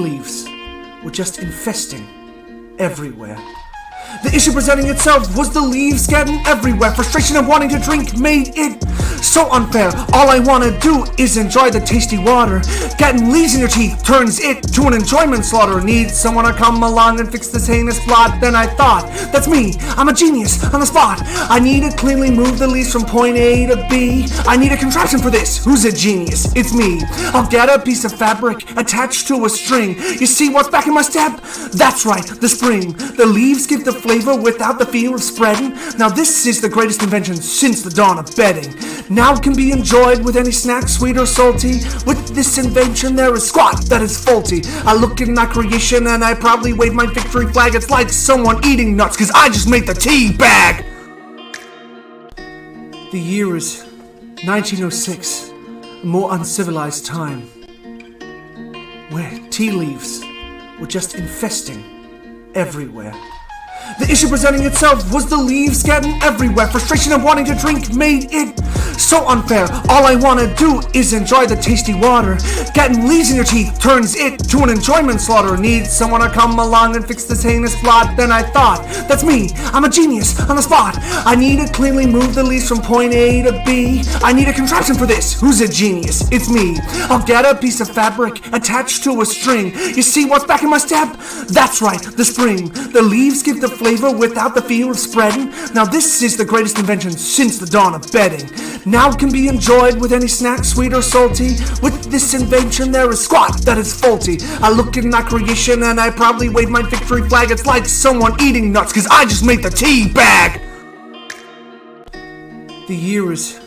leaves were just infesting everywhere. The issue presenting itself was the leaves getting everywhere. Frustration of wanting to drink made it so unfair. All I wanna do is enjoy the tasty water. Getting leaves in your teeth turns it to an enjoyment slaughter. Need someone to come along and fix this heinous blot. Then I thought, that's me, I'm a genius on the spot. I need to cleanly move the leaves from point A to B. I need a contraption for this. Who's a genius? It's me. I'll get a piece of fabric attached to a string. You see what's back in my step? That's right, the spring. The leaves give the flavor without the fear of spreading. Now this is the greatest invention since the dawn of bedding. Now it can be enjoyed with any snack, sweet or salty. With this invention there is squat that is faulty. I look at my creation and I proudly wave my victory flag. It's like someone eating nuts, cause I just made the tea bag. The year is 1906, a more uncivilized time, where tea leaves were just infesting everywhere. The issue presenting itself was the leaves getting everywhere. Frustration of wanting to drink made it so unfair. All I wanna do is enjoy the tasty water. Getting leaves in your teeth turns it to an enjoyment slaughter. Need someone to come along and fix this heinous blot. Then I thought, that's me, I'm a genius on the spot. I need to cleanly move the leaves from point A to B. I need a contraption for this. Who's a genius? It's me. I'll get a piece of fabric attached to a string. You see what's back in my step? That's right, the spring. The leaves give the flavor without the fear of spreading. Now this is the greatest invention since the dawn of bedding. Now it can be enjoyed with any snack, sweet or salty. With this invention there is squat that is faulty. I look at my creation and I proudly wave my victory flag. It's like someone eating nuts, cause I just made the tea bag. The year is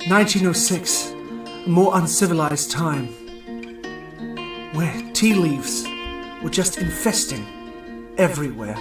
1906, a more uncivilized time, where tea leaves were just infesting everywhere.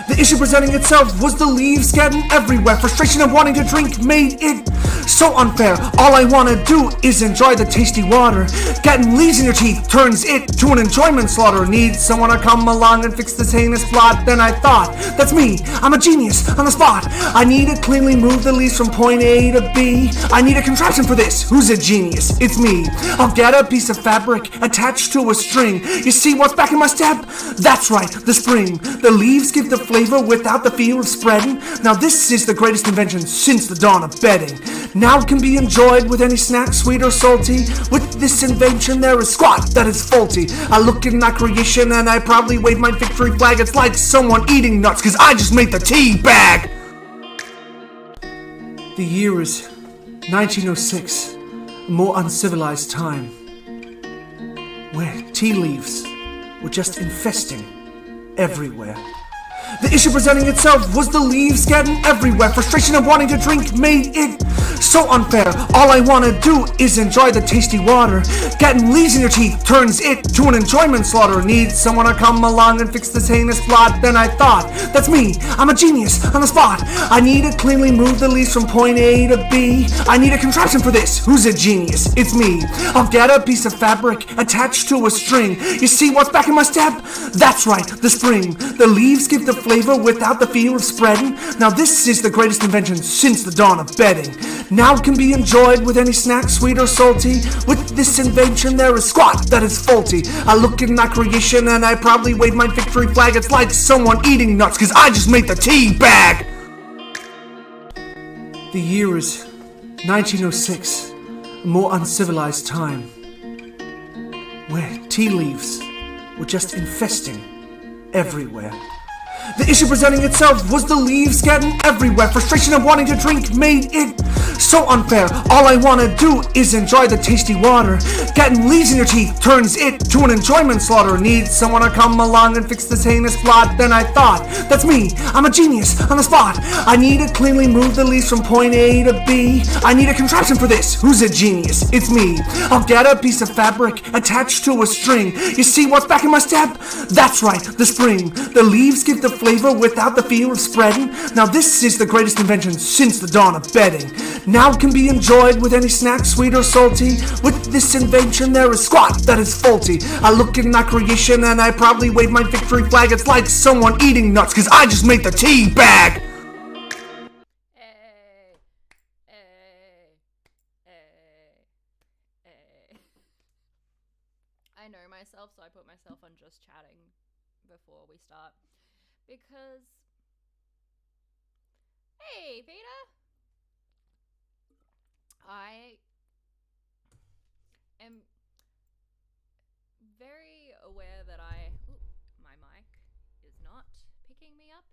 The issue presenting itself was the leaves getting everywhere. Frustration of wanting to drink made it so unfair. All I wanna do is enjoy the tasty water. Getting leaves in your teeth turns it to an enjoyment slaughter. Need someone to come along and fix this heinous blot. Then I thought, that's me, I'm a genius on the spot. I need to cleanly move the leaves from point A to B. I need a contraption for this. Who's a genius? It's me. I'll get a piece of fabric attached to a string. You see what's back in my step? That's right, the spring. The leaves give the flavor without the fear of spreading. Now this is the greatest invention since the dawn of bedding. Now it can be enjoyed with any snack, sweet or salty. With this invention there is squat that is faulty. I look at my creation and I proudly wave my victory flag. It's like someone eating nuts, cause I just made the tea bag. The year is 1906, a more uncivilized time, where tea leaves were just infesting everywhere. The issue presenting itself was the leaves getting everywhere. Frustration of wanting to drink made it so unfair. All I wanna do is enjoy the tasty water. Getting leaves in your teeth turns it to an enjoyment slaughter. Need someone to come along and fix this heinous blot. Then I thought, that's me, I'm a genius on the spot. I need to cleanly move the leaves from point A to B. I need a contraption for this. Who's a genius? It's me. I'll get a piece of fabric attached to a string. You see what's back in my step? That's right, the spring. The leaves give the flavor without the fear of spreading. Now this is the greatest invention since the dawn of bedding. Now it can be enjoyed with any snack, sweet or salty. With this invention there is squat that is faulty. I look at my creation and I proudly wave my victory flag. It's like someone eating nuts, cause I just made the tea bag. The year is 1906, a more uncivilized time, where tea leaves were just infesting everywhere. The issue presenting itself was the leaves getting everywhere. Frustration of wanting to drink made it so unfair. All I wanna do is enjoy the tasty water. Getting leaves in your teeth turns it to an enjoyment slaughter. Need someone to come along and fix this heinous blot. Then I thought, that's me, I'm a genius on the spot. I need to cleanly move the leaves from point A to B. I need a contraption for this. Who's a genius? It's me. I'll get a piece of fabric attached to a string. You see what's back in my step? That's right, the spring. The leaves give the flavor without the fear of spreading. Now this is the greatest invention since the dawn of bedding. Now it can be enjoyed with any snack, sweet or salty. With this invention there is squat that is faulty. I look at my creation and I proudly wave my victory flag. It's like someone eating nuts, cause I just made the tea bag. I know myself, so I put myself myself on just chatting before we start because, hey, Peter, I am very aware that my mic is not picking me up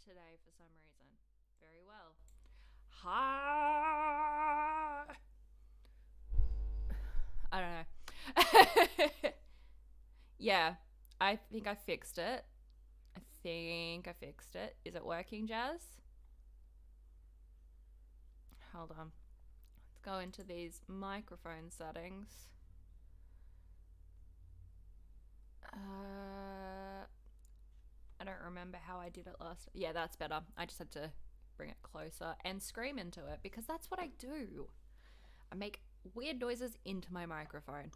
today for some reason. Very well. Hi. I don't know. Yeah, I think I fixed it. Is it working, Jazz? Hold on. Let's go into these microphone settings. I don't remember how I did it last. Yeah, that's better. I just had to bring it closer and scream into it because that's what I do. I make weird noises into my microphone.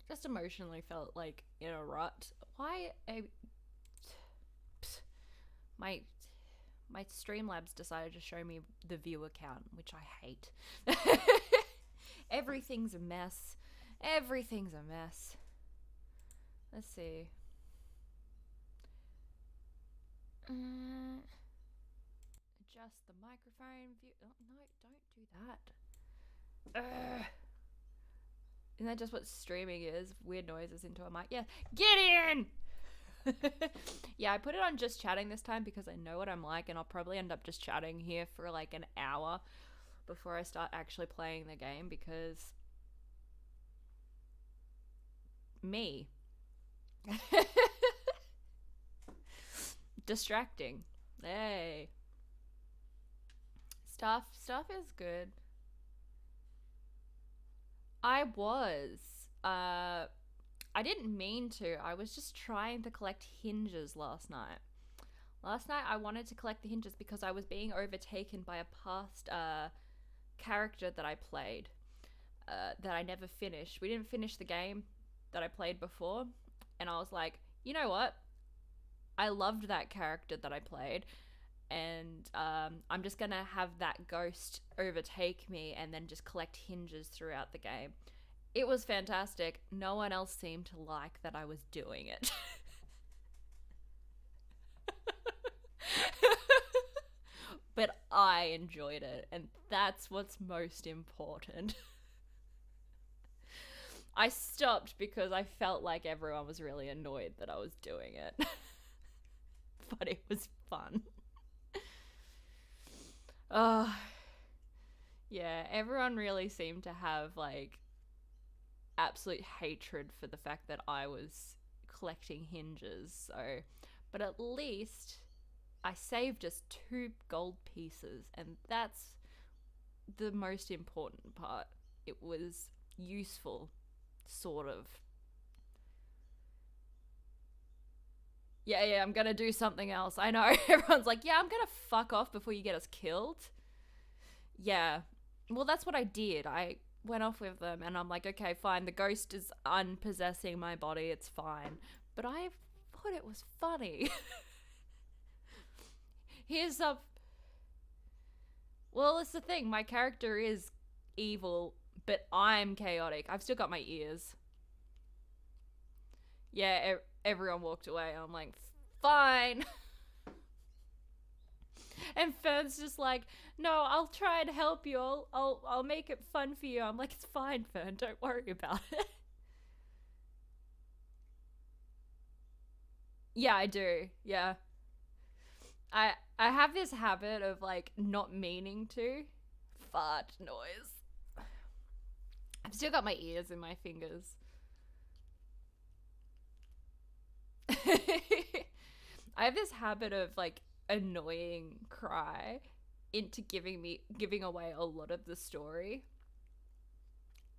Just emotionally felt like in a rut. My Streamlabs decided to show me the view account, which I hate. Everything's a mess. Let's see. Adjust the microphone view. Oh, no, don't do that. Isn't that just what streaming is? Weird noises into a mic. Yeah, get in! Yeah, I put it on just chatting this time because I know what I'm like, and I'll probably end up just chatting here for like an hour before I start actually playing the game because me. Distracting. Hey. Stuff is good. I was. I didn't mean to. I was just trying to collect hinges last night. Last night I wanted to collect the hinges because I was being overtaken by a past character that I played that I never finished. We didn't finish the game that I played before, and I was like, you know what? I loved that character that I played, and I'm just gonna have that ghost overtake me and then just collect hinges throughout the game. It was fantastic. No one else seemed to like that I was doing it. But I enjoyed it, and that's what's most important. I stopped because I felt like everyone was really annoyed that I was doing it. But it was fun. Yeah, everyone really seemed to have like absolute hatred for the fact that I was collecting hinges. So, but at least I saved us 2 gold pieces, and that's the most important part. It was useful, sort of. Yeah, I'm gonna do something else. I know. Everyone's like, yeah, I'm gonna fuck off before you get us killed. Yeah. Well, that's what I did. I went off with them, and I'm like, okay, fine. The ghost is unpossessing my body. It's fine. But I thought it was funny. Here's a. Well, it's the thing. My character is evil, but I'm chaotic. I've still got my ears. Yeah, everyone walked away. I'm like, fine. And Fern's just like, no, I'll try and help you. I'll make it fun for you. I'm like, it's fine, Fern. Don't worry about it. Yeah, I do. Yeah. I have this habit of like not meaning to fart noise. I've still got my ears in my fingers. I have this habit of like annoying Cry into giving away a lot of the story.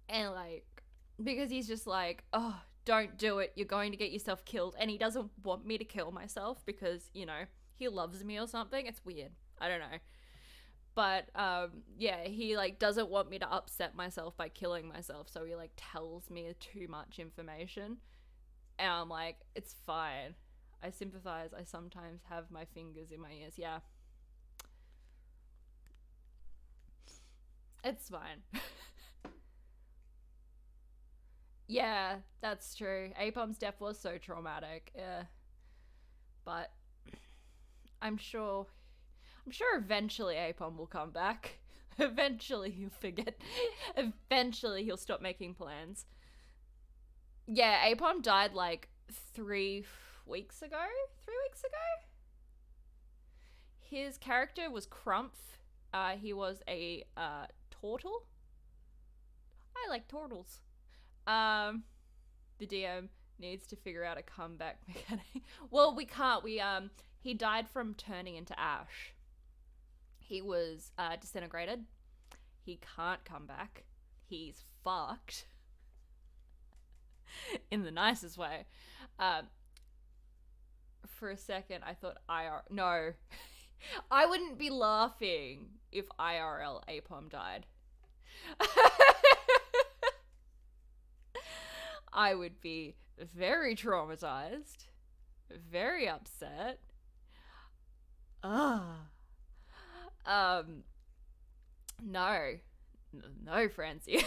And like because he's just like, "Oh, don't do it. You're going to get yourself killed." And he doesn't want me to kill myself because, you know, he loves me or something. It's weird. I don't know. But yeah, he like doesn't want me to upset myself by killing myself, so he like tells me too much information. And I'm like, it's fine. I sympathize. I sometimes have my fingers in my ears. Yeah. It's fine. Yeah, that's true. Apom's death was so traumatic. Yeah. But I'm sure eventually Apom will come back. Eventually he'll forget. Eventually he'll stop making plans. Yeah, Apom died like 3 weeks ago. 3 weeks ago? His character was Crumph. He was a turtle. I like turtles. The DM needs to figure out a comeback mechanic. Well, we can't. He died from turning into ash. He was disintegrated. He can't come back. He's fucked. In the nicest way. For a second, I thought No. I wouldn't be laughing if IRL Apom died. I would be very traumatized, very upset. No, Francie.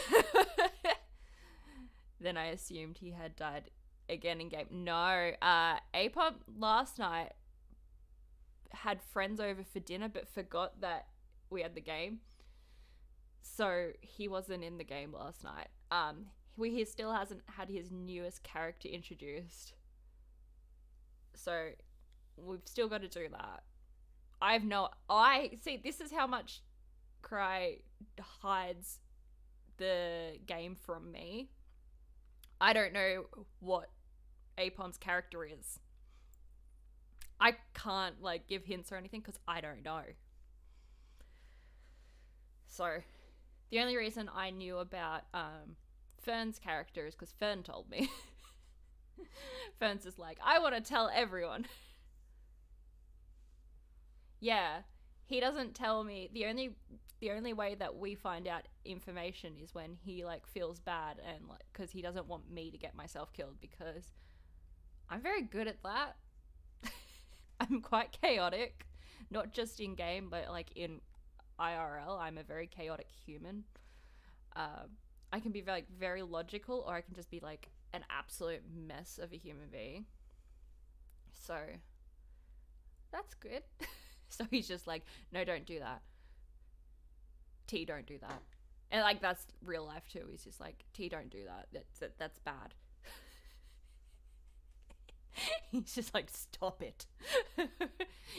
Then I assumed he had died again in game. No, Apom last night had friends over for dinner but forgot that we had the game. So he wasn't in the game last night. He still hasn't had his newest character introduced. So we've still got to do that. See, this is how much Cry hides the game from me. I don't know what Apom's character is. I can't like give hints or anything because I don't know. So the only reason I knew about Fern's character is because Fern told me. Fern's just like, I want to tell everyone. Yeah, he doesn't tell me. The only way that we find out information is when he like feels bad and like because he doesn't want me to get myself killed because I'm very good at that. I'm quite chaotic, not just in game but like in IRL. I'm a very chaotic human. I can be like very logical or I can just be like an absolute mess of a human being. So that's good. So he's just like, no, don't do that. T, don't do that. And like that's real life too. He's just like, T, don't do that. That's bad. He's just like, stop it.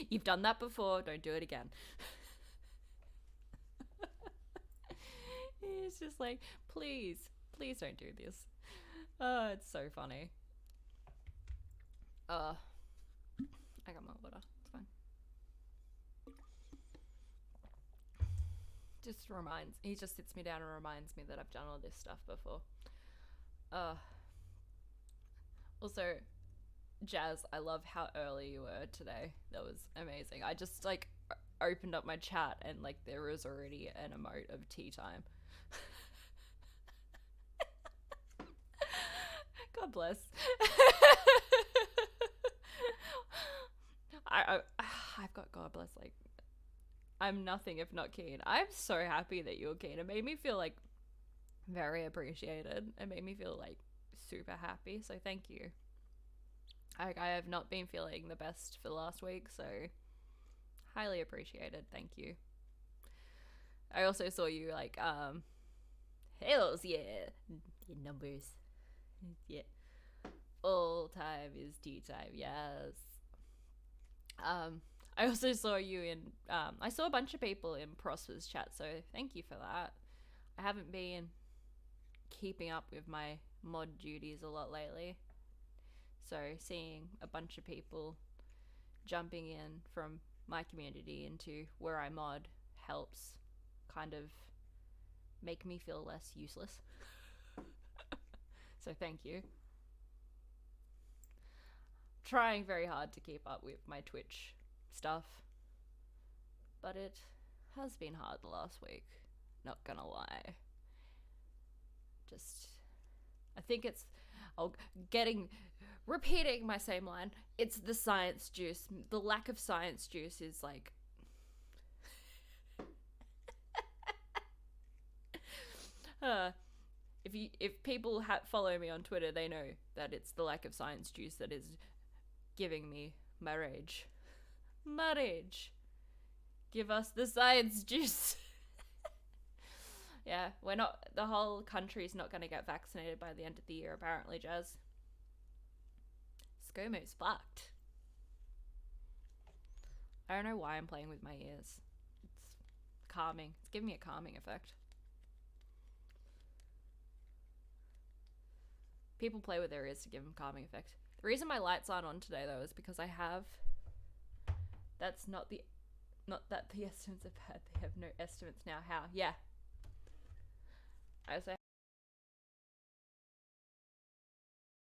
You've done that before, don't do it again. He's just like, please don't do this. Oh, it's so funny. I got my water. It's fine. He just sits me down and reminds me that I've done all this stuff before. Also, Jazz, I love how early you were today. That was amazing. I just like opened up my chat and like there was already an emote of tea time. God bless. I've got God bless, like I'm nothing if not keen. I'm so happy that you're keen. It made me feel like very appreciated. It made me feel like super happy. So thank you. I have not been feeling the best for the last week, so highly appreciated. Thank you. I also saw you like hells yeah in numbers. Yeah. All time is tea time. Yes. I also saw you in I saw a bunch of people in Prosper's chat, so thank you for that. I haven't been keeping up with my mod duties a lot lately. So seeing a bunch of people jumping in from my community into where I mod helps kind of make me feel less useless. So thank you. Trying very hard to keep up with my Twitch stuff, but it has been hard the last week, not gonna lie. I think it's repeating my same line. It's the science juice. The lack of science juice is like if people follow me on Twitter, they know that it's the lack of science juice that is giving me my rage. My rage. Give us the science juice. Yeah, the whole country's not going to get vaccinated by the end of the year, apparently, Jazz. ScoMo's fucked. I don't know why I'm playing with my ears. It's calming. It's giving me a calming effect. People play with their ears to give them calming effect. The reason my lights aren't on today, though, is because I have... That's not that the estimates are bad. They have no estimates now. How? Yeah. I say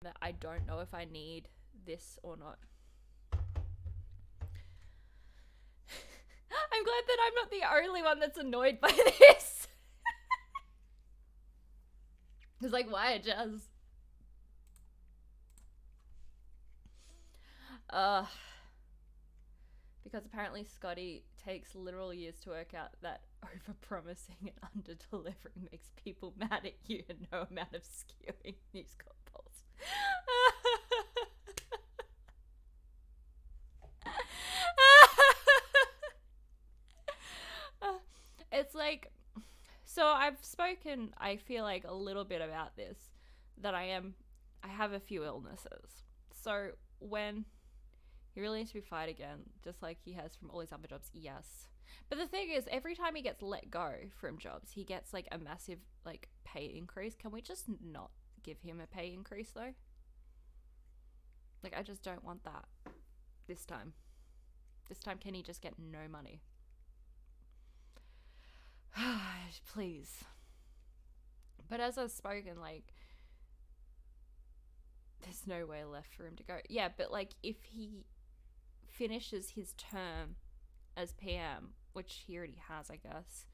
that I don't know if I need this or not. I'm glad that I'm not the only one that's annoyed by this. It's like, why, Jazz? Because apparently Scotty takes literal years to work out that over-promising and under-delivering makes people mad at you and no amount of skewing News Corp polls. It's like, so I've spoken, I feel like, a little bit about this, that I have a few illnesses. So when he really needs to be fired again, just like he has from all his other jobs, yes. But the thing is, every time he gets let go from jobs, he gets like a massive like pay increase. Can we just not give him a pay increase though? Like, I just don't want that this time. This time, can he just get no money? Please. But as I've spoken, like, there's nowhere left for him to go. Yeah, but like, if he finishes his term as PM, which he already has, I guess.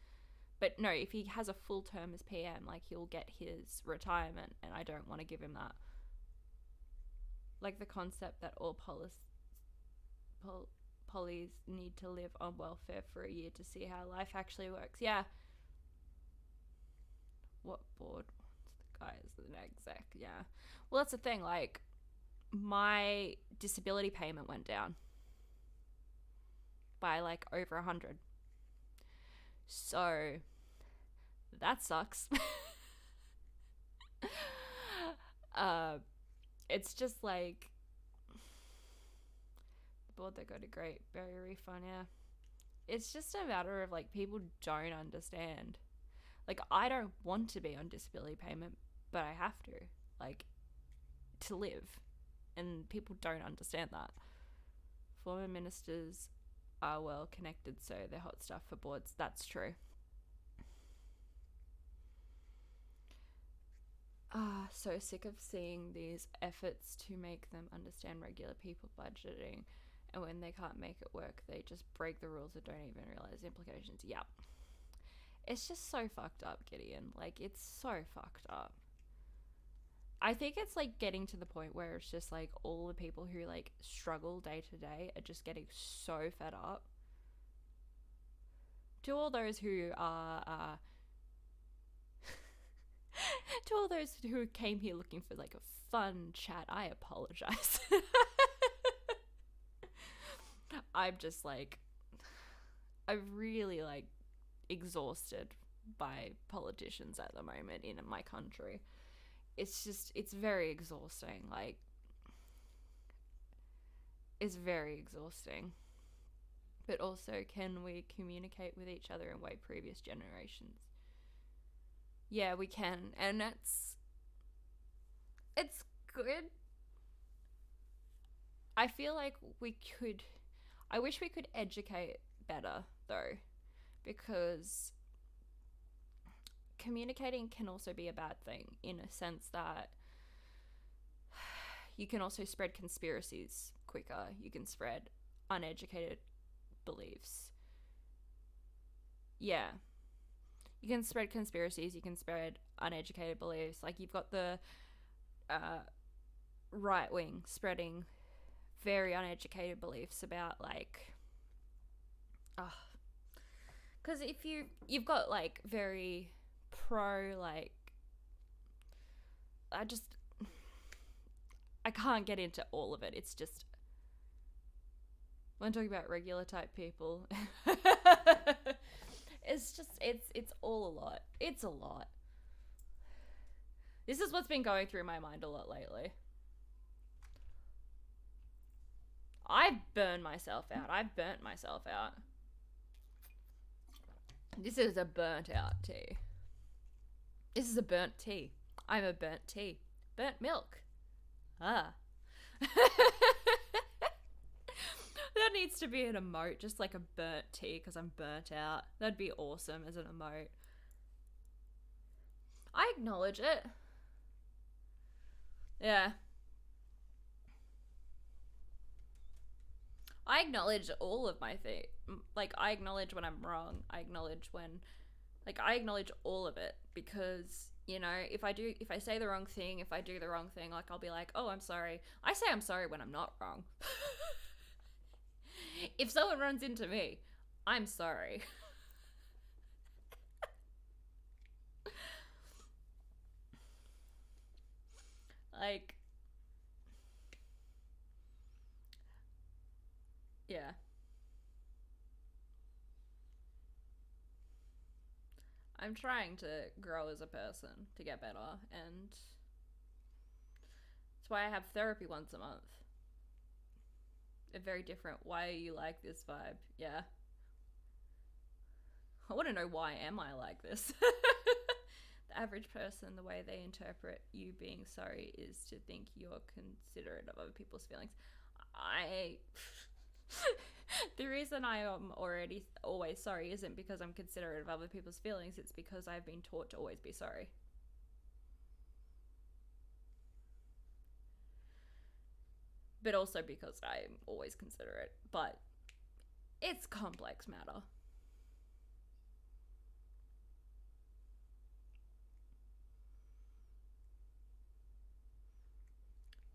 But no, if he has a full term as PM, like, he'll get his retirement, and I don't want to give him that. Like, the concept that all pollies need to live on welfare for a year to see how life actually works. Yeah. What board wants the guy as an exec? Yeah. Well, that's the thing. Like, my disability payment went down by like over 100. So that sucks. It's just like, the board that got a great barrier refund, yeah. It's just a matter of like, people don't understand. Like, I don't want to be on disability payment, but I have to, like, to live. And people don't understand that. Former ministers are well connected, so they're hot stuff for boards. That's true. So sick of seeing these efforts to make them understand regular people budgeting, and when they can't make it work, they just break the rules and don't even realize the implications. Yeah. It's just so fucked up, Gideon. Like, it's so fucked up. I think it's like getting to the point where it's just like all the people who like struggle day to day are just getting so fed up. To all those who are to all those who came here looking for like a fun chat, I apologize. I'm just like, I'm really like exhausted by politicians at the moment in my country. It's just, it's very exhausting. Like, it's very exhausting. But also, can we communicate with each other in way previous generations? Yeah, we can. And it's good. I feel like I wish we could educate better, though, because communicating can also be a bad thing, in a sense that you can also spread conspiracies quicker. You can spread uneducated beliefs. Yeah. You can spread conspiracies, you can spread uneducated beliefs. Like, you've got the right wing spreading very uneducated beliefs about, like, because if you've got like very pro, like, I can't get into all of it. It's just, when talking about regular type people, it's all a lot. It's a lot. This is what's been going through my mind a lot lately. I've burnt myself out. This is a burnt out tea. This is a burnt tea. I'm a burnt tea. Burnt milk. Ah. That needs to be an emote, just like a burnt tea because I'm burnt out. That'd be awesome as an emote. I acknowledge it. Yeah. I acknowledge all of my thing. Like, I acknowledge when I'm wrong. I acknowledge all of it because, you know, if I say the wrong thing, if I do the wrong thing, like, I'll be like, oh, I'm sorry. I say I'm sorry when I'm not wrong. If someone runs into me, I'm sorry. Like, yeah. I'm trying to grow as a person, to get better, and that's why I have therapy once a month. A very different, why are you like this vibe? Yeah. I want to know, why am I like this? The average person, the way they interpret you being sorry is to think you're considerate of other people's feelings. The reason I am already always sorry isn't because I'm considerate of other people's feelings, it's because I've been taught to always be sorry. But also because I'm always considerate. But it's complex matter.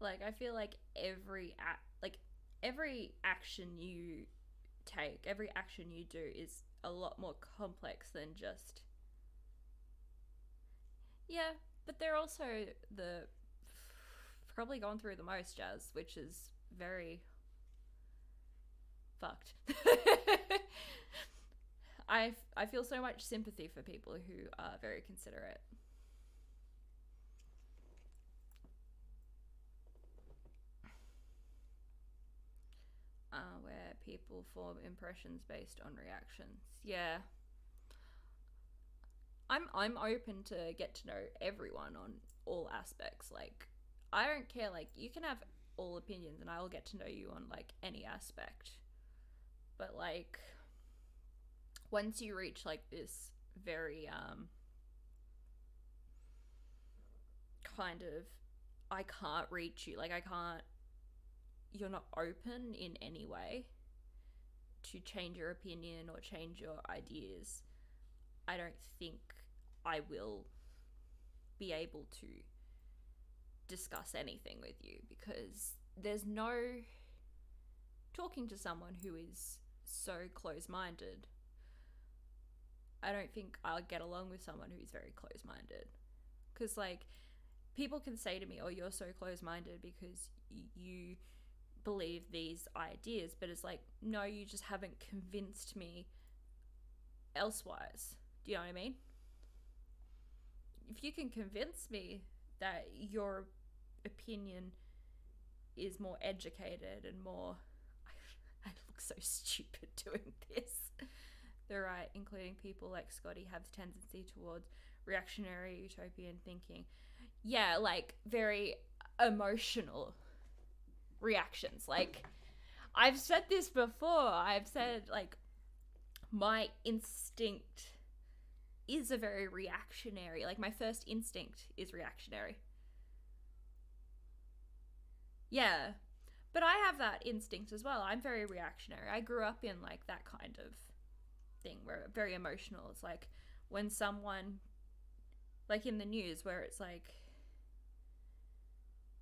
Like, I feel like every action you take, every action you do is a lot more complex than just, yeah, but they're also the probably gone through the most, Jazz, which is very fucked. I feel so much sympathy for people who are very considerate. Where people form impressions based on reactions. Yeah. I'm open to get to know everyone on all aspects. Like, I don't care, like, you can have all opinions and I will get to know you on, like, any aspect. But, like, once you reach, like, this very kind of, I can't reach you, like, you're not open in any way to change your opinion or change your ideas, I don't think I will be able to discuss anything with you, because there's no talking to someone who is so close-minded. I don't think I'll get along with someone who's very close-minded, because, like, people can say to me, oh, you're so close-minded because you believe these ideas, but it's like, no, you just haven't convinced me elsewise. Do you know what I mean? If you can convince me that your opinion is more educated and more I look so stupid doing this. They're right, including people like Scotty have a tendency towards reactionary utopian thinking. Yeah, like very emotional reactions. Like, I've said this before. I've said, like, my instinct is a very reactionary, like, my first instinct is reactionary. Yeah, but I have that instinct as well. I'm very reactionary. I grew up in, like, that kind of thing where very emotional. It's like when someone, like in the news, where it's like,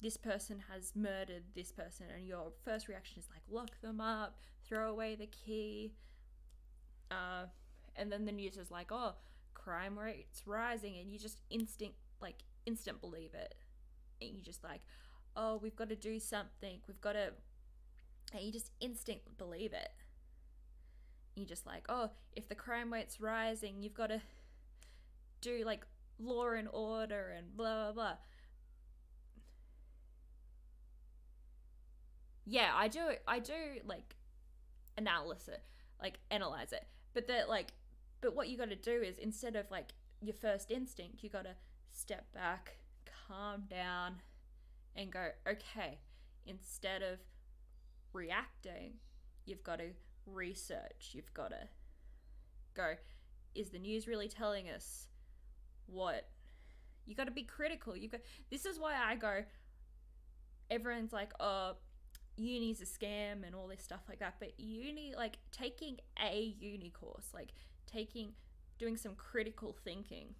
this person has murdered this person, and your first reaction is like, lock them up, throw away the key, and then the news is like, oh, crime rates rising, and you just instant believe it. and you just like, oh, we've got to do something, we've got to, and you just instinct believe it. You just like, oh, if the crime rate's rising, you've got to do like law and order and blah blah blah. Yeah, I do like analyze it, but that like, but what you got to do is, instead of like your first instinct, you got to step back, calm down, and go, okay, instead of reacting, you've got to research. You've got to go, is the news really telling us what? You got to be critical. This is why I go, everyone's like, oh, uni's a scam and all this stuff like that, but uni, like taking a uni course, like doing some critical thinking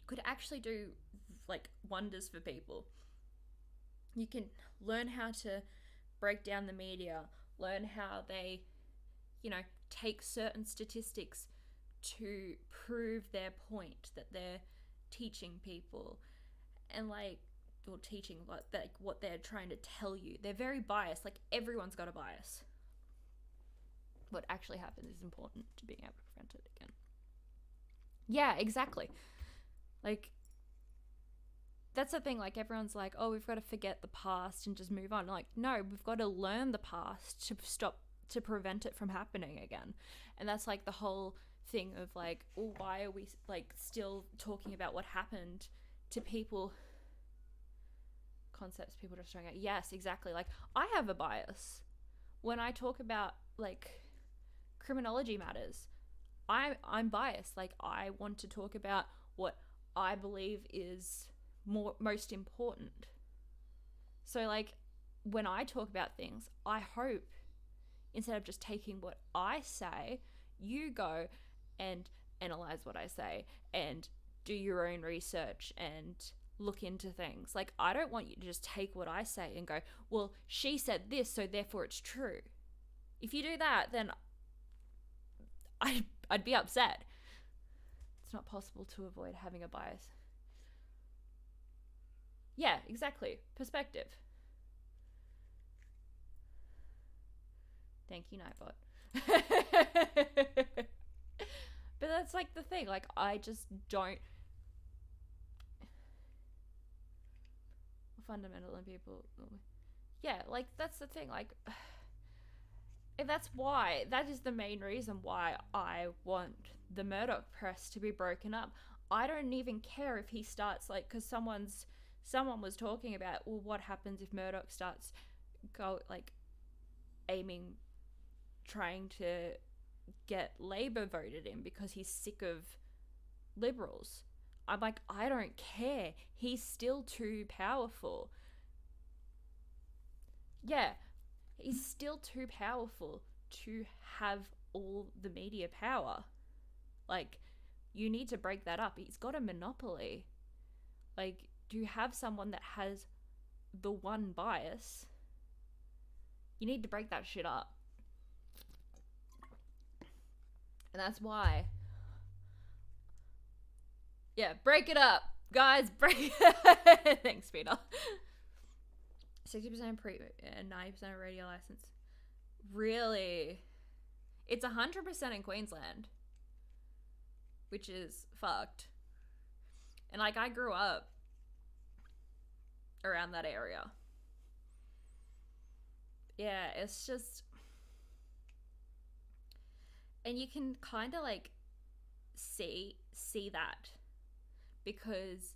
could actually do like wonders for people. You can learn how to break down the media, learn how they, take certain statistics to prove their point that they're teaching people, and like, or teaching what they're trying to tell you. They're very biased. Like, everyone's got a bias. What actually happens is important to being able to prevent it again. Yeah, exactly. Like, that's the thing. Like, everyone's like, oh, we've got to forget the past and just move on. Like, no, we've got to learn the past to prevent it from happening again. And that's like the whole thing of like, oh, why are we like still talking about what happened to people? Concepts people just throwing out. Yes, exactly. Like, I have a bias when I talk about like criminology matters. I'm biased. Like, I want to talk about what I believe is most important. So like, when I talk about things, I hope, instead of just taking what I say, you go and analyze what I say and do your own research and look into things. Like, I don't want you to just take what I say and go, well, she said this, so therefore it's true. If you do that, then I'd be upset. It's not possible to avoid having a bias. Yeah, exactly. Perspective. Thank you, Nightbot. But that's like the thing. Like, I just don't. Fundamental in people. Yeah, like, that's the thing. Like, and that's why, that is the main reason why I want the Murdoch press to be broken up. I don't even care if he starts, like, because someone was talking about, well, what happens if Murdoch starts trying to get Labour voted in because he's sick of Liberals. I'm like, I don't care. He's still too powerful. Yeah, he's still too powerful to have all the media power. Like, you need to break that up. He's got a monopoly. Like, do you have someone that has the one bias? You need to break that shit up. And that's why. Yeah, break it up. Guys, break it. Thanks, Peter. 60% pre and 90% radio license. Really? It's 100% in Queensland, which is fucked. And like, I grew up around that area. Yeah, it's just, and you can kind of like see that, because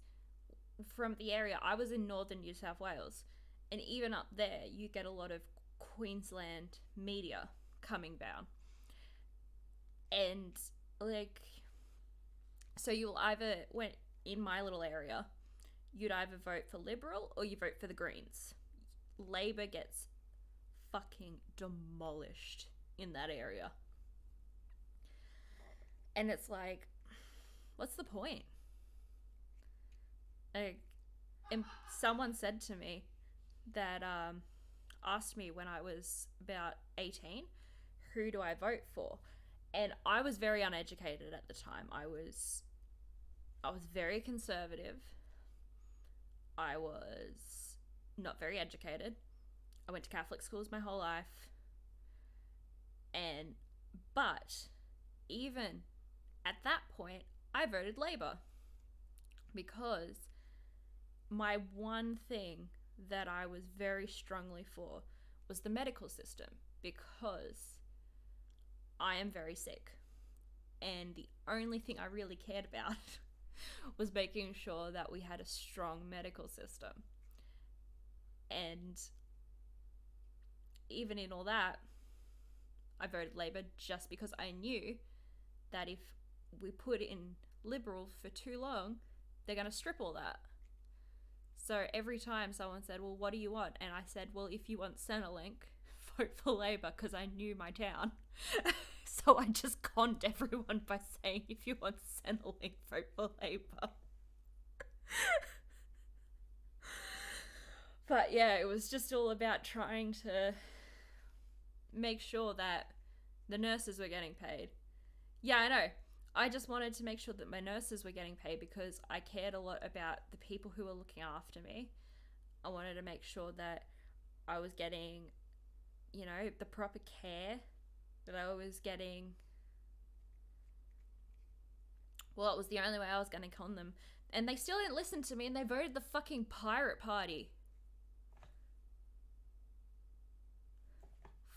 from the area, I was in northern New South Wales, and even up there you get a lot of Queensland media coming down, and like, so you'll either, when in my little area, you'd either vote for Liberal or you vote for the Greens. Labor gets fucking demolished in that area. And it's like, what's the point? Like, and someone said to me that asked me when I was about 18, who do I vote for? And I was very uneducated at the time. I was very conservative. I was not very educated. I went to Catholic schools my whole life. But even at that point, I voted Labour because my one thing that I was very strongly for was the medical system, because I am very sick. And the only thing I really cared about was making sure that we had a strong medical system. And even in all that, I voted Labour just because I knew that if we put in Liberal for too long, they're going to strip all that. So every time someone said, well, what do you want? And I said, well, if you want Centrelink, vote for Labour, because I knew my town. So I just conned everyone by saying, if you want Centrelink, vote for Labour. But yeah, it was just all about trying to make sure that the nurses were getting paid. Yeah, I know. I just wanted to make sure that my nurses were getting paid because I cared a lot about the people who were looking after me. I wanted to make sure that I was getting, you know, the proper care, that I was getting... Well, it was the only way I was going to con them. And they still didn't listen to me, and they voted the fucking Pirate Party.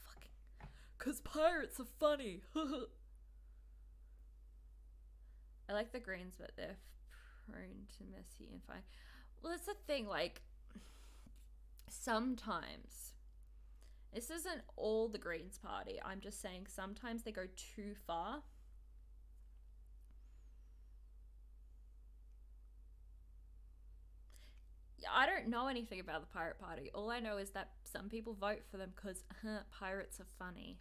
Fucking... 'Cause pirates are funny. I like the Greens, but they're prone to messy and fine. Well, it's the thing, like, sometimes, this isn't all the Greens party, I'm just saying sometimes they go too far. Yeah, I don't know anything about the Pirate Party. All I know is that some people vote for them because pirates are funny.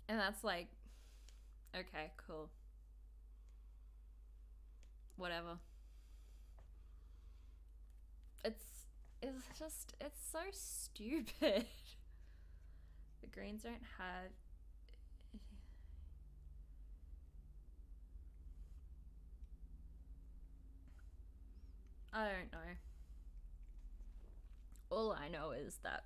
And that's like, okay, cool. Whatever. It's so stupid. The Greens don't have... I don't know. All I know is that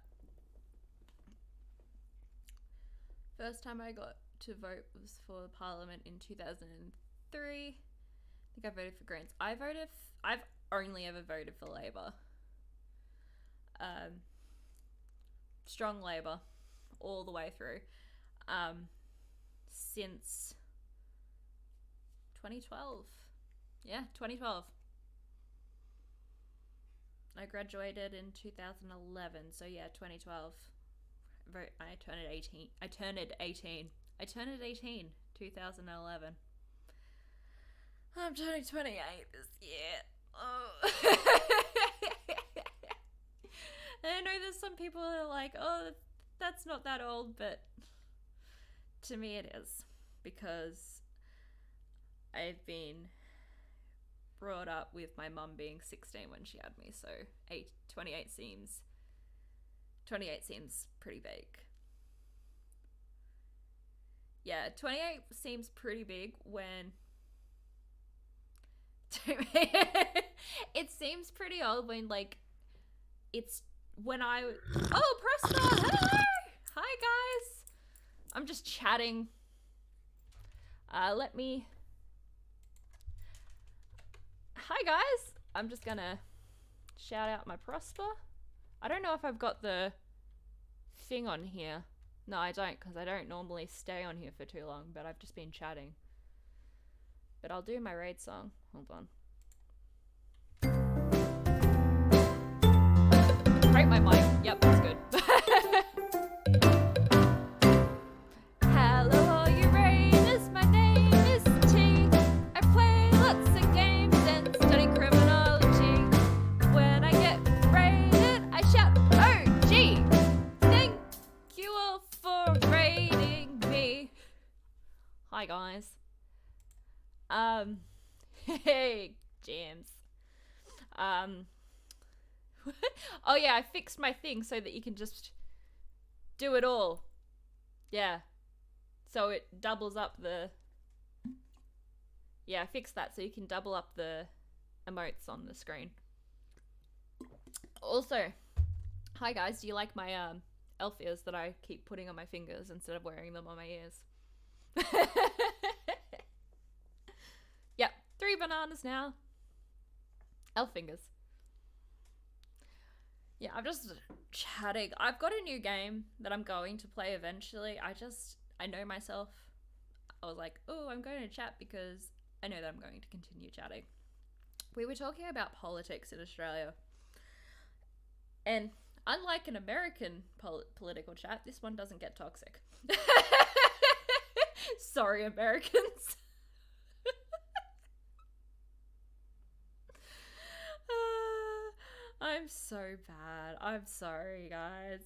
first time I got to vote was for Parliament in 2003. I think I voted for Greens. I've only ever voted for Labour. Strong Labour all the way through. Since 2012. Yeah, 2012. I graduated in 2011, so yeah, 2012. I turned 18. I turned 18, 2011. I'm turning 28 this year. Oh. I know there's some people that are like, oh, that's not that old, but to me it is, because I've been brought up with my mum being 16 when she had me, so 28 seems pretty big. Yeah, 28 seems pretty big when it seems pretty old when, like, it's when I... Oh, Prosper! Hello! Hi, guys! I'm just chatting. Let me... Hi, guys! I'm just gonna shout out my Prosper. I don't know if I've got the thing on here. No, I don't, because I don't normally stay on here for too long, but I've just been chatting. But I'll do my raid song. Hold on. Break my mic. Yep, that's good. Hello, all you raiders. My name is T. I play lots of games and study criminology. When I get raided, I shout, OG! Thank you all for raiding me. Hi, guys. Hey, James. Oh yeah, I fixed my thing so that you can just do it all. Yeah. So it doubles up the... Yeah, I fixed that so you can double up the emotes on the screen. Also, hi guys, do you like my elf ears that I keep putting on my fingers instead of wearing them on my ears? Yep, 3 bananas now. Elf fingers. Yeah, I'm just chatting. I've got a new game that I'm going to play eventually. I know myself. I was like, oh, I'm going to chat because I know that I'm going to continue chatting. We were talking about politics in Australia. And unlike an American political chat, this one doesn't get toxic. Sorry, Americans. I'm so bad. I'm sorry, guys.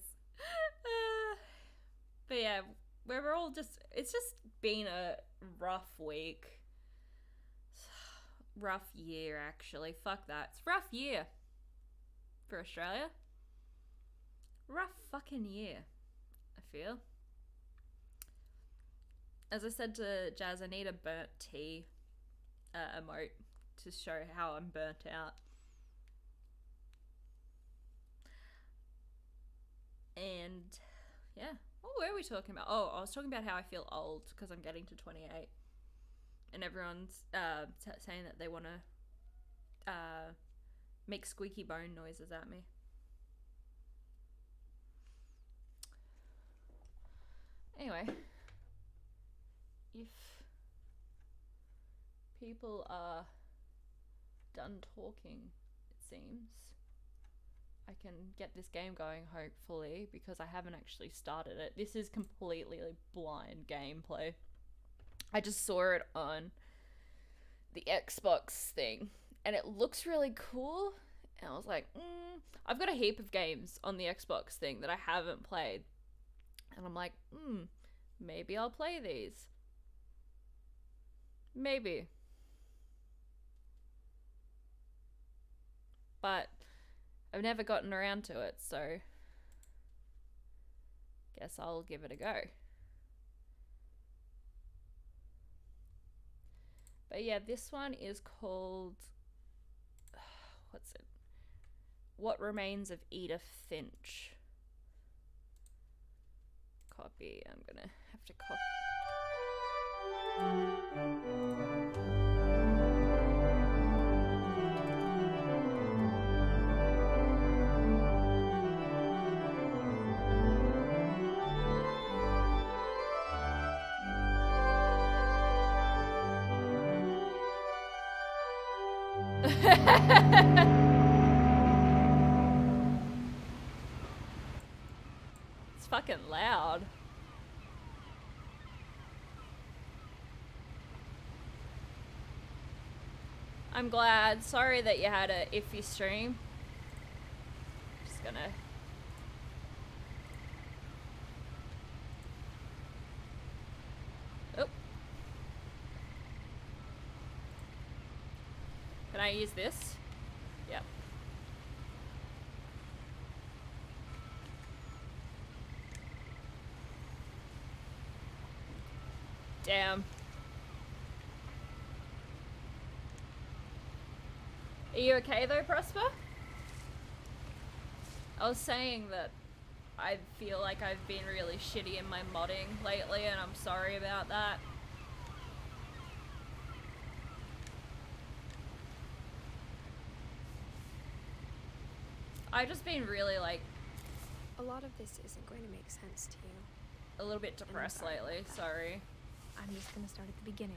But yeah, we're all it's just been a rough week. Rough year, actually. Fuck that. It's a rough year for Australia. Rough fucking year, I feel. As I said to Jazz, I need a burnt tea emote to show how I'm burnt out. And yeah, what were we talking about? Oh, I was talking about how I feel old because I'm getting to 28, and everyone's saying that they want to make squeaky bone noises at me. Anyway, if people are done talking, it seems, I can get this game going, hopefully, because I haven't actually started it. This is completely blind gameplay. I just saw it on the Xbox thing, and it looks really cool, and I was like, I've got a heap of games on the Xbox thing that I haven't played, and I'm like, maybe I'll play these. Maybe. But I've never gotten around to it, so guess I'll give it a go. But yeah, this one is called, what's it? What Remains of Edith Finch. Copy. I'm gonna have to copy. It's fucking loud. I'm glad. Sorry that you had a iffy stream. Just gonna... Oh. Can I use this? Yep. Damn. Are you okay though, Prosper? I was saying that I feel like I've been really shitty in my modding lately, and I'm sorry about that. I've just been really like... A lot of this isn't going to make sense to you. A little bit depressed lately, sorry. I'm just gonna start at the beginning,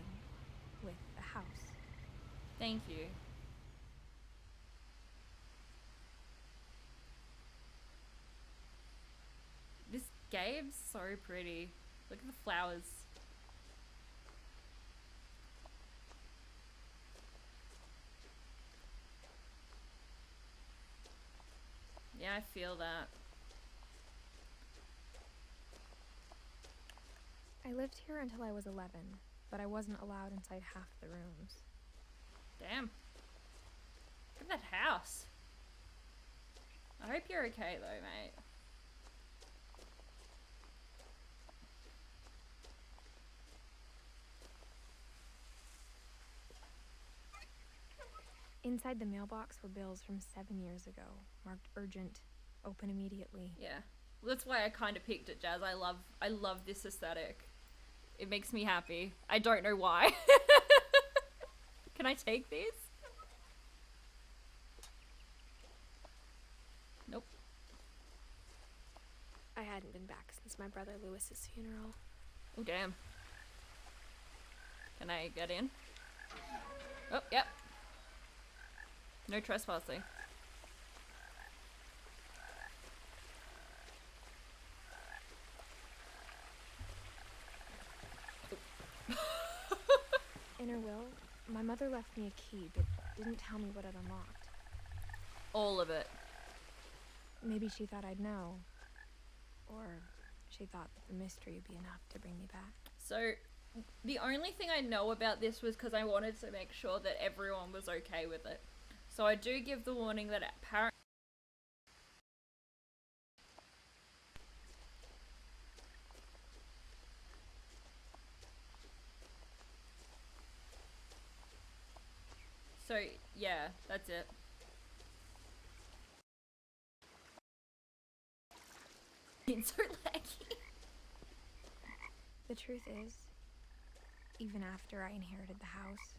with the house. Thank you. This game's so pretty. Look at the flowers. Yeah, I feel that. I lived here until I was 11, but I wasn't allowed inside half the rooms. Damn. Look at that house. I hope you're okay though, mate. Inside the mailbox were bills from 7 years ago, marked urgent, open immediately. Yeah. Well, that's why I kind of picked it, Jazz. I love this aesthetic. It makes me happy. I don't know why. Can I take these? Nope. I hadn't been back since my brother Lewis's funeral. Oh, damn. Can I get in? Oh, yep. No trespassing. In her will, my mother left me a key, but didn't tell me what it unlocked. All of it. Maybe she thought I'd know. Or she thought that the mystery would be enough to bring me back. So, the only thing I know about this was because I wanted to make sure that everyone was okay with it. So I do give the warning that apparently... So, yeah, that's it. It's so laggy. The truth is, even after I inherited the house,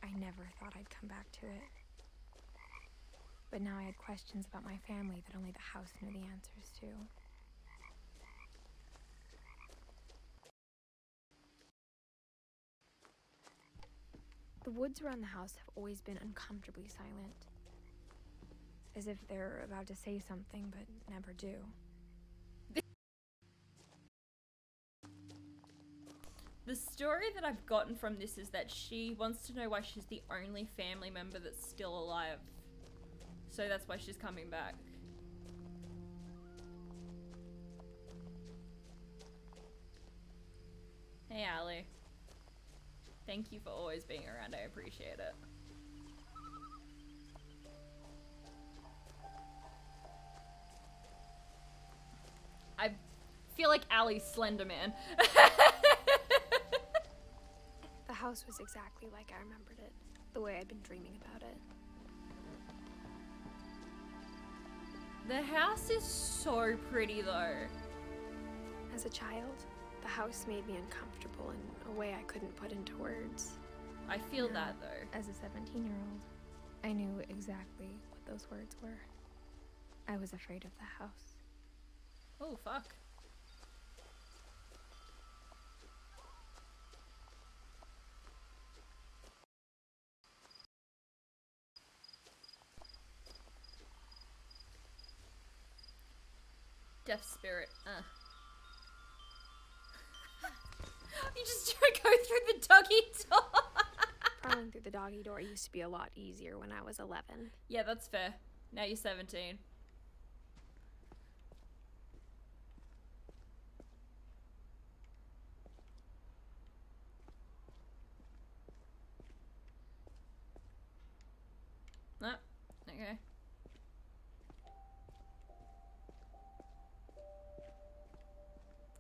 I never thought I'd come back to it. But now I had questions about my family that only the house knew the answers to. The woods around the house have always been uncomfortably silent. As if they're about to say something, but never do. The story that I've gotten from this is that she wants to know why she's the only family member that's still alive. So that's why she's coming back. Hey, Allie. Thank you for always being around. I appreciate it. I feel like Allie's Slender Man. The house was exactly like I remembered it, the way I'd been dreaming about it. The house is so pretty though. As a child, the house made me uncomfortable in a way I couldn't put into words. I feel Now, that though. As a 17-year-old, I knew exactly what those words were. I was afraid of the house. Oh, fuck. Death spirit. You just go through the doggy door. Crawling through the doggy door used to be a lot easier when I was 11. Yeah, that's fair. Now you're 17. Ah, okay.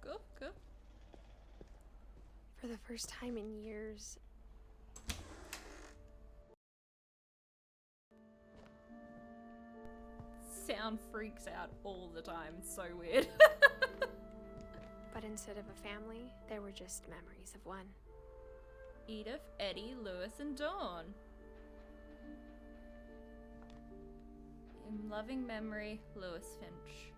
Cool, cool. For the first time in years, Sound freaks out all the time. It's so weird. but instead of a family, there were just memories of one. Edith, Eddie, Lewis, and Dawn. In loving memory, Lewis Finch.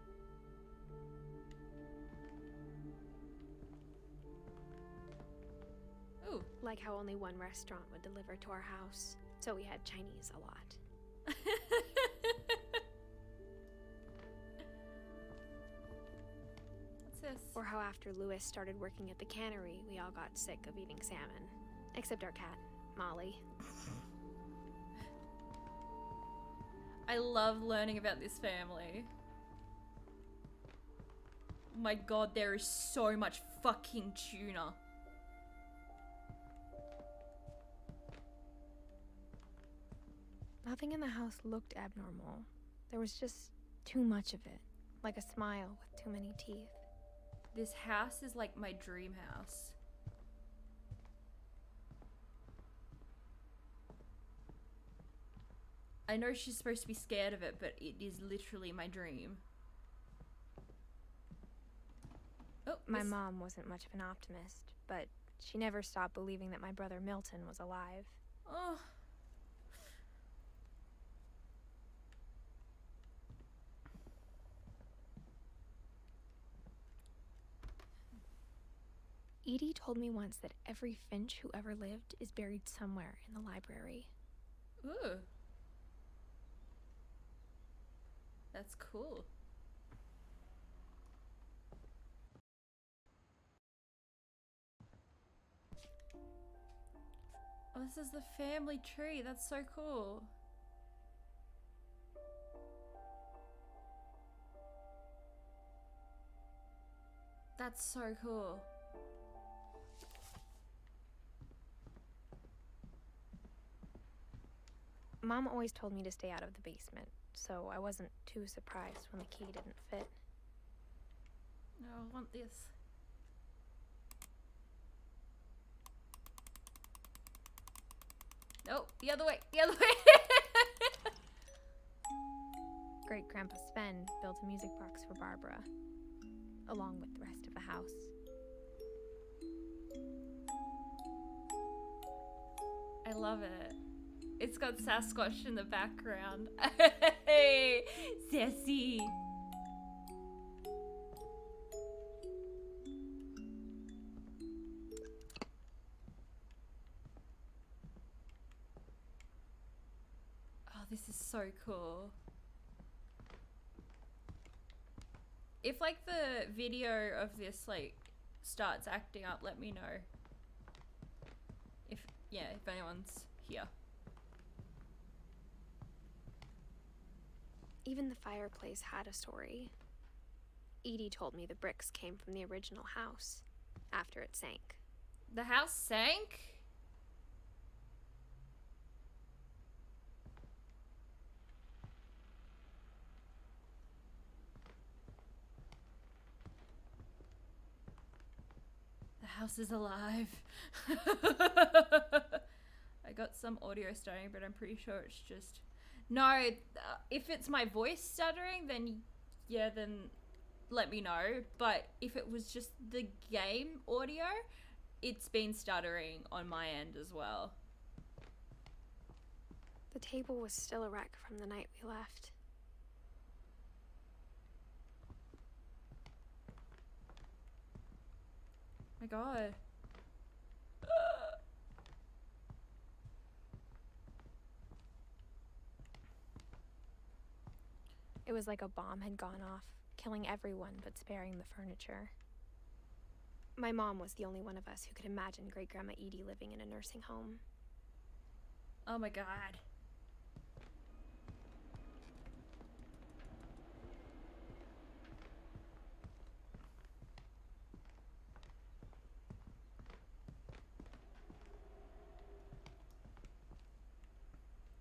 Ooh. Like how only one restaurant would deliver to our house, so we had Chinese a lot. What's this? Or how after Lewis started working at the cannery, we all got sick of eating salmon. Except our cat, Molly. I love learning about this family. Oh my god, there is so much fucking tuna. Nothing in the house looked abnormal. There was just too much of it, like a smile with too many teeth. This house is like my dream house. I know she's supposed to be scared of it, but it is literally my dream. Oh, My mom wasn't much of an optimist, but she never stopped believing that my brother Milton was alive. Oh. Edie told me once that every Finch who ever lived is buried somewhere in the library. Ooh. That's cool. Oh, this is the family tree. That's so cool. That's so cool. Mom always told me to stay out of the basement, so I wasn't too surprised when the key didn't fit. No, I want this. Nope, the other way, the other way. Great Grandpa Sven built a music box for Barbara, along with the rest of the house. I love it. It's got Sasquatch in the background. Hey, sassy. Oh, this is so cool. If like the video of this like starts acting up, let me know. If anyone's here. Even the fireplace had a story. Edie told me the bricks came from the original house, after it sank. The house sank? The house is alive. I got some audio stuttering, but I'm pretty sure it's just... No, if it's my voice stuttering, then yeah, then let me know. But if it was just the game audio, it's been stuttering on my end as well. The table was still a wreck from the night we left. My God. It was like a bomb had gone off, killing everyone but sparing the furniture. My mom was the only one of us who could imagine Great Grandma Edie living in a nursing home. Oh my God.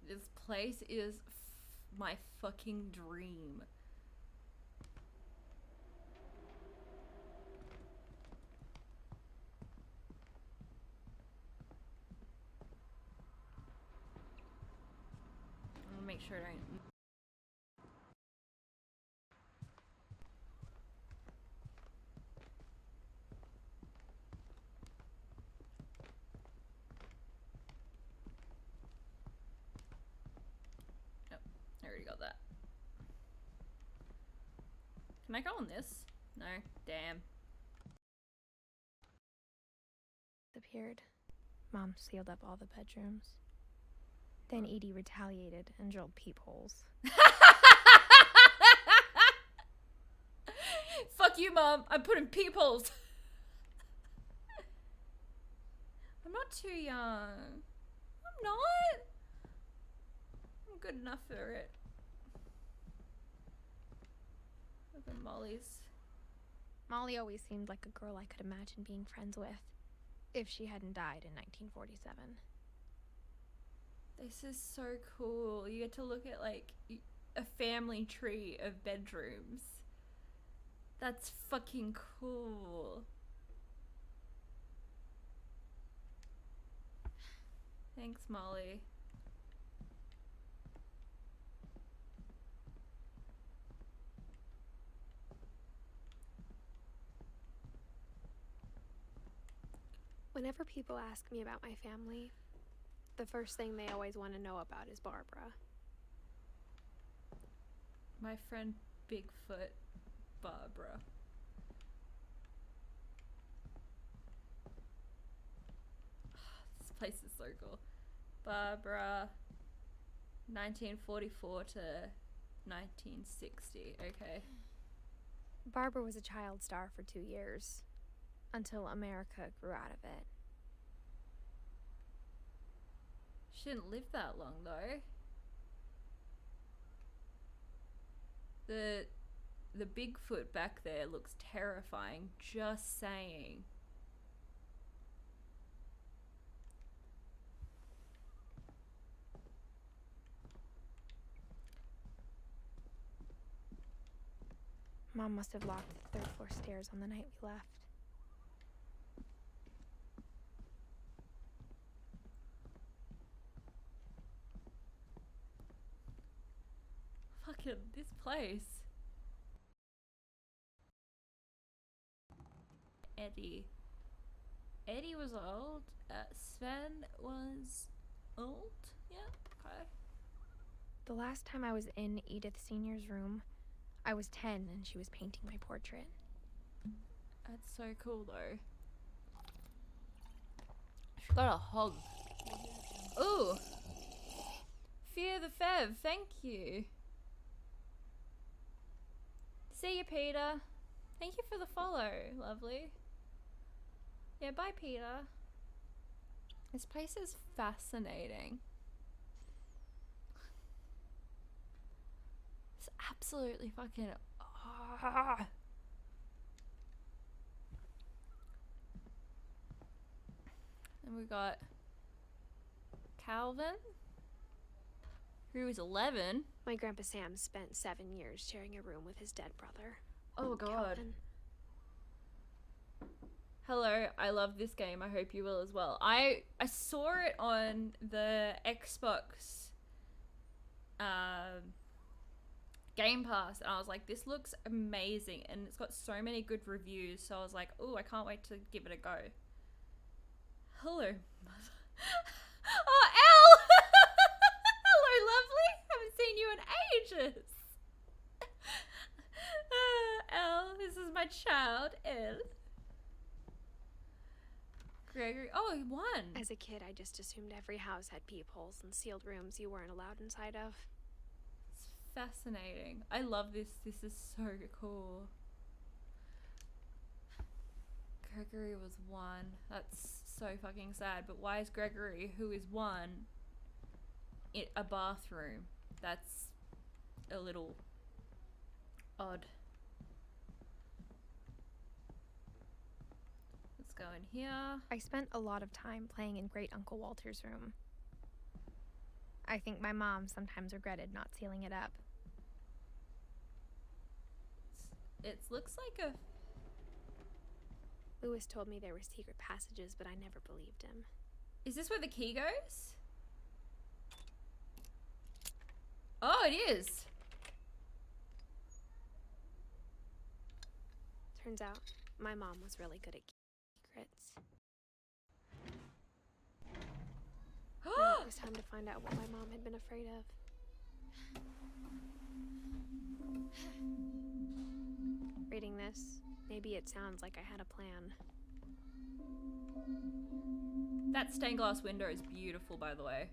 This place is my fucking dream. I'm gonna make sure I don't... I already got that. Can I go on this? No? Damn. Disappeared. Mom sealed up all the bedrooms. Then Edie retaliated and drilled peepholes. Fuck you, Mom. I'm putting peepholes. I'm not too young. I'm not. I'm good enough for it. Look at Molly's. Molly always seemed like a girl I could imagine being friends with, if she hadn't died in 1947. This is so cool. You get to look at like a family tree of bedrooms. That's fucking cool. Thanks, Molly. Whenever people ask me about my family, the first thing they always want to know about is Barbara. My friend Bigfoot Barbara. This place is so cool. Barbara, 1944 to 1960. Okay. Barbara was a child star for 2 years, until America grew out of it. She didn't live that long though. The Bigfoot back there looks terrifying, just saying. Mom must have locked the third floor stairs on the night we left. Fucking this place. Eddie. Eddie was old. Sven was old. Yeah, okay. The last time I was in Edith Sr.'s room, I was 10 and she was painting my portrait. That's so cool though. She got a hog. Ooh. Fear the Fev, thank you. See you, Peter. Thank you for the follow, lovely. Yeah, bye, Peter. This place is fascinating. It's absolutely fucking... Ah. And we got Calvin, who is 11. My Grandpa Sam spent 7 years sharing a room with his dead brother. Oh god. Calvin. Hello, I love this game. I hope you will as well. I saw it on the Xbox Game Pass, and I was like, this looks amazing, and it's got so many good reviews, so I was like, oh, I can't wait to give it a go. Hello. Oh, Elle! Hello, lovely. Haven't seen you in ages. Elle, this is my child, Elle. Gregory. Oh, he won. As a kid, I just assumed every house had peepholes and sealed rooms you weren't allowed inside of. It's fascinating. I love this. This is so cool. Gregory was 1. That's so fucking sad. But why is Gregory, who is 1, in a bathroom? That's a little odd. Let's go in here. I spent a lot of time playing in Great Uncle Walter's room. I think my mom sometimes regretted not sealing it up. It looks like a... Lewis told me there were secret passages, but I never believed him. Is this where the key goes? Oh, it is. Turns out, my mom was really good at secrets. Now it was time to find out what my mom had been afraid of. Reading this, maybe it sounds like I had a plan. That stained glass window is beautiful, by the way.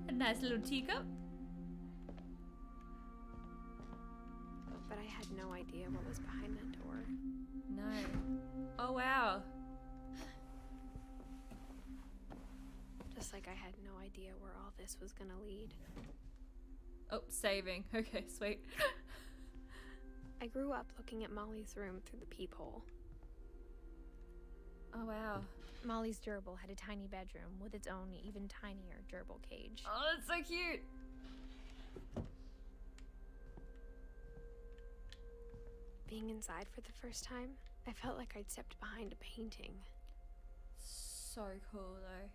A nice little teacup. But I had no idea what was behind that door. No. Oh, wow. Just like I had no idea where all this was gonna lead. Oh, saving. Okay, sweet. I grew up looking at Molly's room through the peephole. Oh, wow. Molly's gerbil had a tiny bedroom with its own even tinier gerbil cage. Oh, that's so cute. Being inside for the first time, I felt like I'd stepped behind a painting. So cool, though.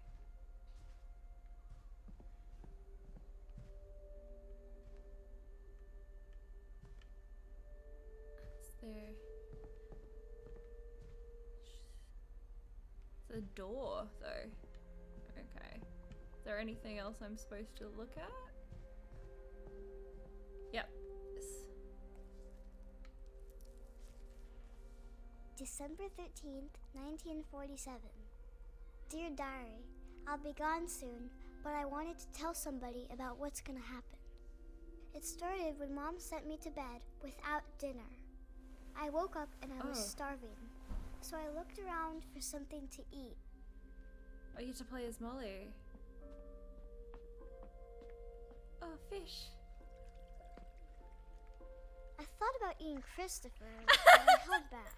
Is there... The door, though. Okay. Is there anything else I'm supposed to look at? Yep. Yes. December 13th, 1947. Dear Diary, I'll be gone soon, but I wanted to tell somebody about what's gonna happen. It started when Mom sent me to bed without dinner. I woke up and I was starving, so I looked around for something to eat. Oh, you get to play as Molly. Oh, fish. I thought about eating Christopher, but I held back.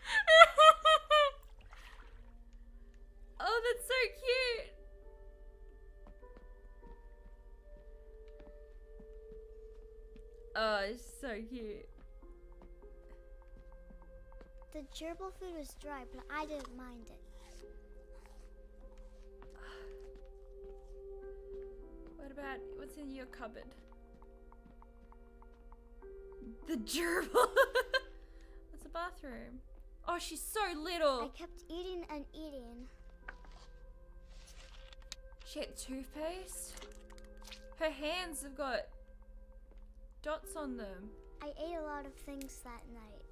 Oh, that's so cute. Oh, it's so cute. The gerbil food was dry, but I didn't mind it. What about what's in your cupboard? The gerbil. What's the bathroom? Oh, she's so little. I kept eating and eating. She had toothpaste. Her hands have got dots on them. I ate a lot of things that night.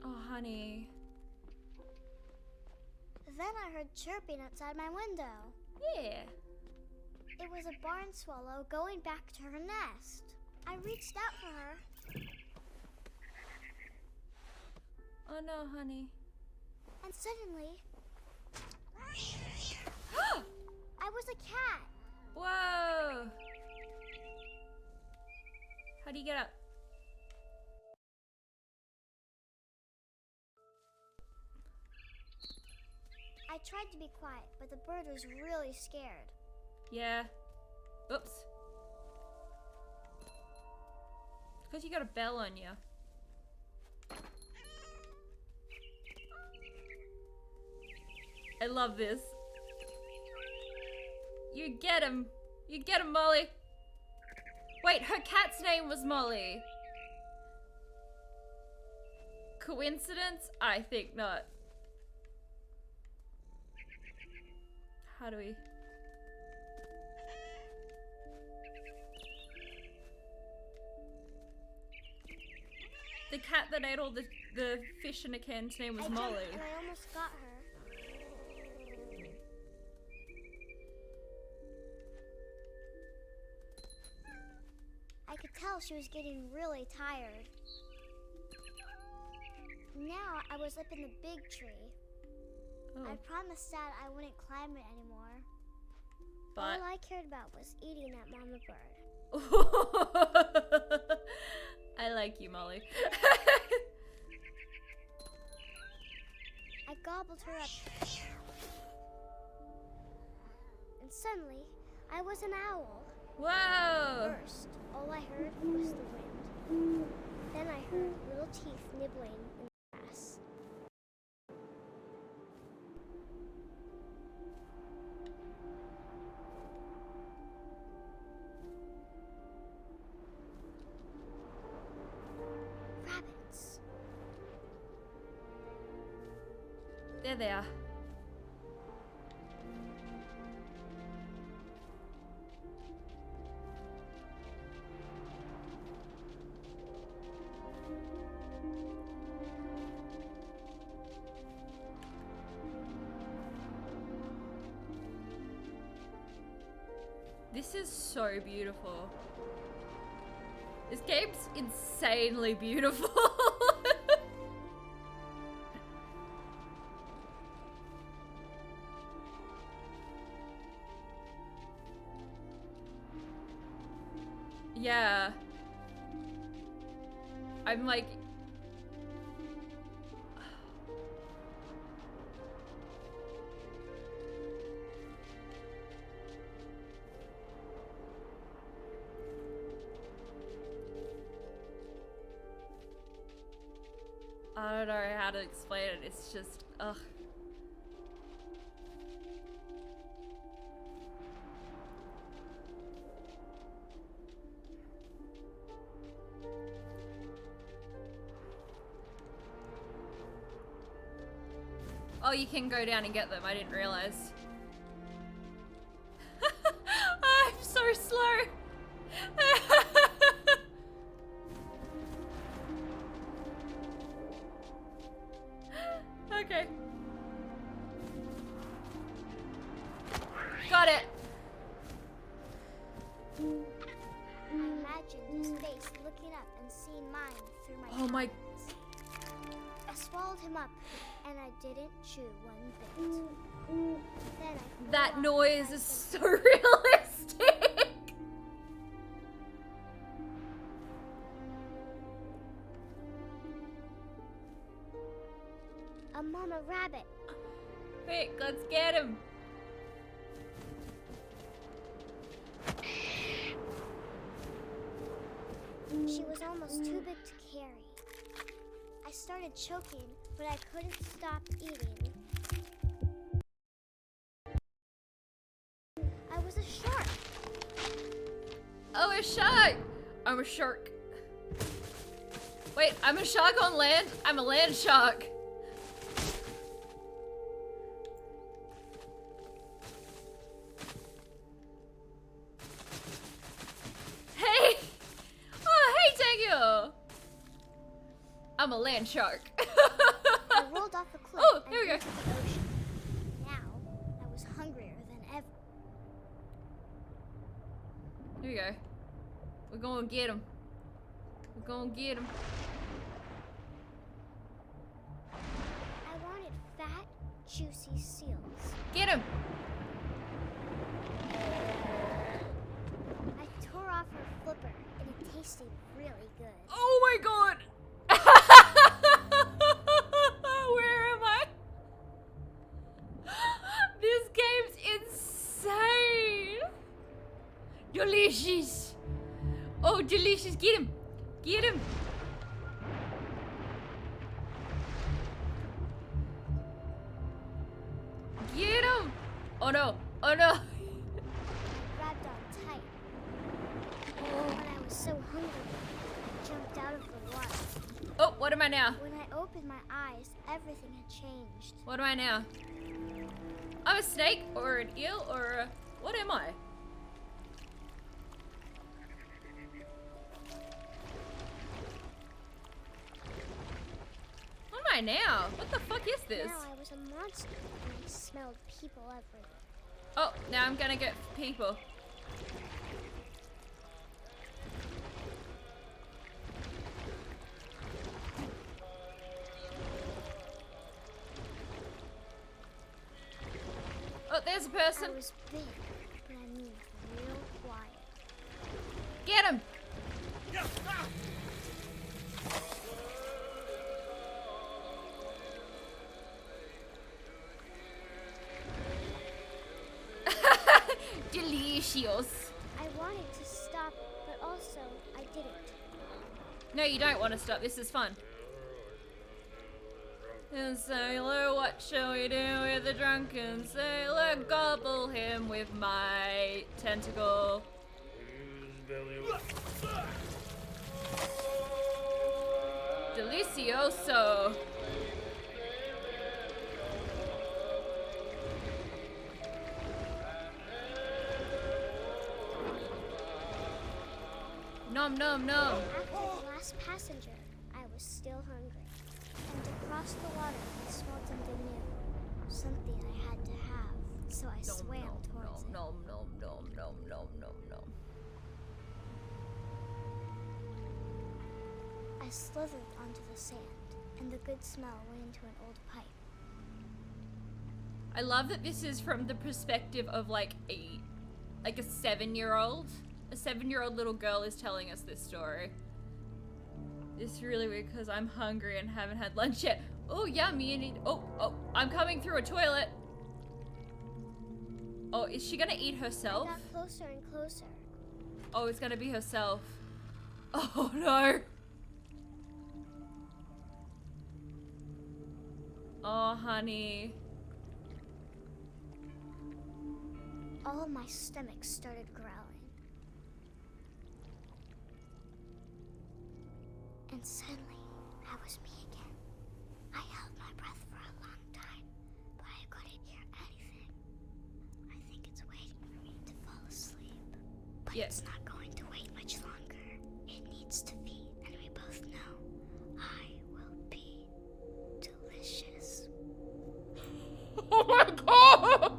Oh, honey. Then I heard chirping outside my window. Yeah. It was a barn swallow going back to her nest. I reached out for her, Oh no, honey. and suddenly, I was a cat. Whoa. How do you get up? I tried to be quiet, but the bird was really scared. Yeah. Oops. Because you got a bell on you. I love this. You get him. You get him, Molly. Wait, her cat's name was Molly. Coincidence? I think not. How do we... The cat that ate all the fish in a can's name was I Molly. jumped and I almost got her. I could tell she was getting really tired. Now I was up in the big tree. Oh, I promised Dad I wouldn't climb it anymore. but... All I cared about was eating that mama bird. I like you, Molly. I gobbled her up. And suddenly, I was an owl. Whoa! First, all I heard was the wind. Then I heard little teeth nibbling in the grass. Rabbits. There they are. This is so beautiful. This game's insanely beautiful. Yeah. I'm like... I don't know how to explain it. It's just, ugh. you can go down and get them. I didn't realize. I'm so slow. Okay. Got it. I imagined his face looking up and seeing mine through my Oh my. talons. I swallowed him up, and I didn't chew one bit. Then I That flew off noise like is a- so realistic. a mama rabbit. Quick, let's get him. She was almost too big to carry. I started choking, but I couldn't stop eating. I was a shark. Oh, a shark. I'm a shark. Wait, I'm a shark on land? I'm a land shark. Hey! Oh, hey, Daniel! I'm a land shark. I rolled off a cliff Oh, and here we go. into the ocean. Now, I was hungrier than ever. Here we go. We're gonna get him. We're gonna get him. I wanted fat, juicy seals. Get him! I tore off her flipper, and it tasted really good. Oh my god! Where am I? This game's insane! Delicious! Oh, delicious! Get him! Get him! Get him! Oh no! Oh no! Grabbed on tight. When I was so hungry, I jumped out of the water. Oh, what am I now? When I opened my eyes, everything had changed. What am I now? I'm a snake or an eel or a... What am I? What am I now? What the fuck is this? Now I was a monster, and I smelled people everywhere. Oh, now I'm gonna get people. Oh, there's a person. I was big, but I moved real quiet. Get him! Delicious. I wanted to stop, but also I didn't. No, you don't want to stop. This is fun. And sailor, what shall we do with the drunken sailor? Gobble him with my tentacle. Delicioso. Nom nom nom. After the last passenger, I was still hungry. And to cross the water, I smelled something new. Something I had to have. So I swam towards it. Nom nom nom nom nom nom nom. I slithered onto the sand, and the good smell went into an old pipe. I love that this is from the perspective of like a 7-year-old. A 7-year-old little girl is telling us this story. It's really weird because I'm hungry and haven't had lunch yet. Oh, yummy. And oh, I'm coming through a toilet. Oh, is she gonna eat herself? I got closer and closer. Oh, it's gonna be herself. Oh no. Oh, honey. All my stomach started growling. And suddenly, I was me again. I held my breath for a long time. Yeah. it's not going to wait much longer. It needs to be, and we both know I will be delicious. Oh my god!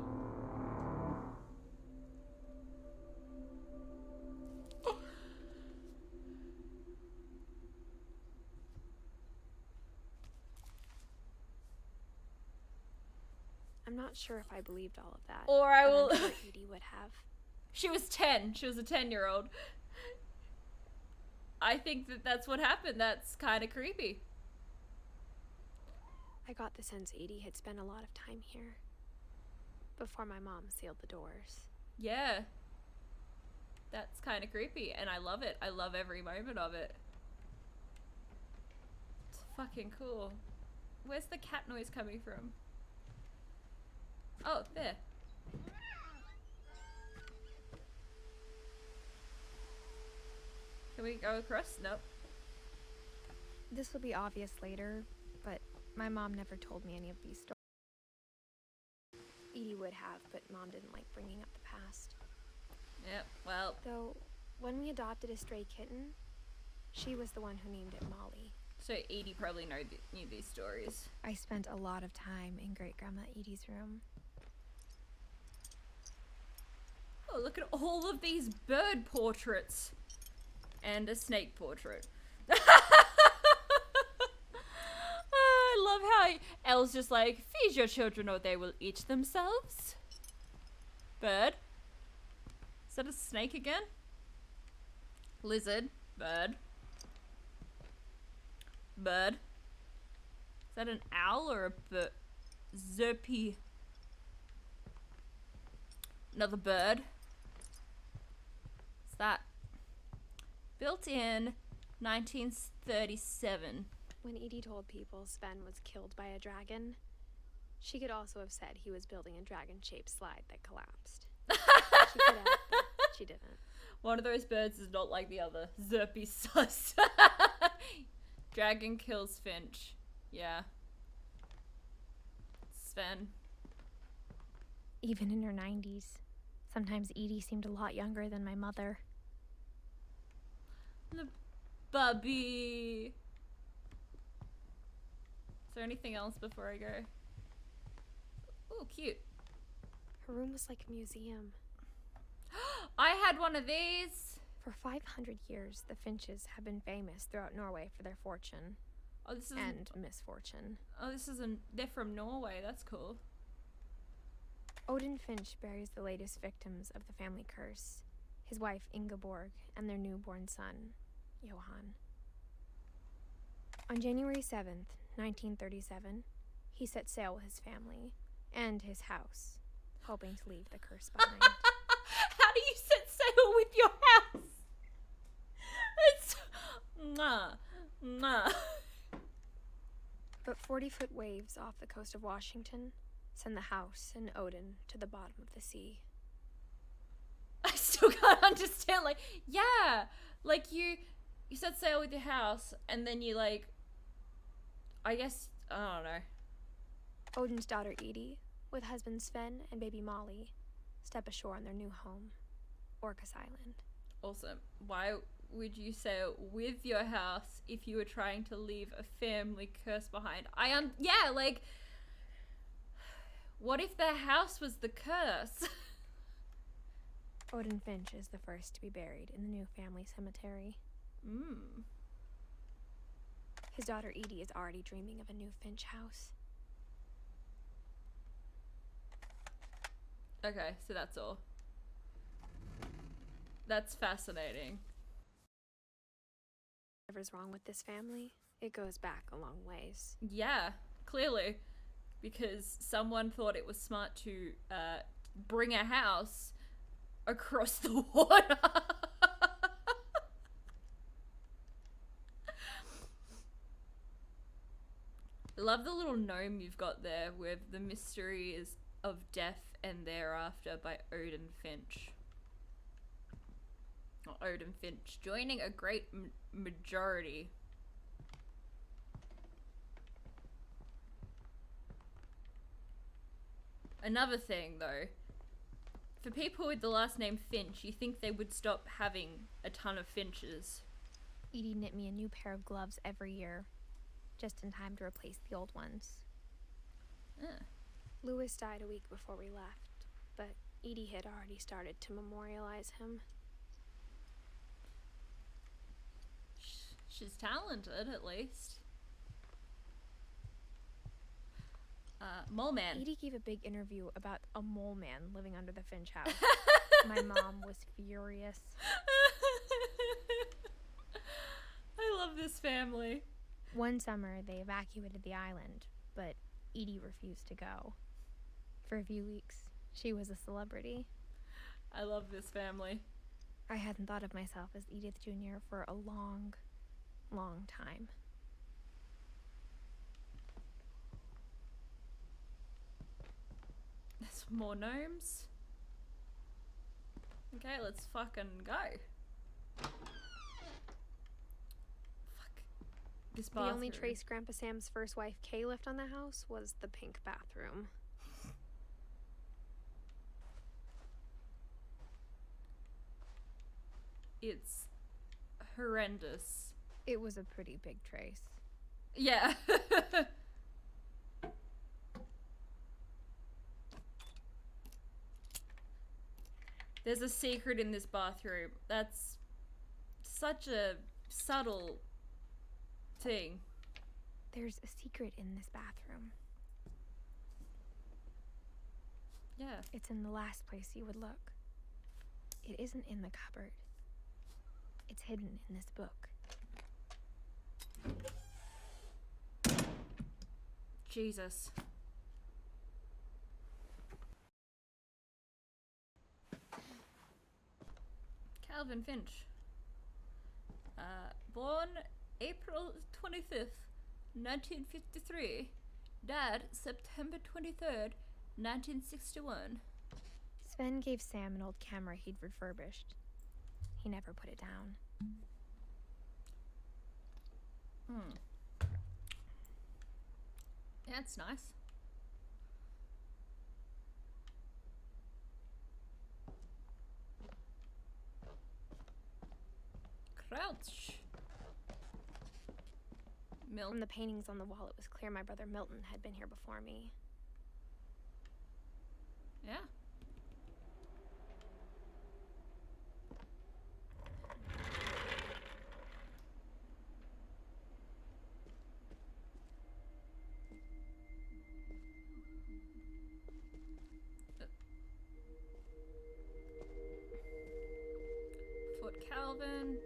I'm not sure if I believed all of that. Or I but will- I'm sure Edie would have. She was 10. She was a 10-year-old. I think that that's what happened. That's kind of creepy. I got the sense Edie had spent a lot of time here. Before my mom sealed the doors. Yeah. That's kind of creepy, and I love it. I love every moment of it. It's fucking cool. Where's the cat noise coming from? Oh, there. Can we go across? Nope. This will be obvious later, but my mom never told me any of these stories. Edie would have, but Mom didn't like bringing up the past. Yep, well, Though, when we adopted a stray kitten, she was the one who named it Molly. so Edie probably knew these stories. I spent a lot of time in Great-Grandma Edie's room. Oh, look at all of these bird portraits. And a snake portrait. I love how Elle's just like, feed your children or they will eat themselves. Bird. Is that a snake again? Lizard. Bird. Bird. Is that an owl or a bird? Zerpy. Another bird. What's that? Built in 1937. When Edie told people Sven was killed by a dragon, she could also have said he was building a dragon-shaped slide that collapsed. She could have, but she didn't. One of those birds is not like the other. Zerpy sus. Dragon kills Finch. Yeah. Sven. Even in her 90s, sometimes Edie seemed a lot younger than my mother. The bubby. Is there anything else before I go? Oh, cute. Her room was like a museum. I had one of these. For 500 years, the Finches have been famous throughout Norway for their fortune Oh, this is and misfortune. Oh, this is they're from Norway. That's cool. Odin Finch buries the latest victims of the family curse, his wife Ingeborg and their newborn son, Johan. On January 7th, 1937, he set sail with his family and his house, hoping to leave the curse behind. How do you set sail with your house? It's mwah. But 40-foot waves off the coast of Washington send the house and Odin to the bottom of the sea. I still can't understand. Like, yeah, like you set sail with your house, and then you like, I guess I don't know. Odin's daughter Edie, with husband Sven and baby Molly, step ashore on their new home, Orcas Island. Awesome. Why would you sail with your house if you were trying to leave a family curse behind? Yeah, like, what if their house was the curse? Odin Finch is the first to be buried in the new family cemetery. His daughter Edie is already dreaming of a new Finch house. Okay, so that's all. That's fascinating. Whatever's wrong with this family, it goes back a long ways. Yeah, clearly. Because someone thought it was smart to bring a house across the water. Love the little gnome you've got there with the mysteries of death and thereafter by Odin Finch. Or Odin Finch joining a great majority. Another thing though, For people with the last name Finch, you think they would stop having a ton of Finches. Edie knit me a new pair of gloves every year, just in time to replace the old ones. Lewis died a week before we left, but Edie had already started to memorialize him. She's talented, at least. Mole Man. Edie gave a big interview about a mole man living under the Finch house. My mom was furious. I love this family. One summer, they evacuated the island, but Edie refused to go. For a few weeks, she was a celebrity. I love this family. I hadn't thought of myself as Edith Jr. for a long, long time. There's more gnomes. Okay, let's fucking go. Fuck. This The bathroom. only trace Grandpa Sam's first wife, Kay, left on the house was the pink bathroom. It's horrendous. It was a pretty big trace. Yeah. There's a secret in this bathroom. That's such a subtle thing. There's a secret in this bathroom. Yeah. It's in the last place you would look. It isn't in the cupboard. It's hidden in this book. Jesus. Calvin Finch. Born April 25th, 1953. Died September 23rd, 1961. Sven gave Sam an old camera he'd refurbished. He never put it down. Yeah, it's nice. Crouch. Milk. From the paintings on the wall, it was clear my brother Milton had been here before me. Yeah. Fort Calvin.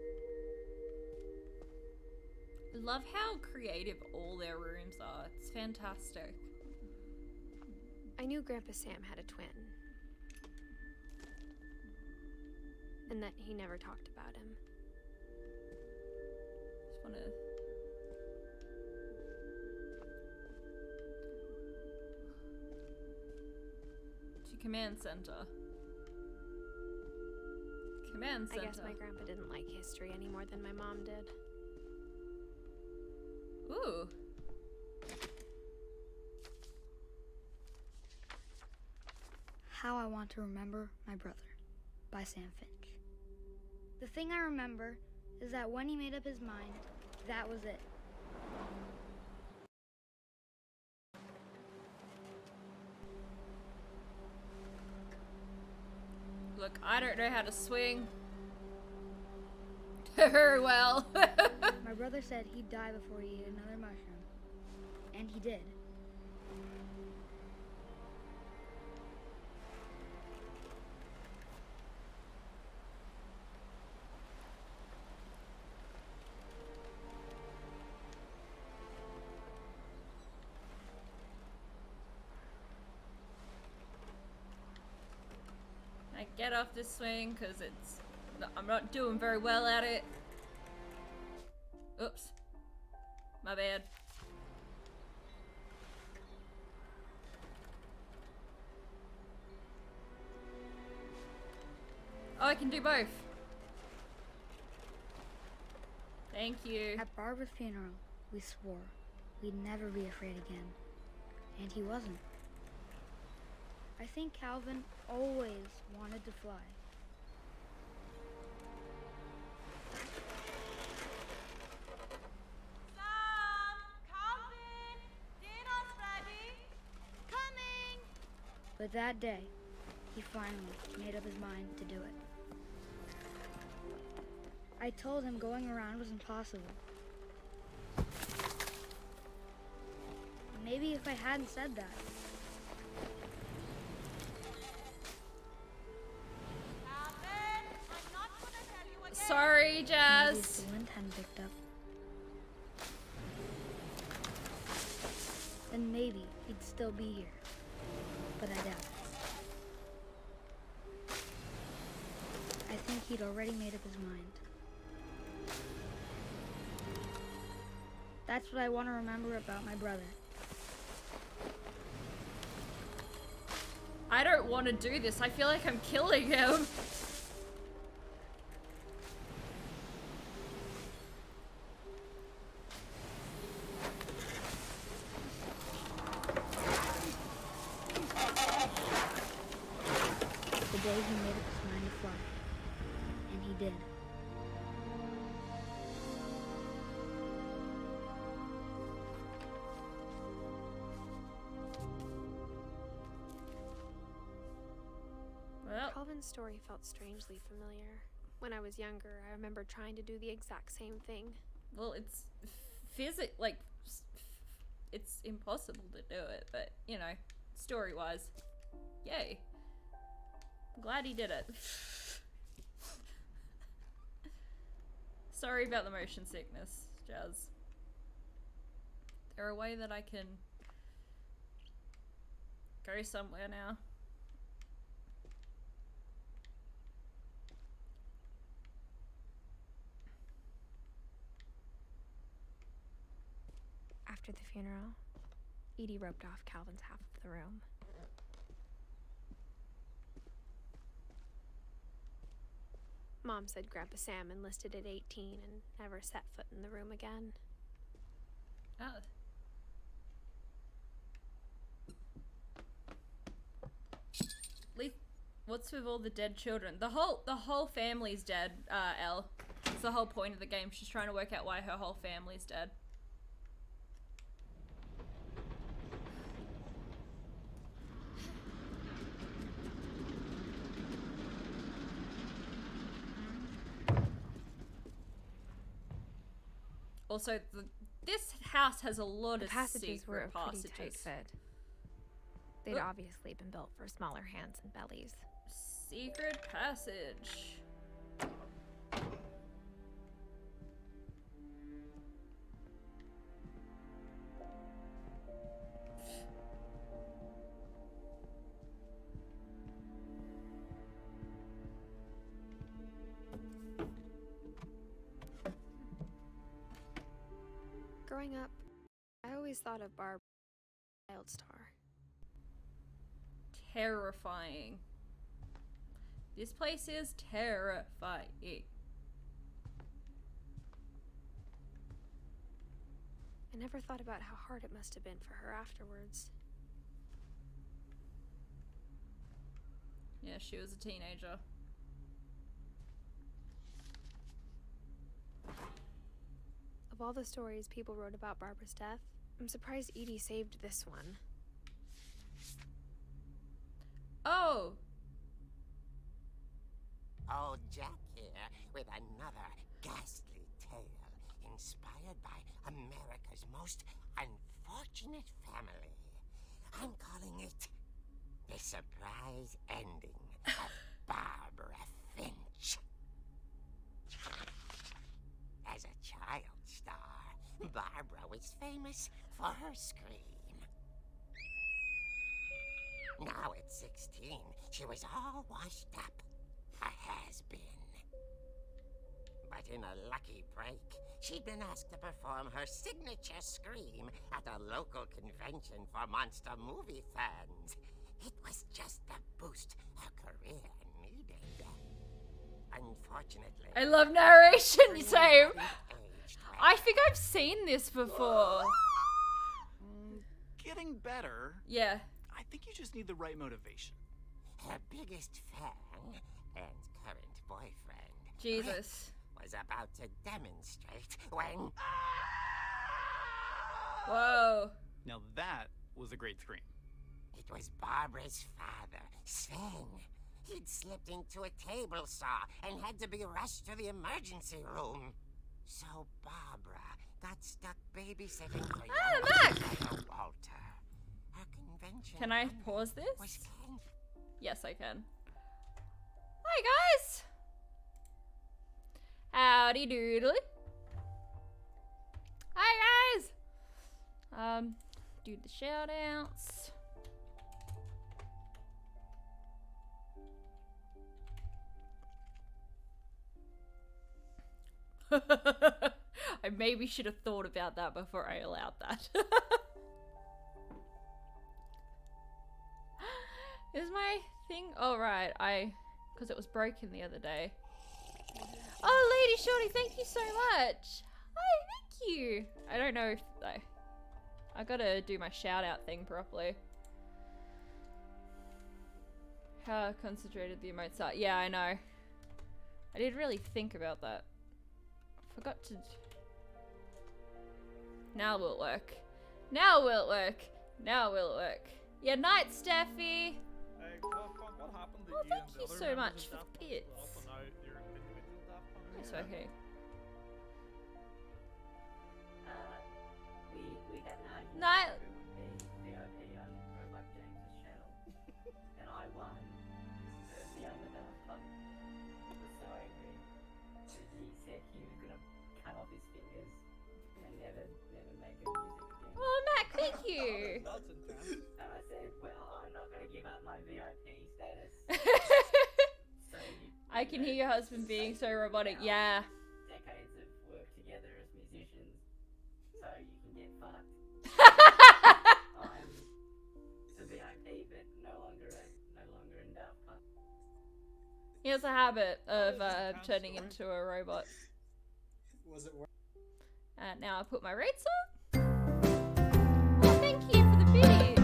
Love how creative all their rooms are. It's fantastic. I knew Grandpa Sam had a twin. And that he never talked about him. Just wanna... To command center. Command center. I guess my grandpa didn't like history any more than my mom did. Ooh. How I Want to Remember My Brother by Sam Finch. The thing I remember is that when he made up his mind, that was it. Look, I don't know how to swing very well. My brother said he'd die before he ate another mushroom. And he did. I get off this swing because I'm not doing very well at it. Oops. My bad. Oh, I can do both. Thank you. At Barbara's funeral, we swore we'd never be afraid again. And he wasn't. I think Calvin always wanted to fly. But that day, he finally made up his mind to do it. I told him going around was impossible. Maybe if I hadn't said that. Sorry, Maybe if Jazz. the wind hadn't picked up. Then maybe he'd still be here. But I doubt it. I think he'd already made up his mind. That's what I want to remember about my brother. I don't want to do this. I feel like I'm killing him. The day he made up his mind to fly. And he did. Well, Calvin's story felt strangely familiar. When I was younger, I remember trying to do the exact same thing. well, it's it's impossible to do it, but you know, story-wise, yay. I'm glad he did it. Sorry about the motion sickness, Jazz. Is there a way that I can go somewhere now? After the funeral, Edie roped off Calvin's half of the room. Mom said Grandpa Sam enlisted at 18 and never set foot in the room again. Oh. What's with all the dead children? The whole family's dead, Elle. It's the whole point of the game. She's trying to work out why her whole family's dead. Also, this house has a lot The of passages were a secret pretty tight passages. fit. They'd Look. obviously been built for smaller hands and bellies. Secret passage. Growing up, I always thought of Barb as a child star. Terrifying. This place is terrifying. I never thought about how hard it must have been for her afterwards. Yeah, she was a teenager. Of all the stories people wrote about Barbara's death, I'm surprised Edie saved this one. Oh! Old Jack here with another ghastly tale inspired by America's most unfortunate family. I'm calling it The Surprise Ending of Barbara Finch. As a child star, Barbara was famous for her scream. Now at 16, she was all washed up. A has-been. But in a lucky break, she'd been asked to perform her signature scream at a local convention for monster movie fans. It was just the boost her career needed. Unfortunately, I love narration, Green same. hadn't aged well. I think I've seen this before. Getting better. Yeah. I think you just need the right motivation. Her biggest fan and current boyfriend, Jesus. Rick, was about to demonstrate when... Whoa. Now that was a great scream. It was Barbara's father, Sven. He'd slipped into a table saw and had to be rushed to the emergency room. So Barbara got stuck babysitting for young brother Walter. Her convention. Can I pause this? Was canceled. Yes, I can. Hi, guys. Howdy doodly. Hi, guys. Do the shout outs. I maybe should have thought about that before I allowed that. Is my thing? Oh, right. Because it was broken the other day. Oh, Lady Shorty, thank you so much. Hi, thank you. I don't know if I gotta do my shout out thing properly. How concentrated the emotes are. Yeah, I know. I did really think about that. Forgot to. Now will it work? Now will it work? Now will it work? Yeah, night, Steffi. Hey, what happened to Oh, you thank and the you other so members much of for Daft the Punk as bits. well, so now you're individual Daft Punk? It's okay. We had an argument Night. who would be VIP on Robot James's channel, and I won. The owner Daft Punk was so angry that he said he was gonna cut off his fingers and never make a music again. Oh, Mac, thank you. That's intense. And I said, well, I'm not gonna give up my VIP status. So I can hear your husband being so robotic. Yeah. decades of work together as musicians, so you can get fucked. I'm the VIP, but no longer in Daft Punk. He has a habit of turning into a robot. Was it worth? Now I put my rates on. Oh, thank you for the biddies.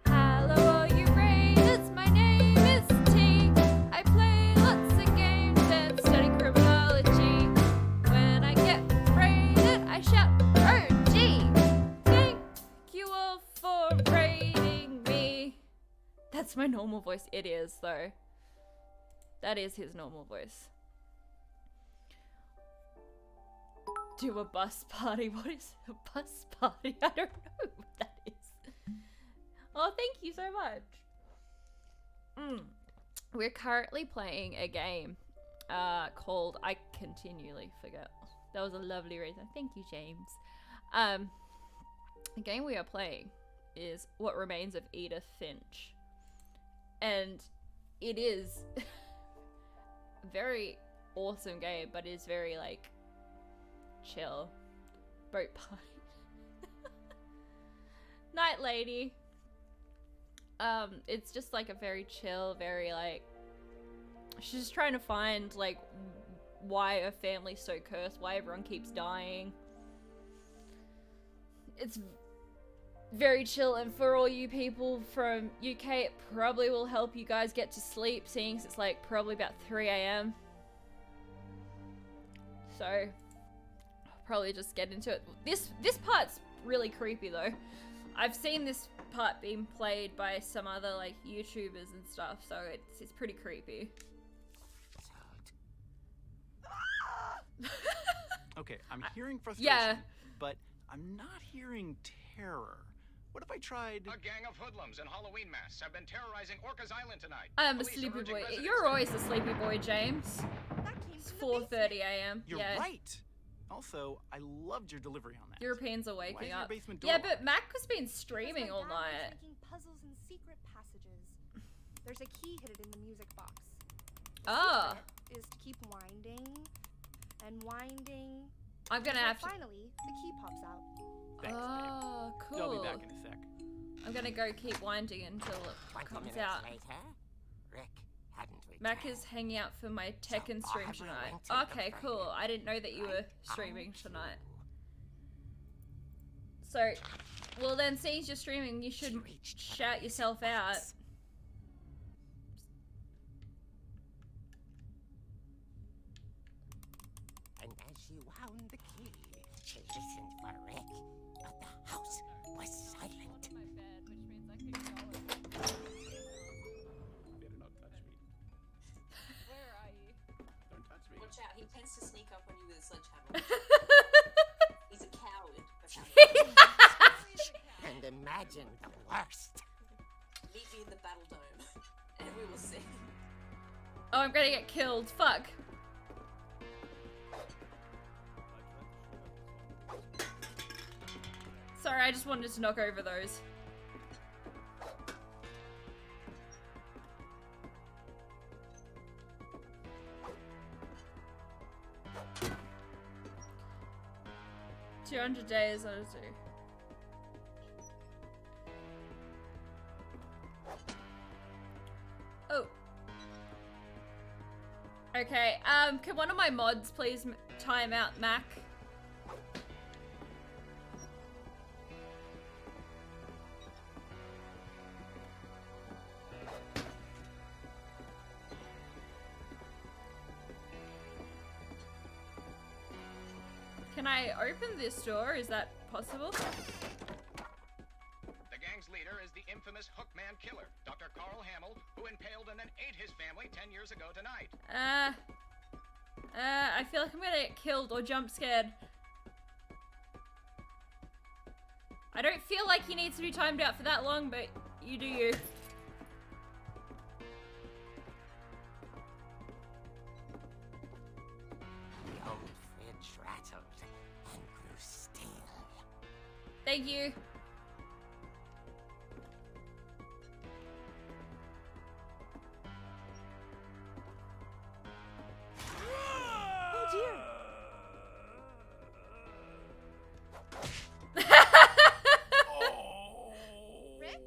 Hello, all you raiders. My name is T. I play lots of games and study criminology. When I get raided, I shout OG. Thank you all for raiding me. That's my normal voice. It is, though. That is his normal voice. Do a bus party. What is a bus party? I don't know what that is. Oh, thank you so much. We're currently playing a game called I continually forget. That was a lovely reason. Thank you, James. The game we are playing is What Remains of Edith Finch. And it is a very awesome game, but it's very like chill. Boat party. Night lady. It's just like a very chill, very like she's just trying to find like why a family's so cursed, why everyone keeps dying. It's very chill, and for all you people from UK, it probably will help you guys get to sleep, seeing as it's like probably about 3 AM. So I'll probably just get into it. This part's really creepy though. I've seen this part being played by some other like YouTubers and stuff, so it's pretty creepy. Okay, I'm hearing frustration, Yeah. but I'm not hearing terror. What if I tried... A gang of hoodlums in Halloween masks have been terrorizing Orcas Island tonight. I'm a Police are sleepy urging boy. residents You're to- always a sleepy boy, James. It's 4:30 AM. You're yeah. right! Also, I loved your delivery on that. Europeans are Why is waking your up. basement door Yeah, locked? but Mac has been streaming all night. Making puzzles and secret passages. There's a key hidden in the music box. Ah. Secret is to keep winding and winding. I'm gonna until have to. finally the key pops out. Thanks, Oh, babe. cool. I'll be back in a sec. I'm gonna go keep winding until it 20 comes minutes out. later, Rick hadn't returned. Mac is hanging out for my Tekken stream Barbara tonight. went to the Okay, cool. I didn't know that you were streaming tonight. So, well then, since you're streaming, you should shout yourself out. And as she wound the key, she listened for Rick, but the house was silent. Better not touch me. Where are you? Don't touch me. Watch out, he tends to sneak up on you with a sledgehammer. He's a coward. And imagine the worst. Meet me in the battle dome, and we will see. Oh, I'm gonna get killed. Fuck. Sorry, I just wanted to knock over those. $200 days, I do. Oh. Okay, can one of my mods please time out Mac? Can I open this door? Is that possible? The gang's leader is the infamous Hookman killer, Dr. Carl Hamill, who impaled and then ate his family 10 years ago tonight. I feel like I'm gonna get killed or jump scared. I don't feel like he needs to be timed out for that long, but you do you. The old fridge rattled and grew still. Thank you. Oh dear. Rick?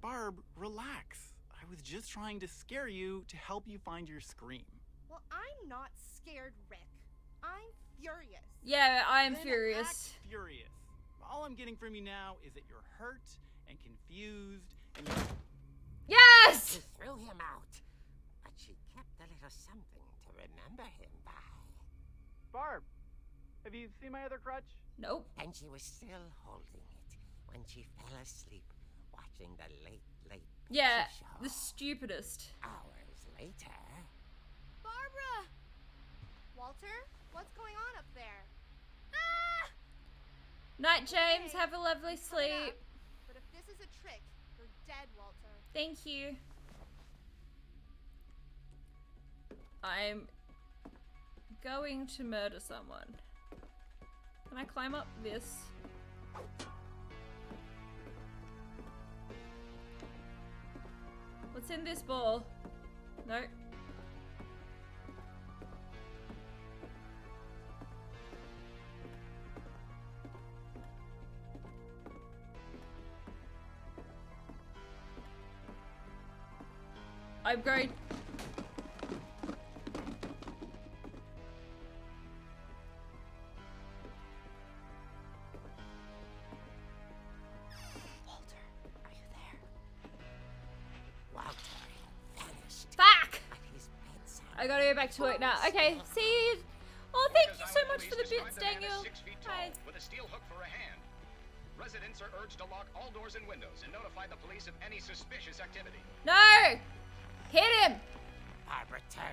Barb, relax. I was just trying to scare you to help you find your scream. Well, I'm not scared, Rick. I'm furious. Yeah, I am Then furious. act furious. All I'm getting from you now is that you're hurt and confused and you're... Yes! She threw him out, but she kept a little something to remember him by. Barb, have you seen my other crutch? Nope. And she was still holding it when she fell asleep watching the late Yeah, picture show. the stupidest. Hours later... Barbara! Walter, what's going on up there? Night, James. Hey, Have a lovely I'm coming sleep. up. But if this is a trick, you're dead, Walter. Thank you. I'm going to murder someone. Can I climb up this? What's in this ball? No. I'm going. Walter, are you there? Walter vanished. Fuck! At his bedside. I gotta go back to work now. Okay, see you. Oh, thank you so much for the bits, Daniel. 6 feet tall, Hi. with a steel hook for a hand. Residents are urged to lock all doors and windows and notify the police of any suspicious activity. No! Hit him! Barbara turned,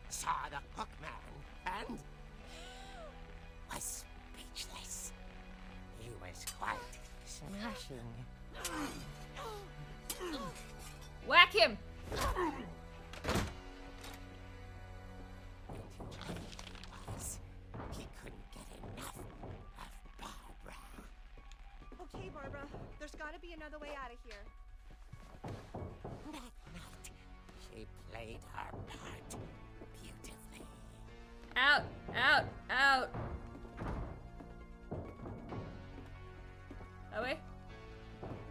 saw the Hookman, and was speechless. He was quite smashing. Whack him! He couldn't get enough of Barbara. Okay, Barbara, there's gotta be another way out of here. That night, she played her part beautifully. Out, out, out. Are we?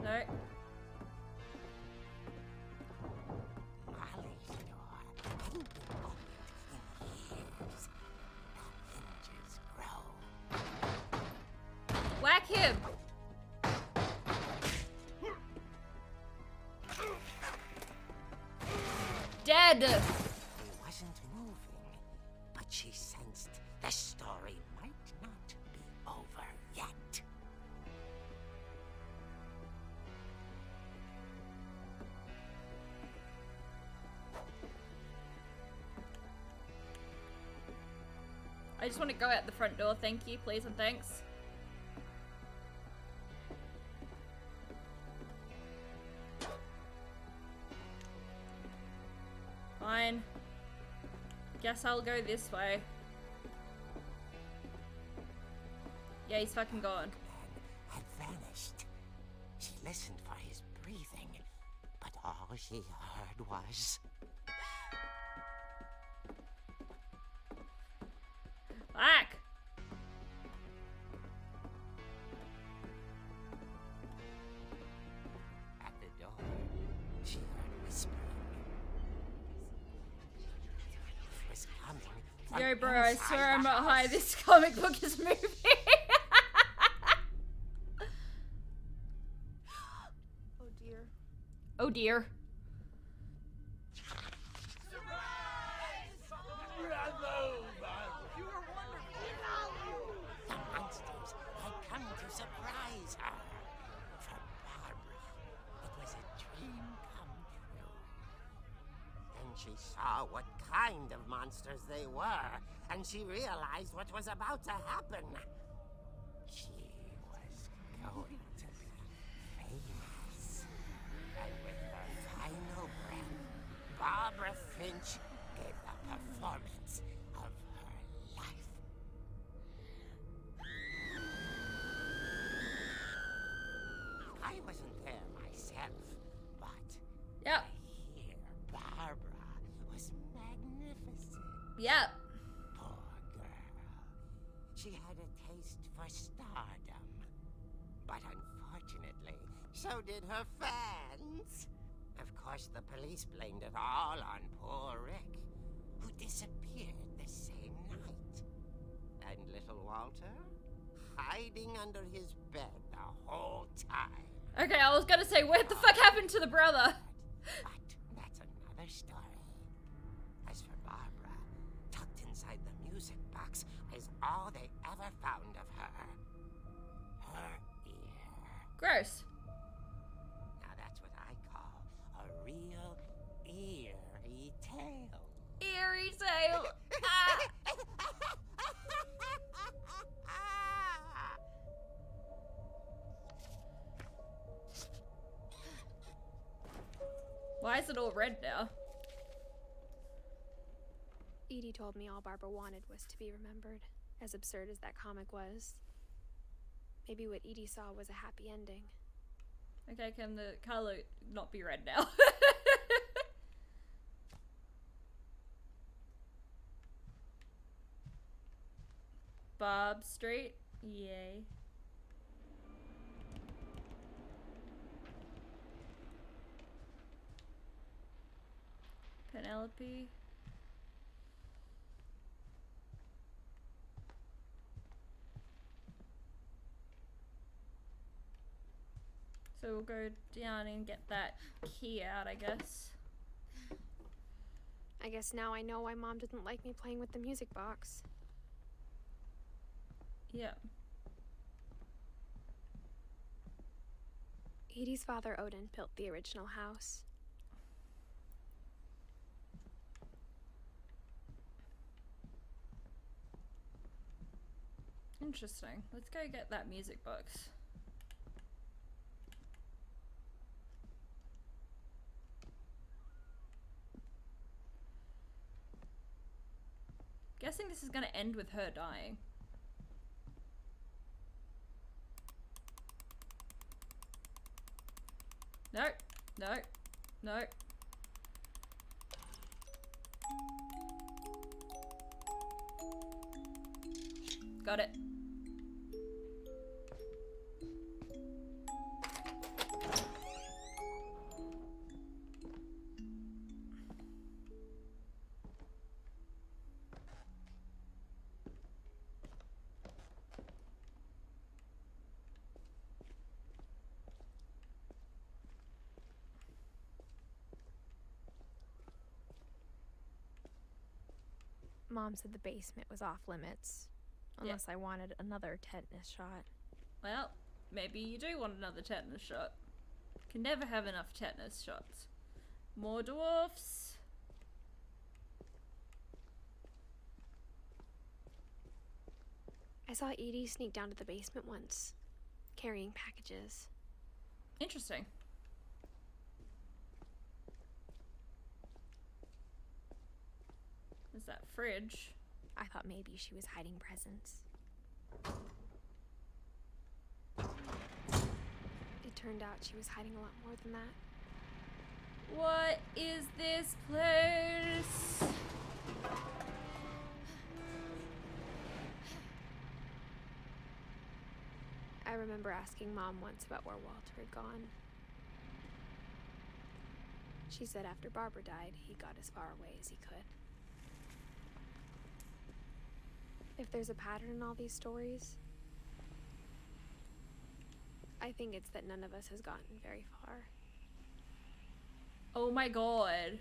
No. Molly's door hadn't been opened in years. The hinges grow. Whack bed! He wasn't moving, but she sensed the story might not be over yet. I just want to go out the front door, thank you, please and thanks. Fine. Guess I'll go this way. Yeah, he's fucking gone. Had vanished. She listened for his breathing, but all she heard was... Back! At the door, she heard whispering. It was coming from Yo, bro, I inside swear I'm the not high. house. This comic book is moving. Oh dear. Oh dear. The monsters had come to surprise her. For Barbara, it was a dream come true. Then she saw what kind of monsters they were, and she realized what was about to happen. She was going to be famous. And with her final breath, Barbara Finch gave the performance of her life. I wasn't there myself, but Yep. I hear Barbara was magnificent. Yep. Poor girl. She had a taste for stardom. But unfortunately, so did her fans. Of course, the police blamed it all on poor Rick, who disappeared the same night. And little Walter, hiding under his bed the whole time. Okay, I was gonna say, what the fuck happened to the brother? But that's another story. As for Barbara, tucked inside the music box is all they ever found of her. Her ear. Gross. Now that's what I call a real eerie tale. Eerie tale. Ah. Why is it all red now? Edie told me all Barbara wanted was to be remembered, as absurd as that comic was. Maybe what Edie saw was a happy ending. Okay, can the color not be red now? Bob Street? Yay. Penelope? So we'll go down and get that key out, I guess. I guess now I know why Mom didn't like me playing with the music box. Yeah. Edie's father, Odin, built the original house. Interesting. Let's go get that music box. Guessing this is gonna end with her dying. No, no, no. Got it. Mom said the basement was off limits. Unless I wanted another tetanus shot. Well, maybe you do want another tetanus shot. Can never have enough tetanus shots. More dwarfs. I saw Edie sneak down to the basement once, carrying packages. Interesting. There's that fridge. I thought maybe she was hiding presents. It turned out she was hiding a lot more than that. What is this place? I remember asking Mom once about where Walter had gone. She said after Barbara died, he got as far away as he could. If there's a pattern in all these stories, I think it's that none of us has gotten very far. Oh my god.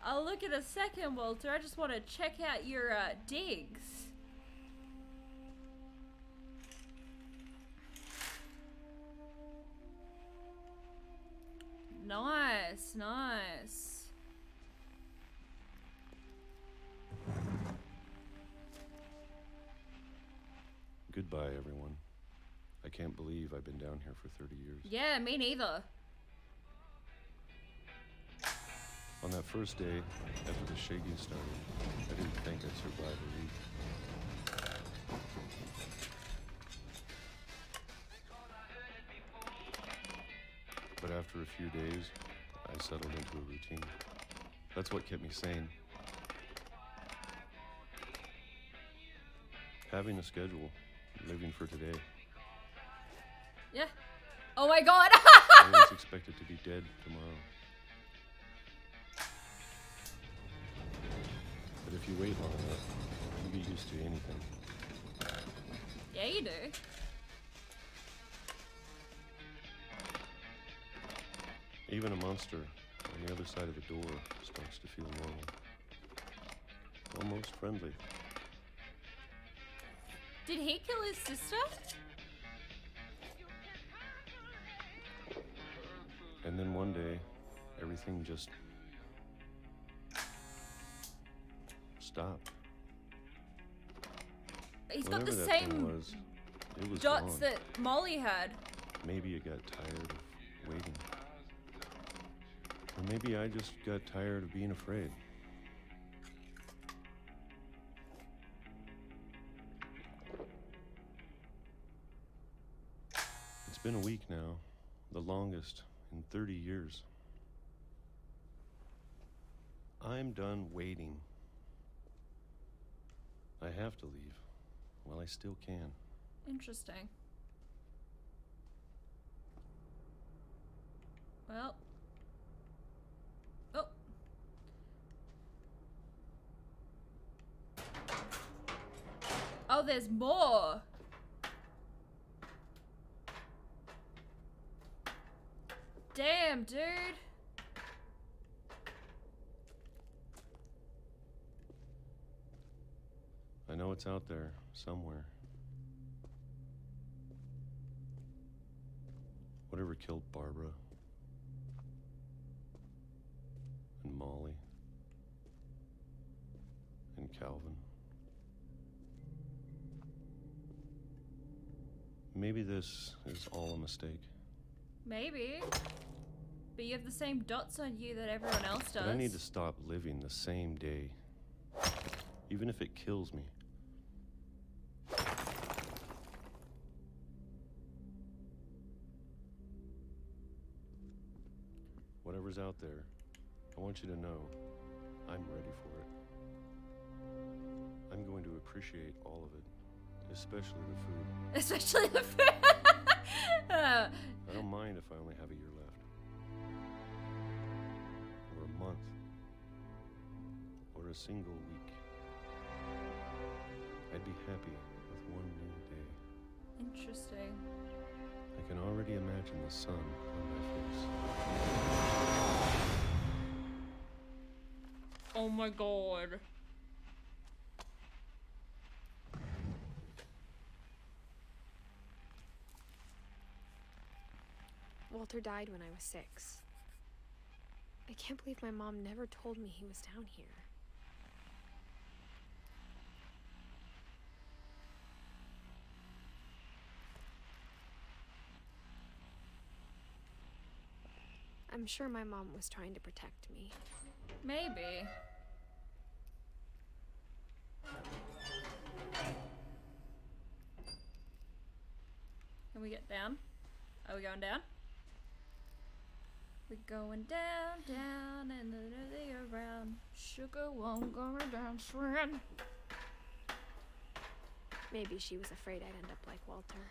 I'll look in a second, Walter. I just want to check out your digs. Nice, nice. Goodbye, everyone. I can't believe I've been down here for 30 years. Yeah, me neither. On that first day, after the shaking started, I didn't think I'd survive a week. But after a few days, I settled into a routine. That's what kept me sane. Having a schedule, living for today. Yeah. Oh my god! I was expected to be dead tomorrow. But if you wait long enough, you get used to anything. Yeah, you do. Even a monster on the other side of the door starts to feel normal. Almost friendly. Did he kill his sister? And then one day, everything just stopped. He's got Whatever the that thing same was, it was dots gone. that Molly had. Maybe it got tired of waiting. Or maybe I just got tired of being afraid. It's been a week now, the longest in 30 years. I'm done waiting. I have to leave while I still can. Interesting. Well. Oh. Oh, there's more. Damn, dude. I know it's out there somewhere. Whatever killed Barbara and Molly and Calvin. Maybe this is all a mistake. Maybe. But you have the same dots on you that everyone else does. But I need to stop living the same day, even if it kills me. Whatever's out there, I want you to know I'm ready for it. I'm going to appreciate all of it, especially the food. Especially the food. I don't mind if I only have a year left. Or a month. Or a single week. I'd be happy with one new day. Interesting. I can already imagine the sun on my face. Oh my god. Walter died when I was 6. I can't believe my mom never told me he was down here. I'm sure my mom was trying to protect me. Maybe. Can we get down? Are we going down? We're going down, down, and around. Sugar won't go down, friend. Maybe she was afraid I'd end up like Walter.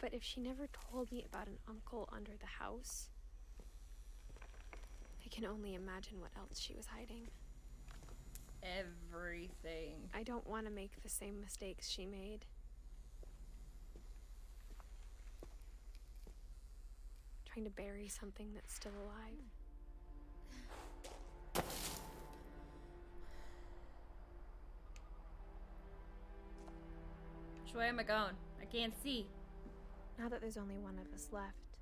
But if she never told me about an uncle under the house, I can only imagine what else she was hiding. Everything. I don't want to make the same mistakes she made. Trying to bury something that's still alive. Which way am I going? I can't see. Now that there's only one of us left,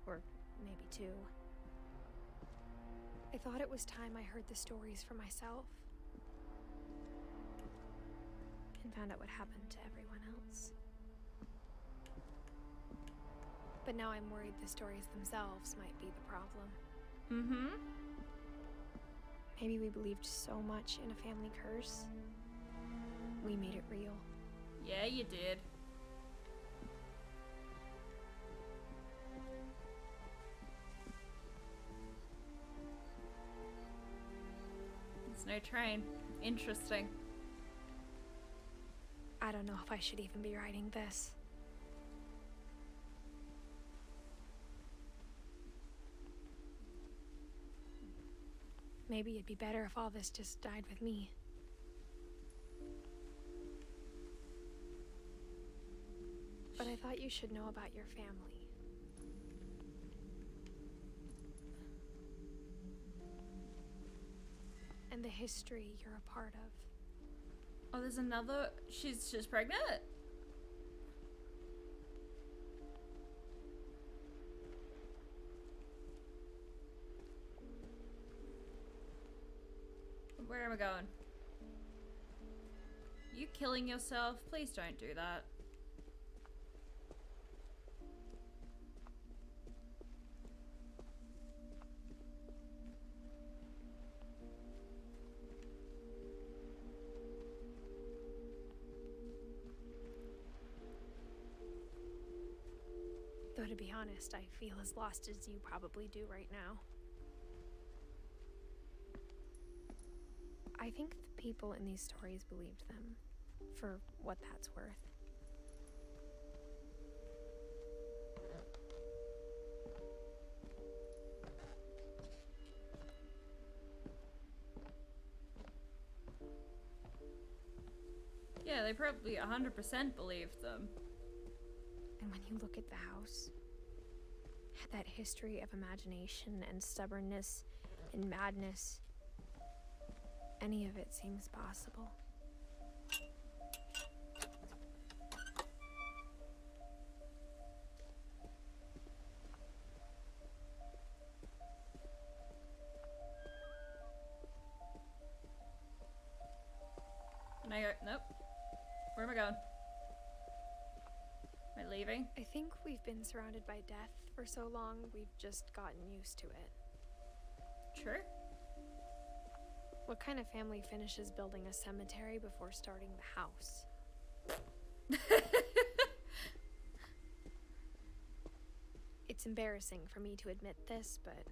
or maybe 2, I thought it was time I heard the stories for myself and found out what happened to everyone else. But now I'm worried the stories themselves might be the problem. Mm-hmm. Maybe we believed so much in a family curse, we made it real. Yeah, you did. There's no train. Interesting. I don't know if I should even be writing this. Maybe it'd be better if all this just died with me. But I thought you should know about your family. And the history you're a part of. Oh, there's another. She's pregnant? Where am I going? You killing yourself? Please don't do that. Though to be honest, I feel as lost as you probably do right now. I think the people in these stories believed them, for what that's worth. Yeah, they probably 100% believed them. And when you look at the house, that history of imagination and stubbornness and madness, any of it seems possible. Can I go? Nope. Where am I going? Am I leaving? I think we've been surrounded by death for so long, we've just gotten used to it. True. What kind of family finishes building a cemetery before starting the house? It's embarrassing for me to admit this, but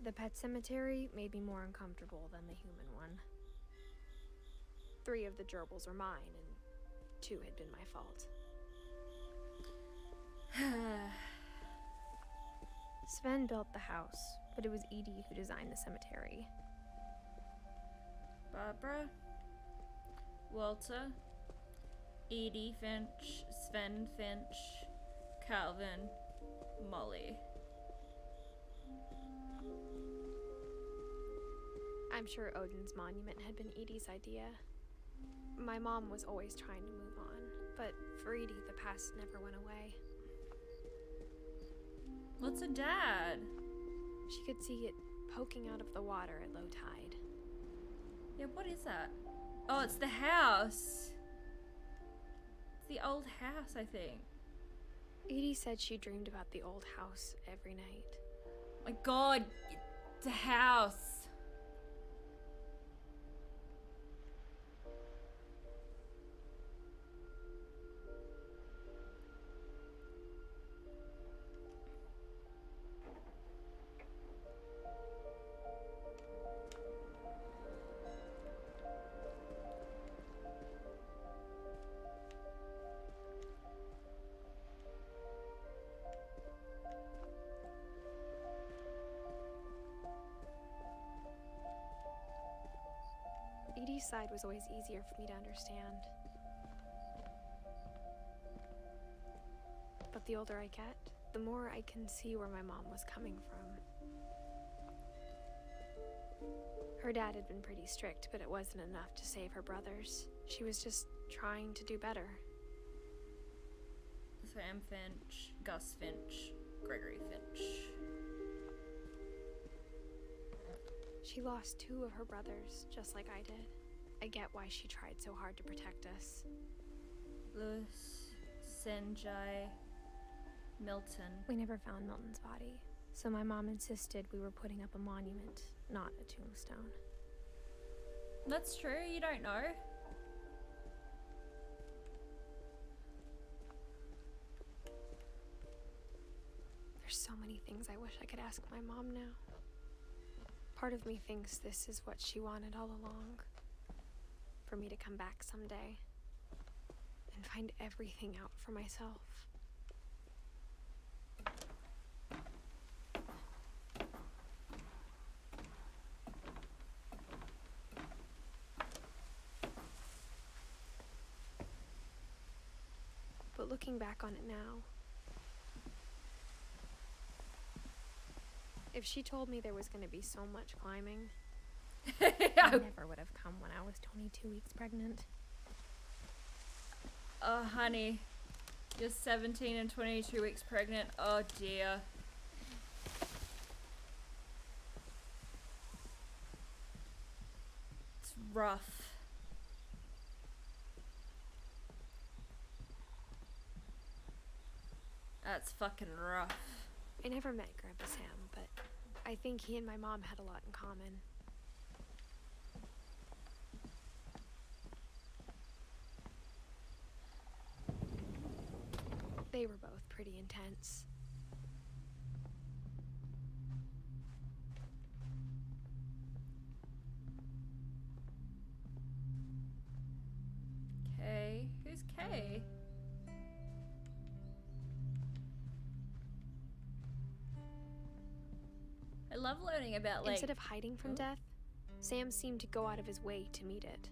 the pet cemetery made me more uncomfortable than the human one. 3 of the gerbils were mine, and 2 had been my fault. Sven built the house, but it was Edie who designed the cemetery. Barbara, Walter, Edie Finch, Sven Finch, Calvin, Molly. I'm sure Odin's monument had been Edie's idea. My mom was always trying to move on, but for Edie, the past never went away. What's a dad? She could see it poking out of the water at low tide. Yeah, what is that? Oh, it's the house. It's the old house, I think. Edie said she dreamed about the old house every night. My God, it's a house. Edie's side was always easier for me to understand. But the older I get, the more I can see where my mom was coming from. Her dad had been pretty strict, but it wasn't enough to save her brothers. She was just trying to do better. Sam Finch, Gus Finch, Gregory Finch. She lost 2 of her brothers, just like I did. I get why she tried so hard to protect us. Lewis, Senjai, Milton. We never found Milton's body, so my mom insisted we were putting up a monument, not a tombstone. That's true, you don't know. There's so many things I wish I could ask my mom now. Part of me thinks this is what she wanted all along. For me to come back someday and find everything out for myself. But looking back on it now, if she told me there was going to be so much climbing, I never would have come when I was 22 weeks pregnant. Oh, honey. You're 17 and 22 weeks pregnant. Oh, dear. It's rough. That's fucking rough. I never met Grandpa Sam, but I think he and my mom had a lot in common. They were both pretty intense. Kay? Who's Kay? I love learning about, like... Instead of hiding from death, Sam seemed to go out of his way to meet it.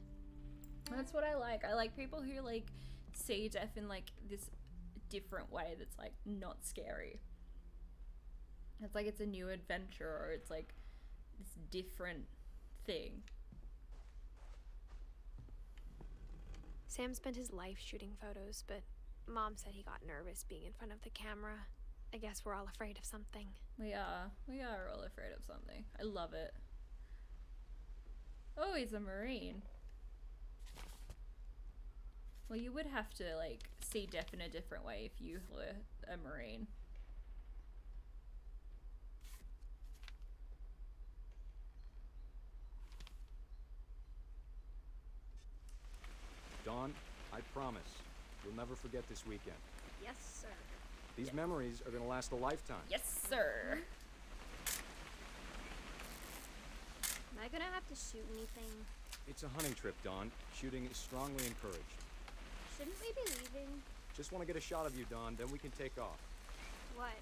That's what I like. I like people who, like, see death in, like, this different way that's, like, not scary. It's like it's a new adventure, or it's, like, this different thing. Sam spent his life shooting photos, but Mom said he got nervous being in front of the camera. I guess we're all afraid of something. We are all afraid of something. I love it. Oh, he's a Marine. Well, you would have to, like, see death in a different way if you were a Marine. Dawn, I promise, you'll never forget this weekend. Yes, sir. These memories are gonna last a lifetime. Yes, sir. Am I gonna have to shoot anything? It's a hunting trip, Dawn. Shooting is strongly encouraged. Shouldn't we be leaving? Just want to get a shot of you, Dawn, then we can take off. What?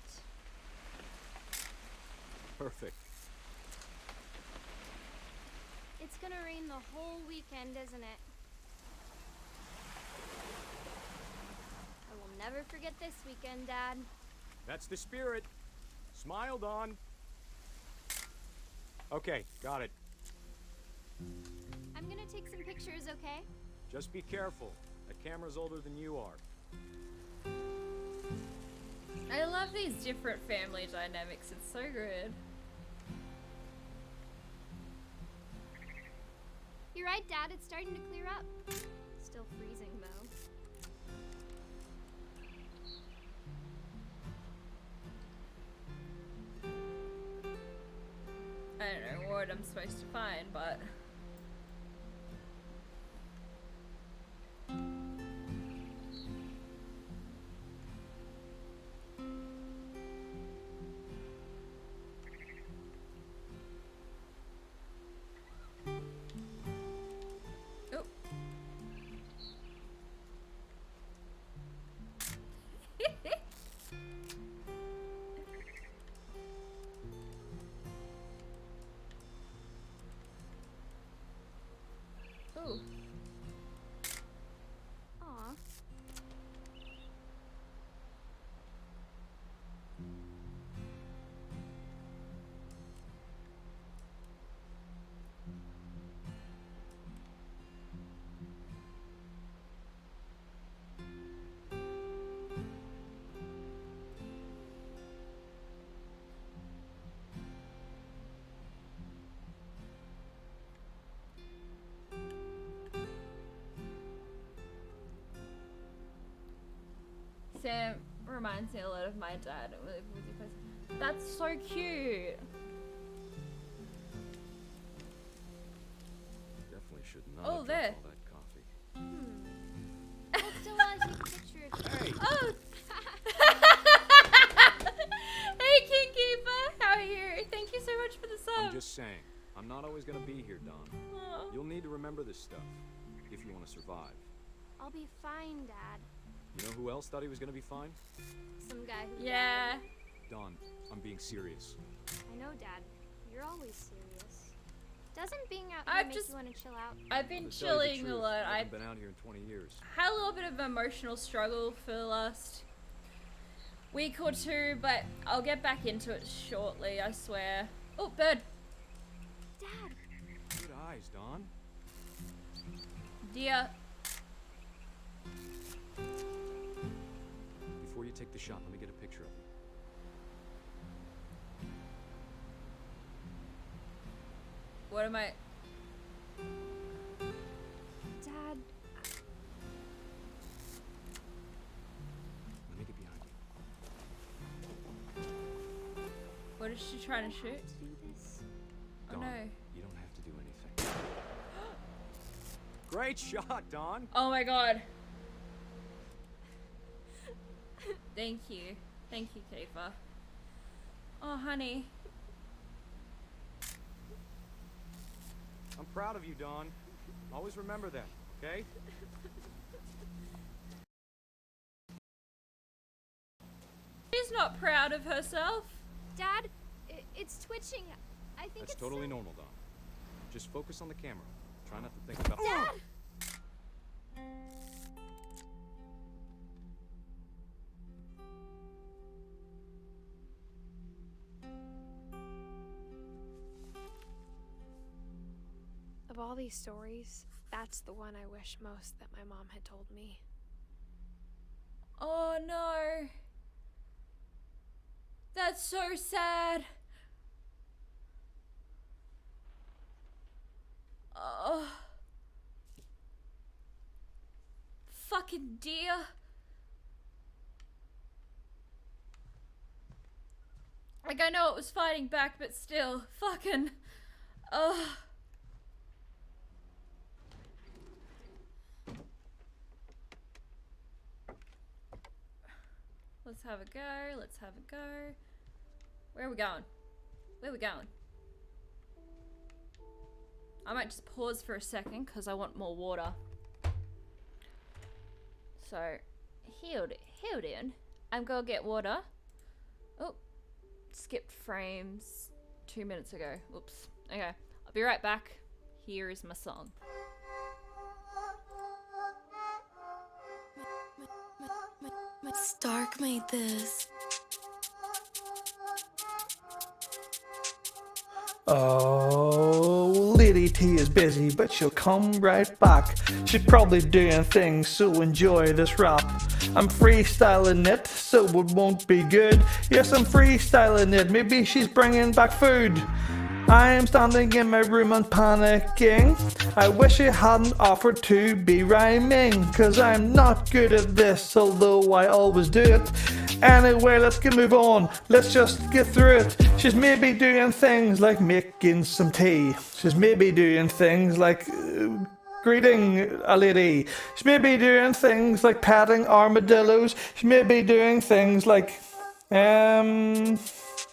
Perfect. It's It's gonna rain the whole weekend, isn't it? I will never forget this weekend, Dad. That's the spirit. Smile, Dawn. Okay, got it. I'm gonna take some pictures, okay? Just be careful. That camera's older than you are. I love these different family dynamics. It's so good. You're right, Dad. It's starting to clear up. Still freezing, though. I don't know what I'm supposed to find, but... Oh. Ooh. Aw. Sam reminds me a lot of my dad. That's so cute. Definitely should not Oh, have there. drunk all that coffee. I still want to take a picture of you. Hey! Oh! Hey, Kingkeeper! How are you? Thank you so much for the sub. I'm just saying, I'm not always gonna be here, Dawn. Aw. You'll need to remember this stuff if you want to survive. I'll be fine, Dad. You know who else thought he was gonna be fine? Some guy who Yeah. died. Dawn, I'm being serious. I know, Dad. You're always serious. Doesn't being out I've here make just- you want to chill out? I've been To tell you the chilling a truth, lot. I I've haven't been out here in 20 years. had a little bit of emotional struggle for the last week or two, but I'll get back into it shortly, I swear. Oh, bird. Dad! Good eyes, Dawn. Dear. Before you take the shot, let me get a picture of you. What am I... Dad, Let me get behind you. What is she trying to shoot? do this. Oh Dawn, no. you don't have to do anything. Great shot, Dawn. Oh my god. Thank you. Thank you, Kiefer. Oh, honey. I'm proud of you, Dawn. Always remember that, okay? She's not proud of herself. Dad, it's twitching. I think That's it's totally so- normal, Dawn. Just focus on the camera. Try not to think about. Dad! Of all these stories, that's the one I wish most that my mom had told me. Oh no. That's so sad. Oh. Fucking dear. Like, I know it was fighting back, but still, fucking. Ugh. Let's have a go. Let's have a go. Where are we going? Where are we going? I might just pause for a second because I want more water. So, hold in. I'm gonna get water. Oh, skipped frames 2 minutes ago. Oops. Okay, I'll be right back. here is my song. Stark made this. Oh, Lady T is busy, but she'll come right back. She's probably doing things, so enjoy this rap. I'm freestyling it, so it won't be good. Yes, I'm freestyling it, maybe she's bringing back food. I am standing in my room and panicking. I wish I hadn't offered to be rhyming, cause I'm not good at this, although I always do it. Anyway, let's move on. Let's just get through it. She's maybe doing things like making some tea. She's maybe doing things like greeting a lady. She may be doing things like patting armadillos. She may be doing things like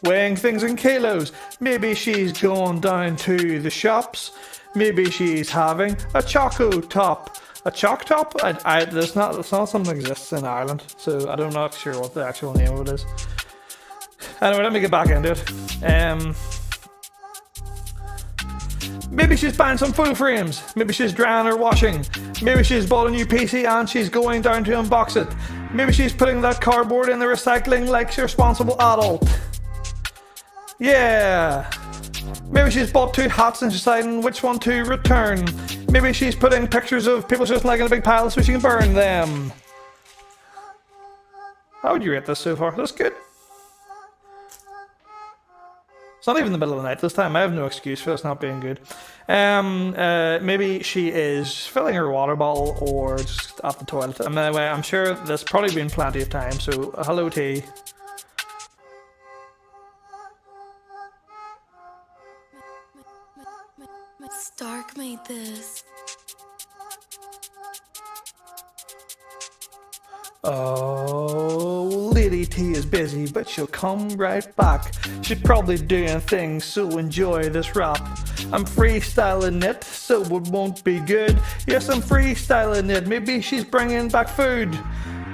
weighing things in kilos. Maybe she's going down to the shops. Maybe she's having a choco top. A chalk top? That's not something that exists in Ireland, so I'm not sure what the actual name of it is. Anyway, let me get back into it. Maybe she's buying some full frames. Maybe she's drying or washing. Maybe she's bought a new PC and she's going down to unbox it. Maybe she's putting that cardboard in the recycling like she's a responsible adult. Yeah. Maybe she's bought 2 hats and deciding which one to return. Maybe she's putting pictures of people just like in a big pile so she can burn them. How would you rate this so far? That's good. It's not even the middle of the night this time. I have no excuse for this not being good. Maybe she is filling her water bottle or just at the toilet. Anyway, I'm sure there's probably been plenty of time, so hello T. Stark made this. Oh, Lady T is busy, but she'll come right back. She's probably doing things, so enjoy this rap. I'm freestyling it, so it won't be good. Yes, I'm freestyling it, maybe she's bringing back food.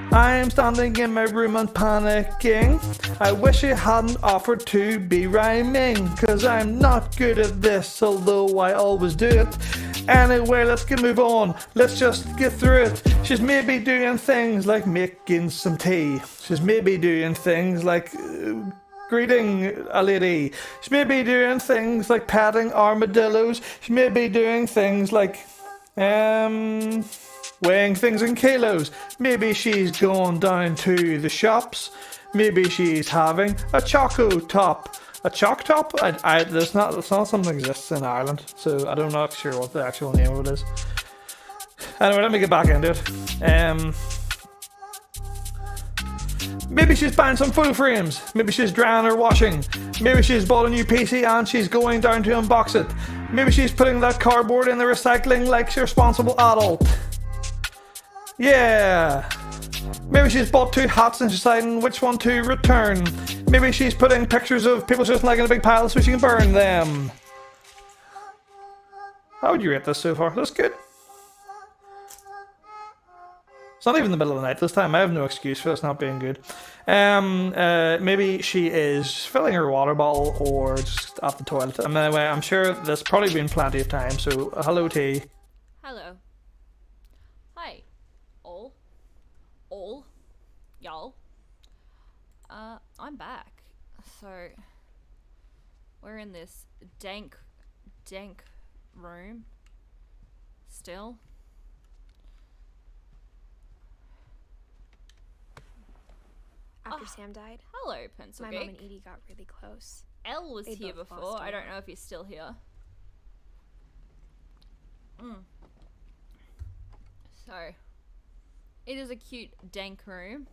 I am standing in my room and panicking. I wish I hadn't offered to be rhyming, cause I'm not good at this, although I always do it. Anyway, let's move on. Let's just get through it. She's maybe doing things like making some tea. She's maybe doing things like greeting a lady. She may be doing things like patting armadillos. She may be doing things like weighing things in kilos. Maybe she's going down to the shops. Maybe she's having a choco top. A chalk top? That's not something that exists in Ireland, so I'm not sure what the actual name of it is. Anyway, let me get back into it. Maybe she's buying some full frames. Maybe she's drying or washing. Maybe she's bought a new PC and she's going down to unbox it. Maybe she's putting that cardboard in the recycling like she's a responsible adult. Yeah. Maybe she's bought 2 hats and deciding which one to return. Maybe she's putting pictures of people just like in a big pile so she can burn them. How would you rate this so far? That's good. It's not even the middle of the night this time. I have no excuse for this not being good. Maybe she is filling her water bottle or just at the toilet. Anyway, I'm sure there's probably been plenty of time, so hello T. Hello. Hi. All. Y'all. I'm back. So, we're in this dank room. Still. After Sam died, Hello, Pencil my Geek. mom and Edie got really close. Elle was They here both before. lost I a don't lot. know if he's still here. So, it is a cute dank room.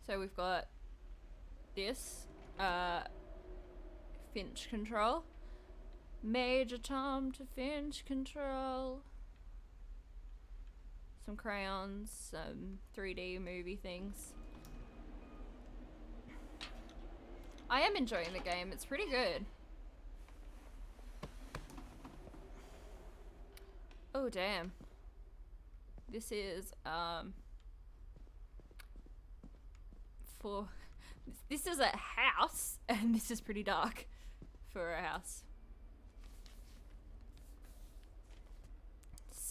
So we've got this, Finch control. Major Tom to Finch control. Some crayons, some 3D movie things. I am enjoying the game, it's pretty good. Oh damn. This is this is a house and this is pretty dark for a house.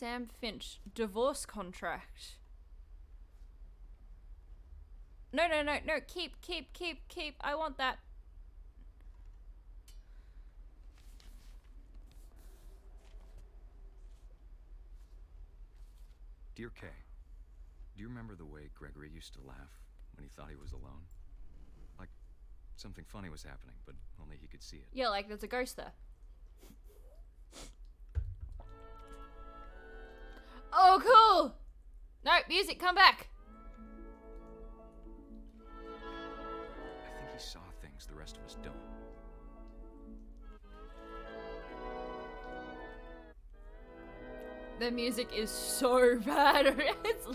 Sam Finch divorce contract. No, keep. I want that. Dear Kay, do you remember the way Gregory used to laugh when he thought he was alone? Like something funny was happening, but only he could see it. Yeah, like there's a ghost there. Oh, cool! No, music, come back! I think he saw things the rest of us don't. The music is so bad. It's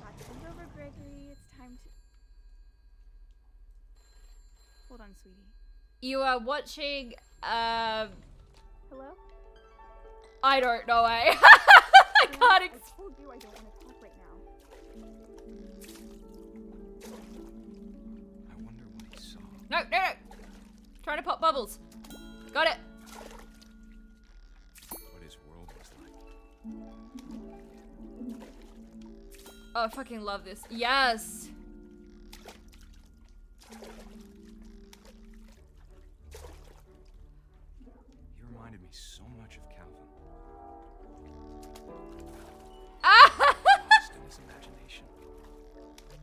Watching over Gregory, it's time to. Hold on, sweetie. You are watching, Hello? I don't know, I can't I told you I don't want to talk right now. I wonder what he saw. No. Trying to pop bubbles. Got it. What his world was like. Oh, I fucking love this. Yes. He reminded me so much of Calvin. Just in his imagination.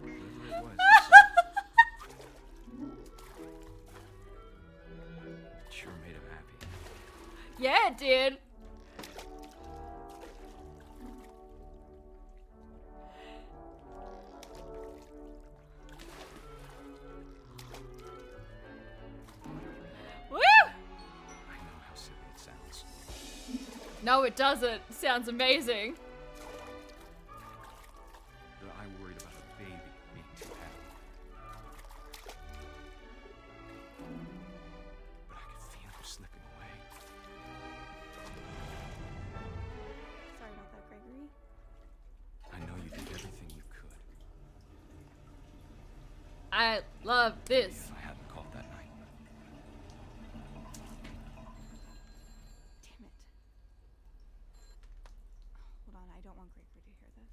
Whatever it was, it sure made him happy. Yeah, it did. Woo! I know how silly it sounds. No, it doesn't. Sounds amazing. But I worried about a baby being too happy. But I could feel him slipping away. Sorry about that, Gregory. I know you did everything you could. I love this. If I hadn't called that night. Damn it. Hold on, I don't want Gregory to hear this.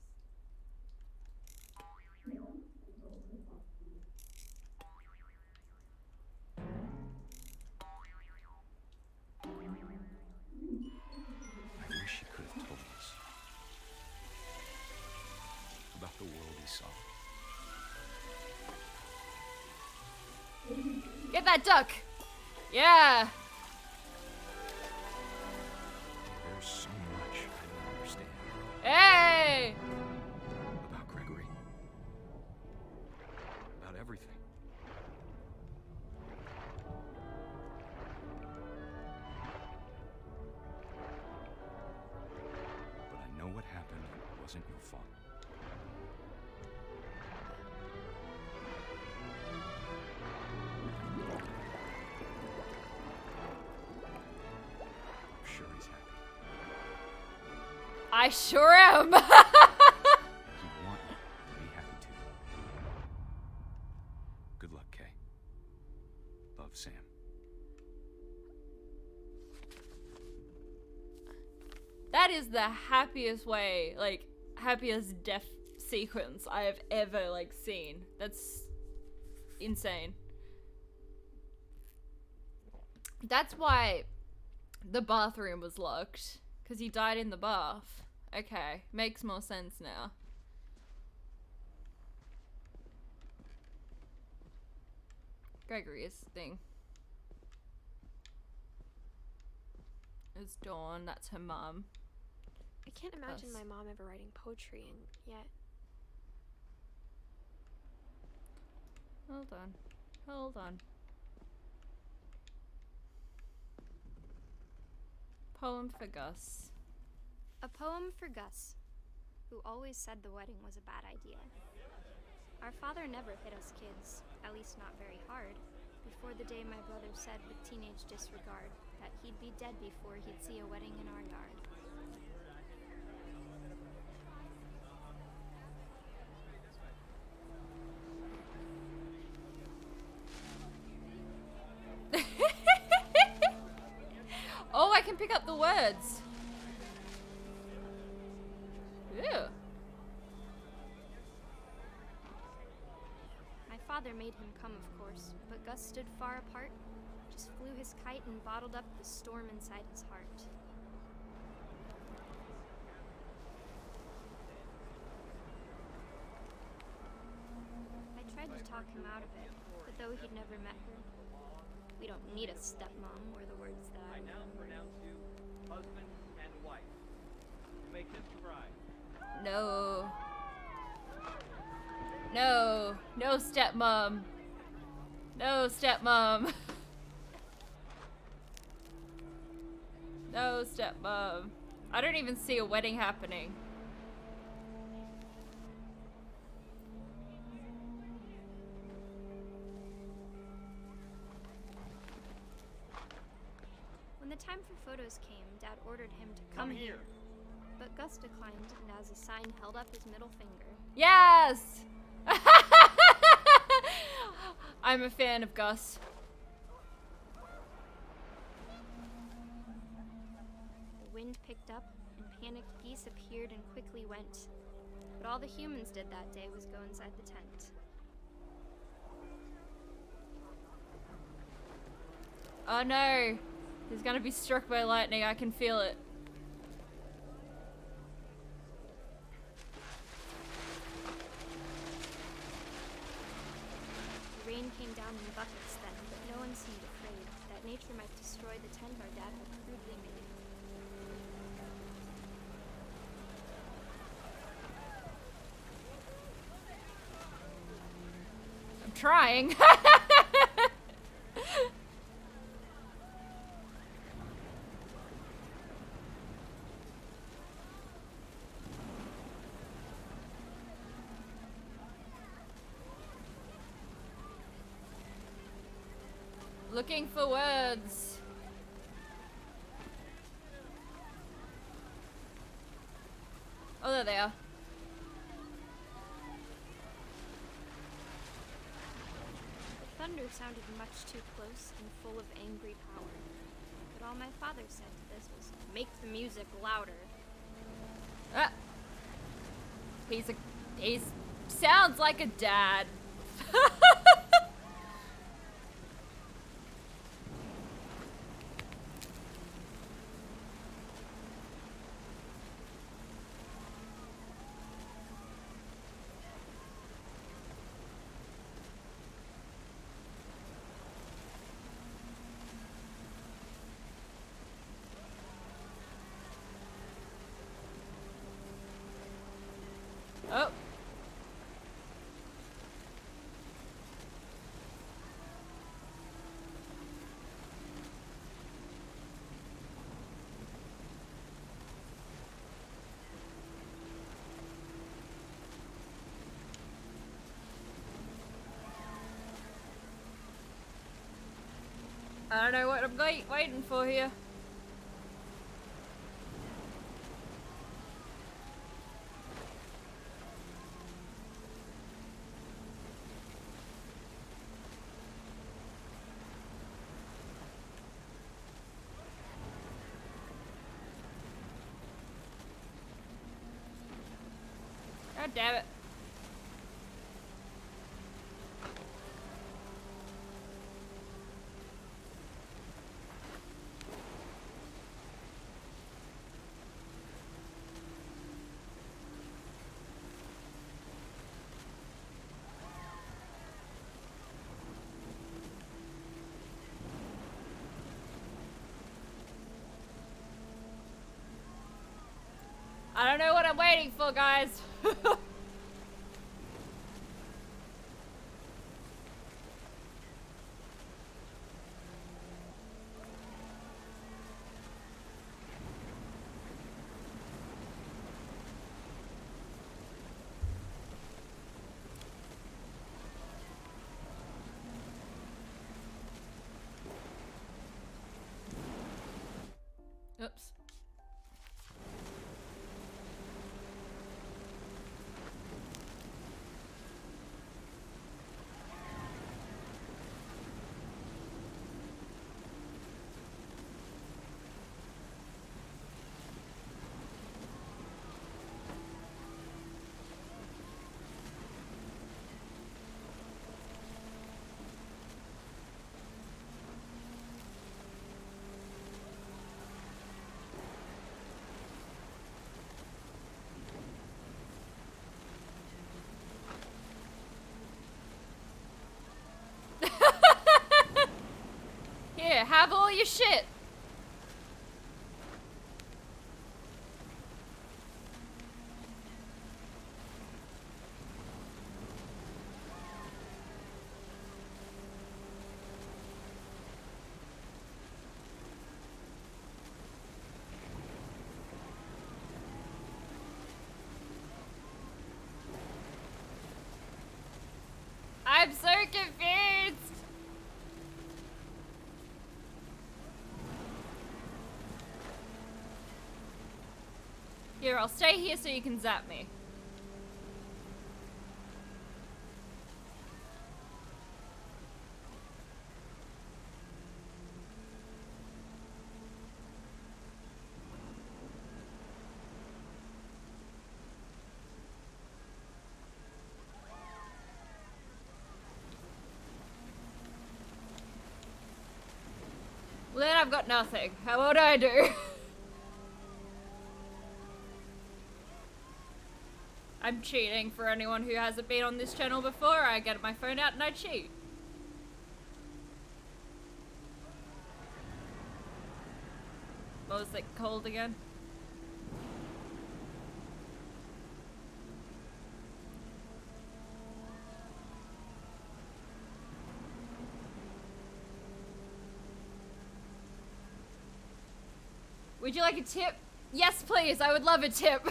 I wish he could have told us about the world he saw. Get that duck. Yeah. There's so much I don't understand Hey. about Gregory. About everything. But I know what happened wasn't your fault. I'm sure he's happy. I sure am. And he'd want you to be happy too. Good luck, Kay. Love, Sam. That is the happiest way, like, happiest death sequence I have ever, like, seen. That's insane. That's why the bathroom was locked. Because he died in the bath. Okay, makes more sense now. Gregory's thing. It's Dawn, that's her mum. I can't imagine Us. my mom ever writing poetry, and yet. Hold on. Poem for Gus. A poem for Gus, who always said the wedding was a bad idea. Our father never hit us kids, at least not very hard, before the day my brother said with teenage disregard that he'd be dead before he'd see a wedding in our yard. words. Ew. My father made him come, of course, but Gus stood far apart, just flew his kite and bottled up the storm inside his heart. I tried to talk him out of it, but though he'd never met her, we don't need a stepmom, were the words that I now pronounce you husband and wife. To make this right. No. No. No stepmom. No stepmom. No stepmom. I don't even see a wedding happening. When the time for photos came, Dad ordered him to come here. But Gus declined, and as a sign held up his middle finger. Yes! I'm a fan of Gus. The wind picked up, and panicked geese appeared and quickly went. But all the humans did that day was go inside the tent. Oh no! He's gonna be struck by lightning, I can feel it. The rain came down in buckets then, but no one seemed afraid that nature might destroy the tent our dad had crudely made. I'm trying. Looking for words. Oh, there they are. The thunder sounded much too close and full of angry power. But all my father said to this was, make the music louder. Ah. He's sounds like a dad. Oh. I don't know what I'm waiting for here. God damn it. I don't know what I'm waiting for, guys. Oops. Here, have all your shit. I'm so confused. Here, I'll stay here so you can zap me. Well, then I've got nothing. What do I do? I'm cheating for anyone who hasn't been on this channel before. I get my phone out and I cheat. What was it called again? Would you like a tip? Yes, please. I would love a tip.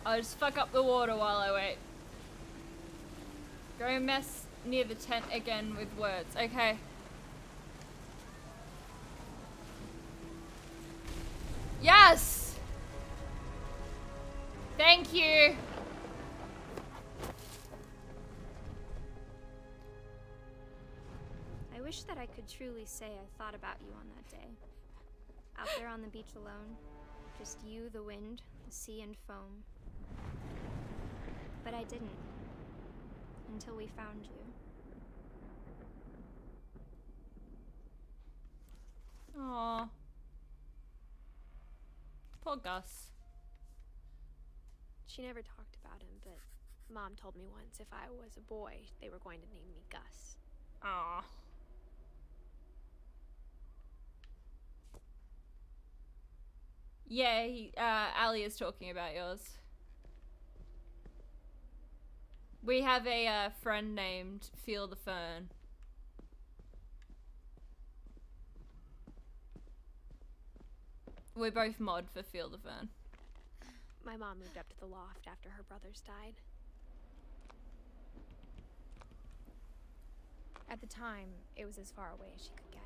I'll just fuck up the water while I wait. Go mess near the tent again with words. Okay. Yes! Thank you! I wish that I could truly say I thought about you on that day. Out there on the beach alone. Just you, the wind, the sea, and foam. But I didn't. Until we found you. Aww. Poor Gus. She never talked about him, but Mom told me once if I was a boy, they were going to name me Gus. Aww. Yeah, Ali is talking about yours. We have a friend named Feel the Fern. We're both mod for Feel the Fern. My mom moved up to the loft after her brothers died. At the time, it was as far away as she could get.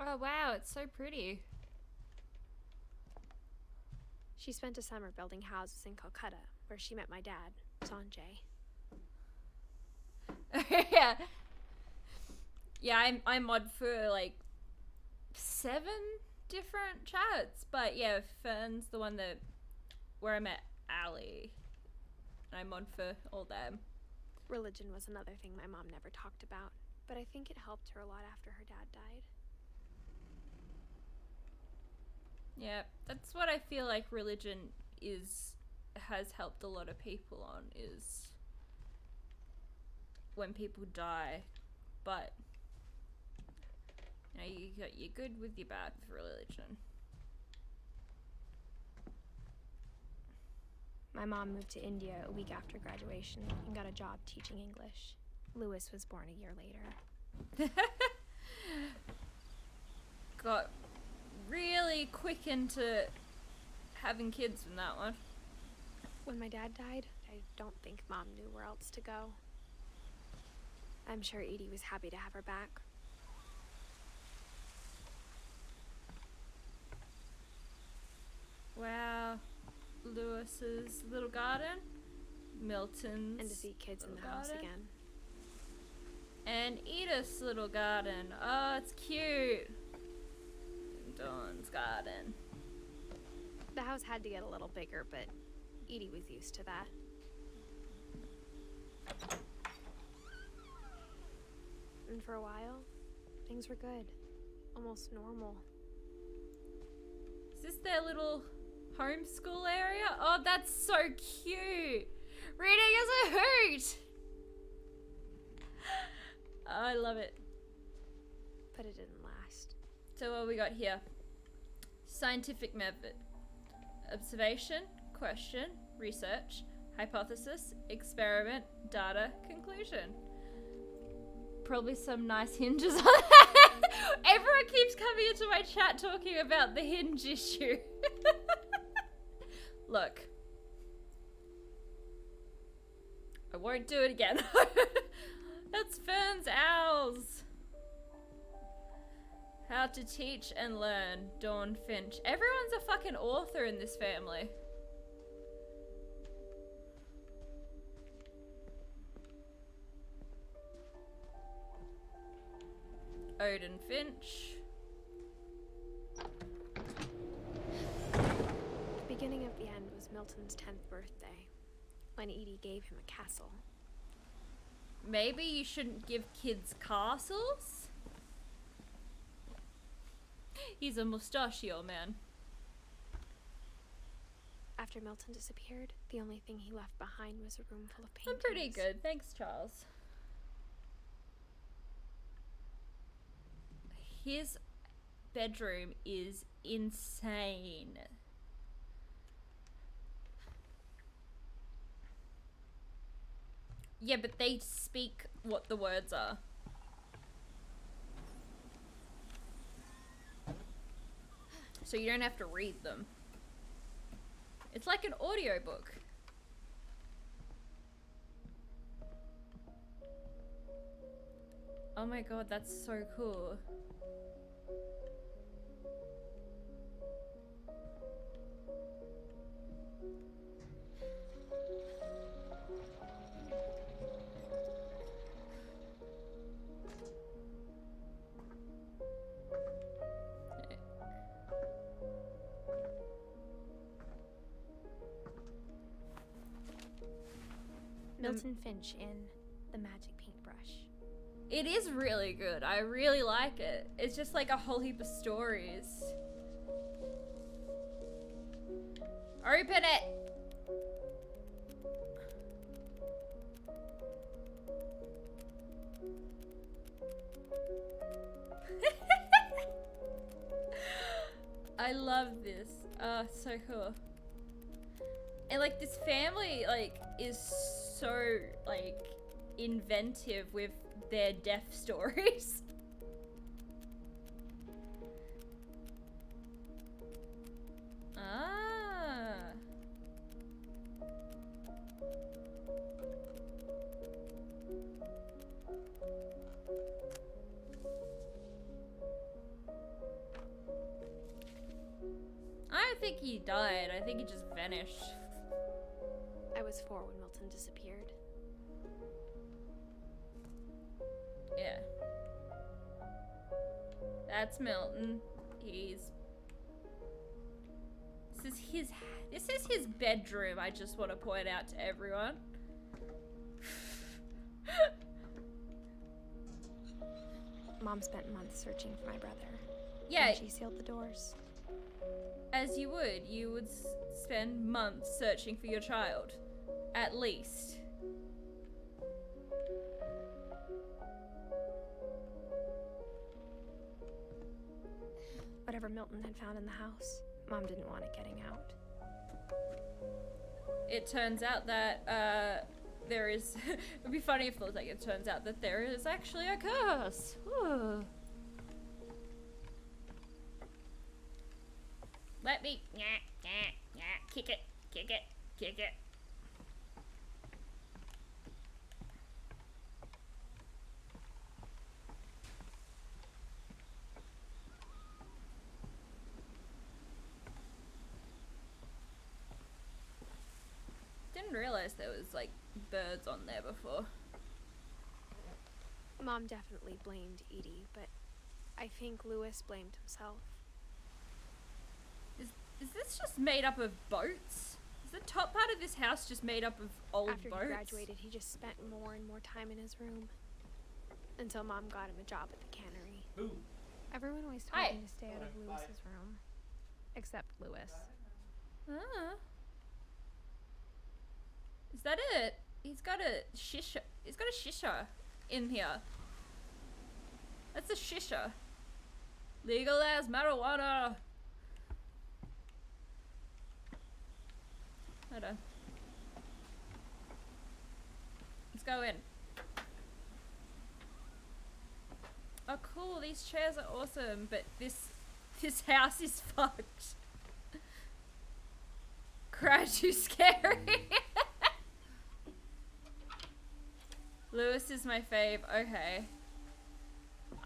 Oh wow, it's so pretty. She spent a summer building houses in Calcutta, where she met my dad, Sanjay. Yeah. Yeah, I mod for like 7 different chats, but yeah, Fern's the one that where I met Ali. And I mod for all them. Religion was another thing my mom never talked about, but I think it helped her a lot after her dad died. Yeah, that's what I feel like religion has helped a lot of people on, is when people die. But you know, you're good with your bad with religion. My mom moved to India a week after graduation and got a job teaching English. Lewis was born a year later. Got really quick into having kids from that one. When my dad died, I don't think Mom knew where else to go. I'm sure Edie was happy to have her back. Wow. Lewis's little garden. Milton's and to see kids in the house garden. again. And Edith's little garden. Oh, it's cute. Dawn's garden. The house had to get a little bigger, but Edie was used to that. And for a while, things were good. Almost normal. Is this their little homeschool area? Oh, that's so cute. Reading is a hoot. Oh, I love it. But it didn't last. So what we got here? Scientific method. Observation, question, research, hypothesis, experiment, data, conclusion. Probably some nice hinges on that. Everyone keeps coming into my chat talking about the hinge issue. Look. I won't do it again. That's Fern's Owls. How to teach and learn, Dawn Finch. Everyone's a fucking author in this family. Odin Finch. The beginning of the end was Milton's 10th birthday, when Edie gave him a castle. Maybe you shouldn't give kids castles? He's a mustachio man. After Milton disappeared, the only thing he left behind was a room full of I'm paintings. pretty good, thanks Charles. His bedroom is insane. Yeah, but they speak what the words are. So you don't have to read them. It's like an audiobook. Oh my god, that's so cool. Milton Finch in The Magic Paintbrush. It is really good. I really like it. It's just like a whole heap of stories. Open it! I love this. Oh, so cool. And like this family like is so like inventive with their death stories. Ah. I don't think he died. I think he just vanished. I was 4 when Milton disappeared. Yeah. That's Milton. This is his bedroom, I just want to point out to everyone. Mom spent months searching for my brother. Yeah. And she sealed the doors. As you would spend months searching for your child. At least. Whatever Milton had found in the house, Mom didn't want it getting out. It turns out that there is it would be funny if it was like it turns out that there is actually a curse. Ooh. Let me kick it. Didn't realize there was like birds on there before. Mom definitely blamed Edie, but I think Lewis blamed himself. Is this just made up of boats? Is the top part of this house just made up of old After boats? he graduated, he just spent more and more time in his room. Until Mom got him a job at the cannery. Ooh. Everyone always told him to stay out of Lewis's room. Except Lewis. Ah. Is that it? He's got a shisha. He's got a shisha in here. That's a shisha. Legalize marijuana. Hold on. Let's go in. Oh cool, these chairs are awesome, but this house is fucked. Cry too scary. Lewis is my fave. Okay.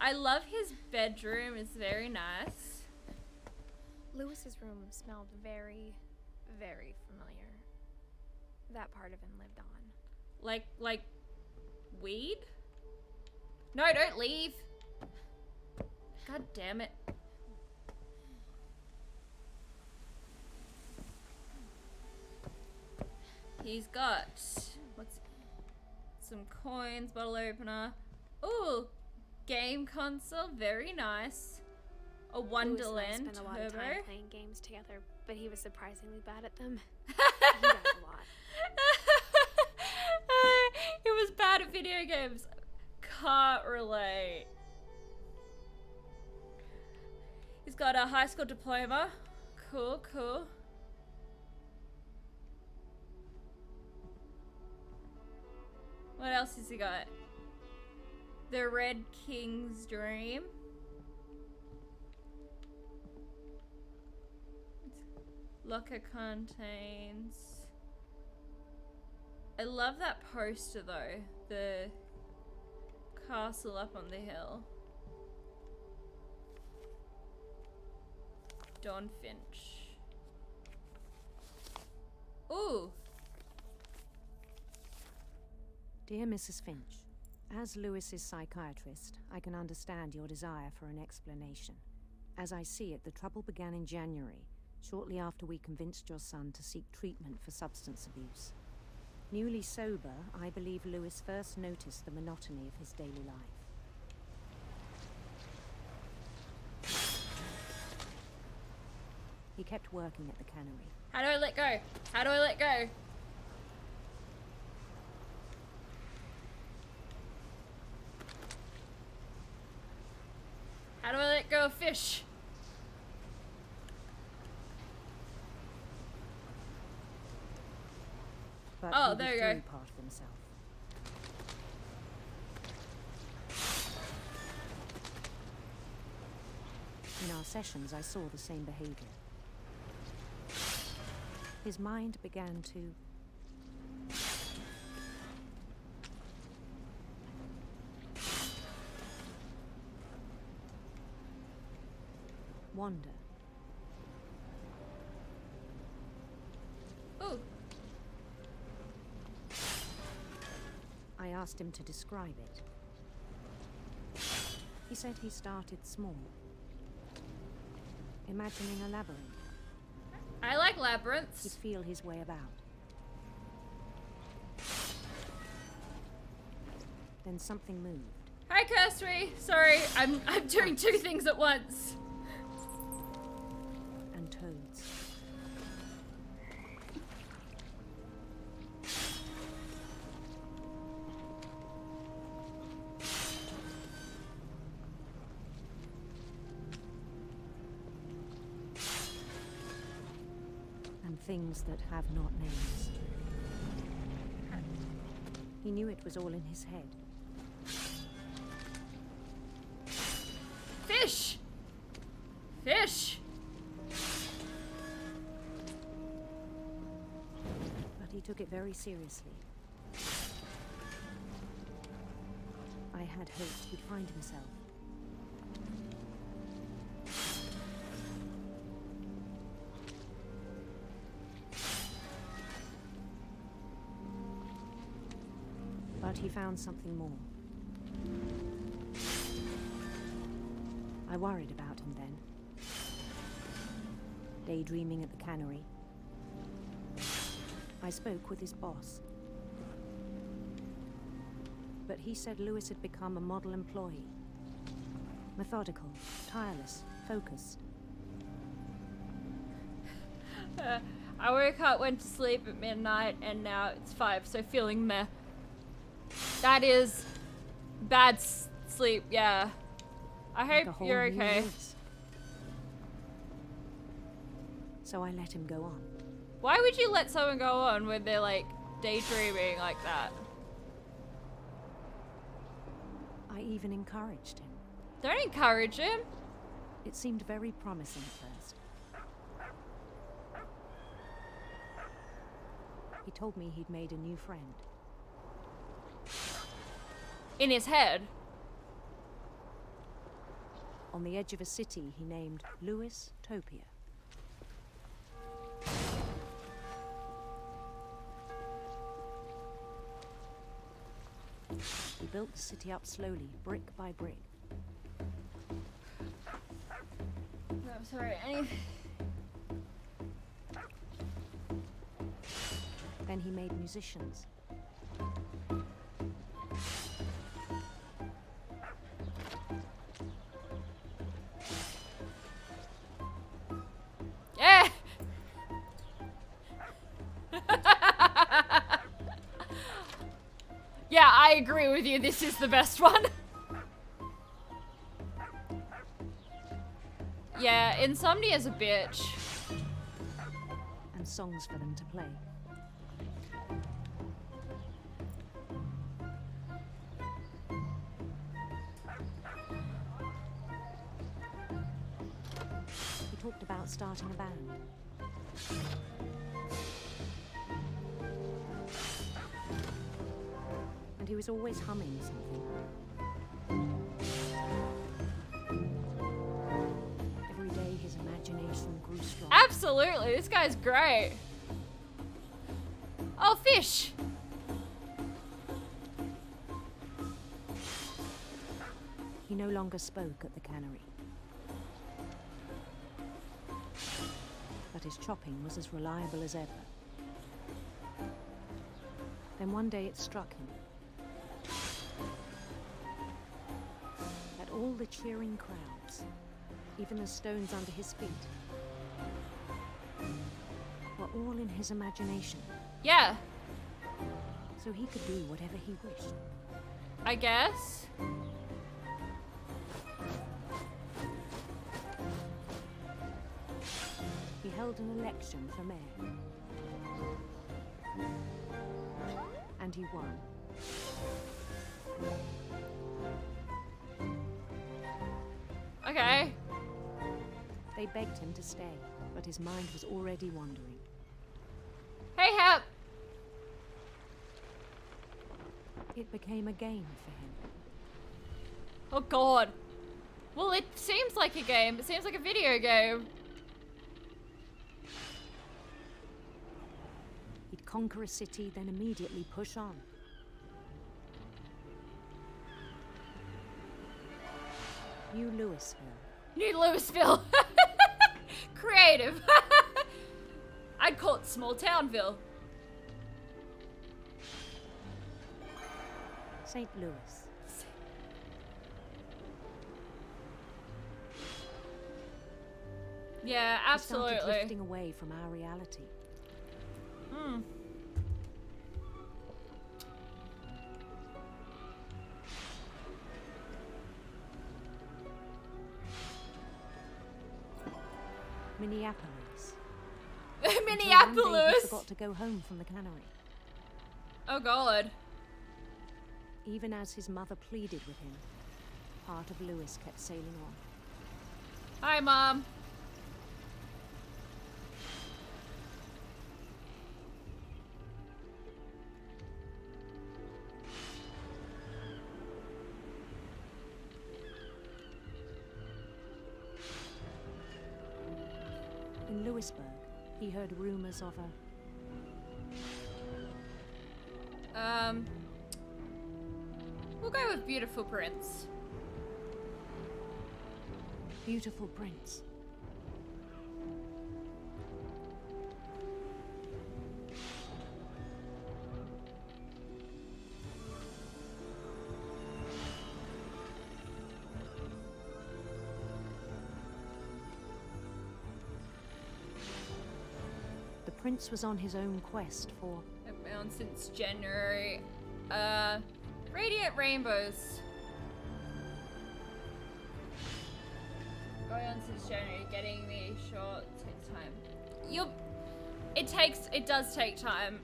I love his bedroom. It's very nice. Lewis's room smelled very, very familiar. That part of him lived on. Like weed? No, don't leave. God damn it. He's got some coins, bottle opener. Ooh, game console, very nice. A Wonderland Lewis and I spent a lot of Turbo. time playing games together, but he was surprisingly bad at them. He does a lot. He was bad at video games. Can't relate. He's got a high school diploma. Cool, cool. What else has he got? The Red King's Dream. Locker contains... I love that poster though. The castle up on the hill. Dawn Finch. Ooh! Dear Mrs. Finch, as Lewis's psychiatrist, I can understand your desire for an explanation. As I see it, the trouble began in January, shortly after we convinced your son to seek treatment for substance abuse. Newly sober, I believe Lewis first noticed the monotony of his daily life. He kept working at the cannery. How do I let go? How do I let go? How do I let go of fish? But Oh, he there you withdrew go. part of himself. In our sessions, I saw the same behavior. His mind began to wander. Ooh. I asked him to describe it. He said he started small, imagining a labyrinth. I like labyrinths. He'd feel his way about. Then something moved. Hi, Cursory. Sorry, I'm doing two things at once. And toads. And things that have not names. He knew it was all in his head. Fish! Fish! But he took it very seriously. I had hoped he'd find himself. But he found something more. I worried about him then. Daydreaming at the cannery, I spoke with his boss. But he said Lewis had become a model employee. Methodical, tireless, focused. I woke up, went to sleep at midnight, and now it's 5, so feeling meh. That is bad sleep, yeah. I Like hope a you're whole new okay. Lewis. So I let him go on. Why would you let someone go on when they're like daydreaming like that? I even encouraged him. Don't encourage him. It seemed very promising at first. He told me he'd made a new friend. In his head. On the edge of a city he named Lewis Topia. We built the city up slowly, brick by brick. No, I'm sorry. Then he made musicians. Yeah! Yeah, I agree with you. This is the best one. Yeah, Insomnia's a bitch. And songs for them to play. We talked about starting a band. And he was always humming something. Every day his imagination grew strong. Absolutely, this guy's great. Oh, fish! He no longer spoke at the cannery. But his chopping was as reliable as ever. Then one day it struck him that all the cheering crowds, even the stones under his feet, were all in his imagination. Yeah, So he could do whatever he wished. I guess. He held an election for mayor. And he won. Okay. They begged him to stay, but his mind was already wandering. Hey, Hap! It became a game for him. Oh god. Well, it seems like a game. It seems like a video game. He'd conquer a city, then immediately push on. New Louisville. New Louisville. Creative. I'd call it Small Townville. St. Louis. Yeah, We started absolutely. drifting away from our reality. Hmm. Minneapolis. Until one day he Minneapolis. forgot to go home from the cannery. Oh god. Even as his mother pleaded with him, part of Lewis kept sailing on. Hi, Mom. In Lewisburg, he heard rumors of a We'll go with Beautiful Prince. Beautiful prince. The prince was on his own quest for... I've been on since January. Radiant Rainbows. Going on since January, getting the short takes time. It does take time.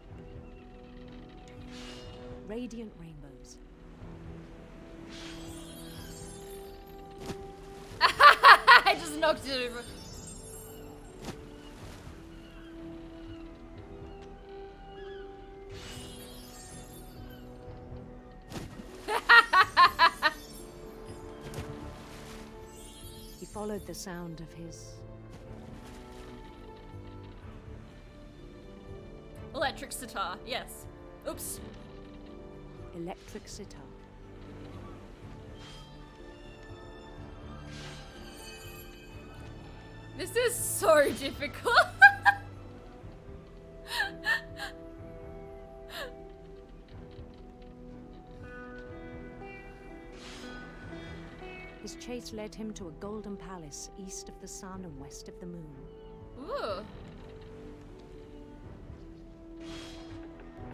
Radiant Rainbows. I just knocked it over. He followed the sound of his... Electric sitar, yes. Oops. electric sitar. This is so difficult. His chase led him to a golden palace east of the sun and west of the moon. Ooh.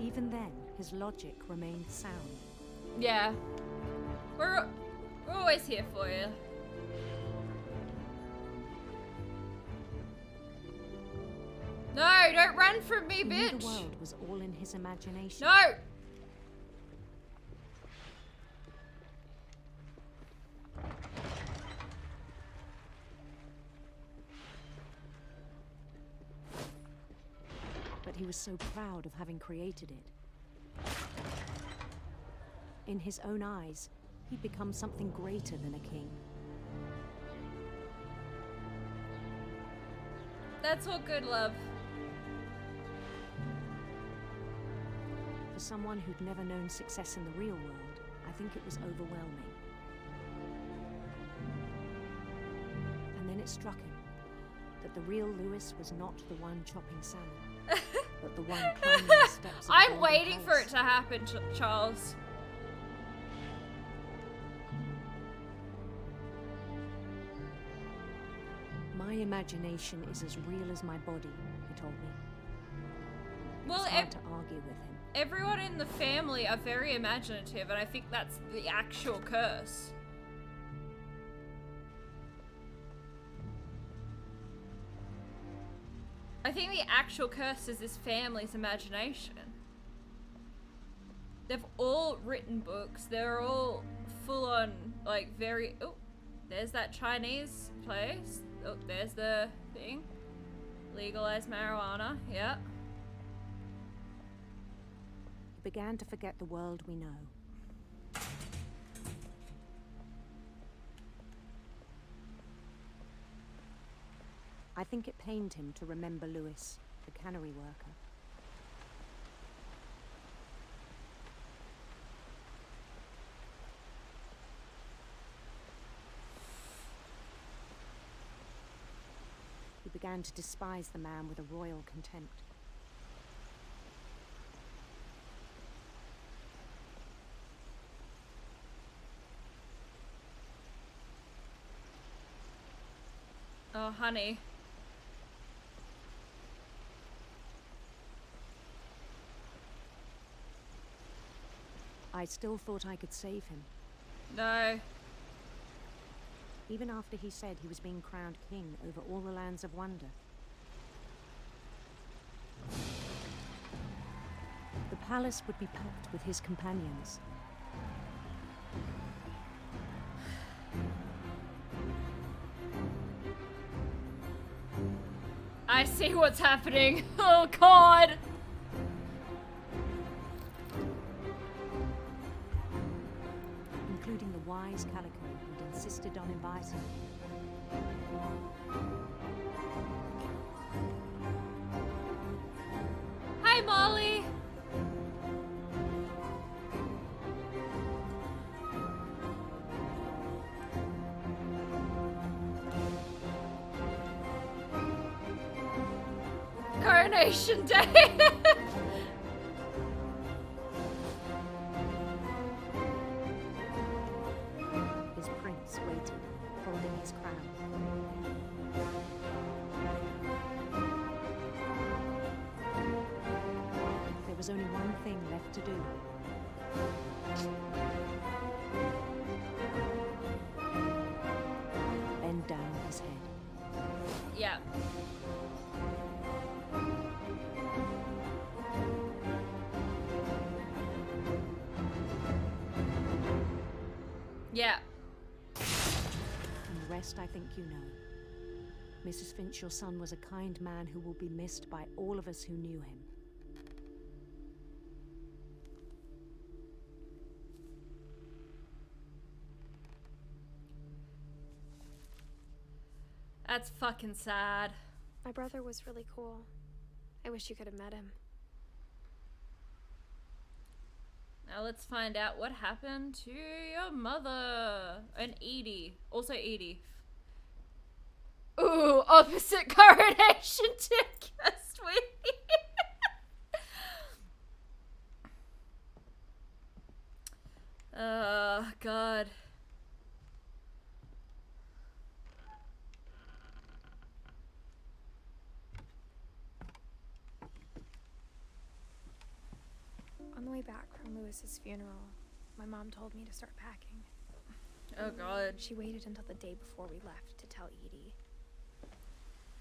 Even then, his logic remained sound. Yeah. We're always here for you. No, don't run from me, He knew bitch. the world was all in his imagination. No. But he was so proud of having created it. In his own eyes, he'd become something greater than a king. That's all good, love. For someone who'd never known success in the real world, I think it was overwhelming. And then it struck him that the real Lewis was not the one chopping salmon, but the one climbing the steps of the I'm golden waiting for palace. it to happen, Charles. My imagination is as real as my body, he told me. Well, It's hard to argue with him. Everyone in the family are very imaginative, and I think that's the actual curse. I think the actual curse is this family's imagination. They've all written books. They're all full on, like, very... Oh, there's that Chinese place. Oh, there's the thing. Legalize marijuana. Yep. He began to forget the world we know. I think it pained him to remember Lewis, the cannery worker. He began to despise the man with a royal contempt. Oh, honey. I still thought I could save him. No. Even after he said he was being crowned king over all the lands of wonder. The palace would be packed with his companions. I see what's happening. Oh, God. Including the wise Calico who'd insisted on inviting him. Hi, Molly. Coronation Day. His prince waited, holding his crown. There was only one thing left to do. Bend down his head. Yeah. Yeah. And the rest I think you know. Mrs. Finch, your son was a kind man who will be missed by all of us who knew him. That's fucking sad. My brother was really cool. I wish you could have met him. Now let's find out what happened to your mother. And Edie. Also Edie. Ooh, opposite coronation ticket, sweetie. Oh, God. On the way back from Lewis's funeral, my mom told me to start packing. Oh, God. She waited until the day before we left to tell Edie.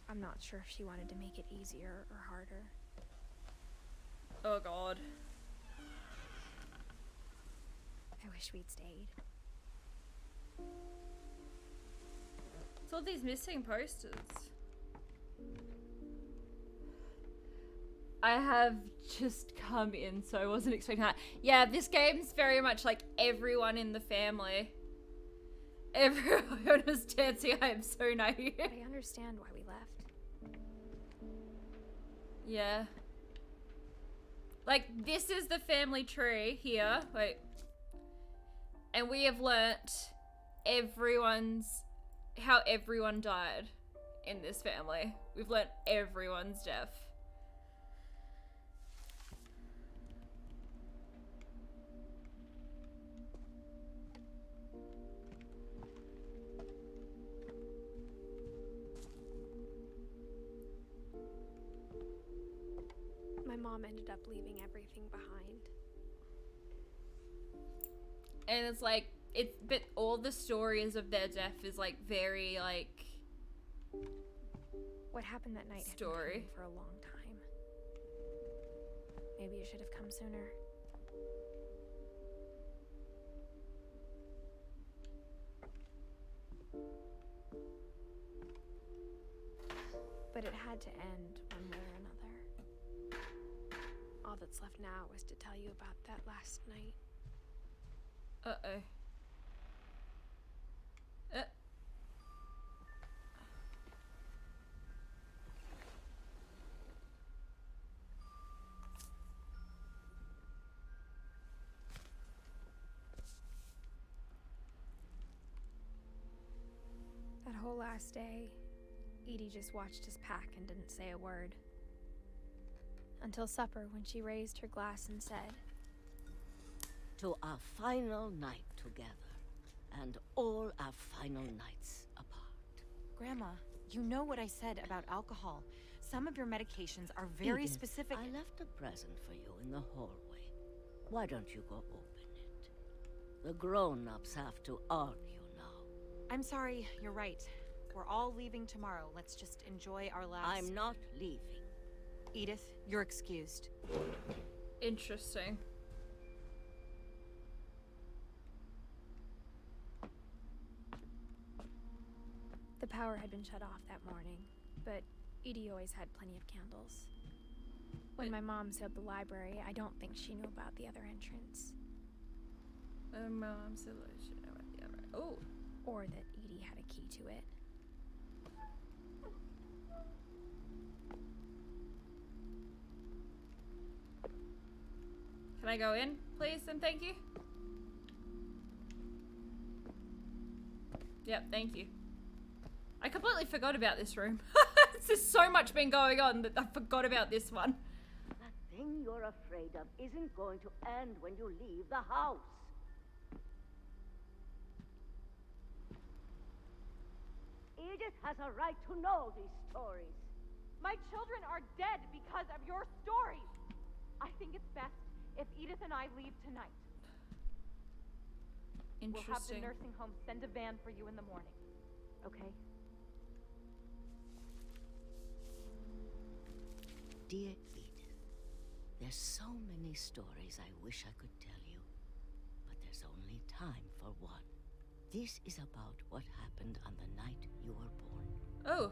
I'm not sure if she wanted to make it easier or harder. Oh, God. I wish we'd stayed. It's all these missing posters. I have just come in, so I wasn't expecting that. Yeah, this game's very much like everyone in the family. Everyone was dancing. I am so naive. I understand why we left. Yeah. Like, this is the family tree here. Wait. And we have learnt how everyone died in this family. We've learnt everyone's death. My mom ended up leaving everything behind. And it's like, but all the stories of their death is like very like. What happened that night story had been coming for a long time. Maybe you should have come sooner. But it had to end one way or another. All that's left now is to tell you about that last night. Uh-oh. That whole last day, Edie just watched us pack and didn't say a word. Until supper, when she raised her glass and said, "To our final night together, and all our final nights apart." Grandma, you know what I said about alcohol. Some of your medications are very Edith, specific. I left a present for you in the hallway. Why don't you go open it? The grown-ups have to argue now. I'm sorry, you're right. We're all leaving tomorrow. Let's just enjoy our last... I'm not leaving. Edith, you're excused. Interesting. The power had been shut off that morning, but Edie always had plenty of candles. When my mom sealed the library, I don't think she knew about the other entrance. Mom said she knew about the other. Oh. Or that Edie had a key to it. Can I go in, please, and thank you? Yep, thank you. I completely forgot about this room. There's so much been going on that I forgot about this one. That thing you're afraid of isn't going to end when you leave the house. Edith has a right to know these stories. My children are dead because of your stories. I think it's best if Edith and I leave tonight. We'll have the Interesting. nursing home send a van for you in the morning. Okay? Dear Edith, there's so many stories I wish I could tell you, but there's only time for one. This is about what happened on the night you were born. Oh.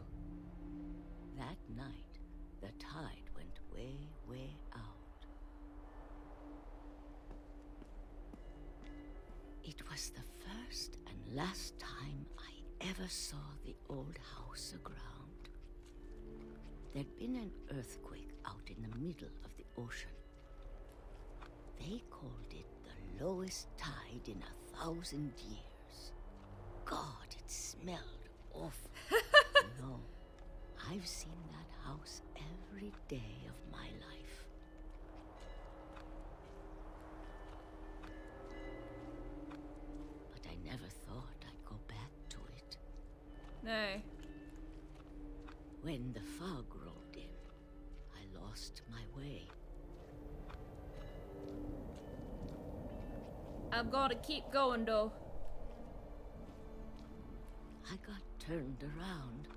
That night, the tide went way, way out. It was the first and last time I ever saw the old house aground. There'd been an earthquake out in the middle of the ocean. They called it the lowest tide in 1,000 years. God, it smelled awful. No, I've seen that house every day of my life. But I never thought I'd go back to it. No. When the fog rolled in, I lost my way. I'm gonna keep going though. I got turned around.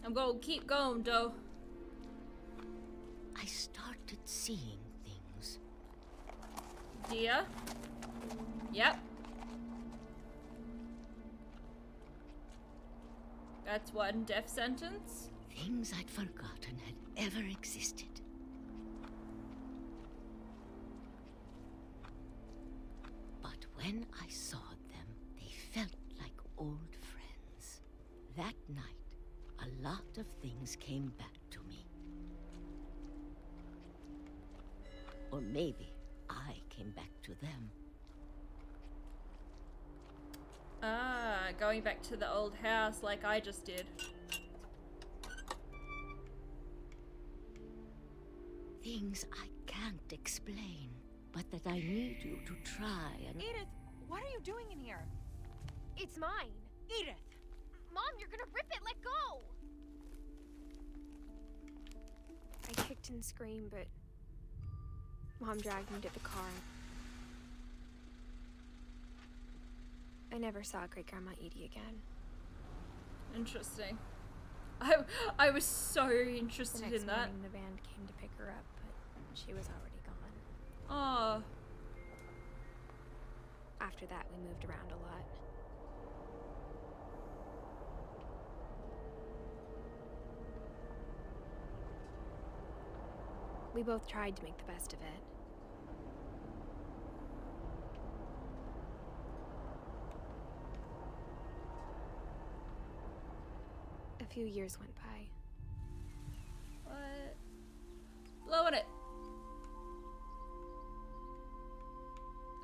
I'm gonna keep going though. I started seeing things. Dear? Yep. That's one death sentence? Things I'd forgotten had ever existed. But when I saw them, they felt like old friends. That night, a lot of things came back to me. Or maybe I came back to them. Ah, going back to the old house like I just did. Things I can't explain, but that I need you to try and... Edith, what are you doing in here? It's mine. Edith! Mom, you're gonna rip it. Let go. I kicked and screamed, but Mom dragged me to the car. I never saw Great Grandma Edie again. Interesting. I was so interested The next in that. morning, the band came to pick her up, but she was already gone. Oh. After that, we moved around a lot. We both tried to make the best of it. A few years went by. What? Blowing it.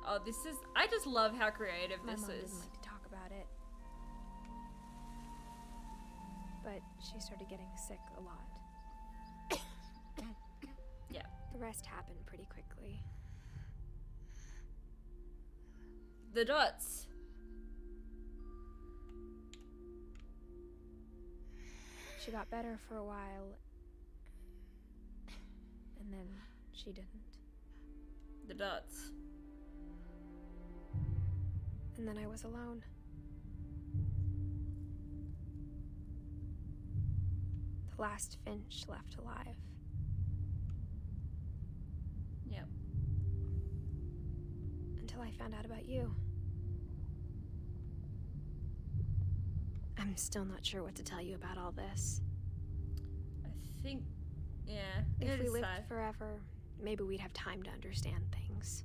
Oh, this is... I just love how creative My this mom is. didn't like to talk about it. But she started getting sick a lot. Yeah. The rest happened pretty quickly. The dots. She got better for a while, and then she didn't. The dots. And then I was alone. The last Finch left alive. Yep. Until I found out about you. I'm still not sure what to tell you about all this. I think... Yeah. If it we is lived sad. forever, maybe we'd have time to understand things.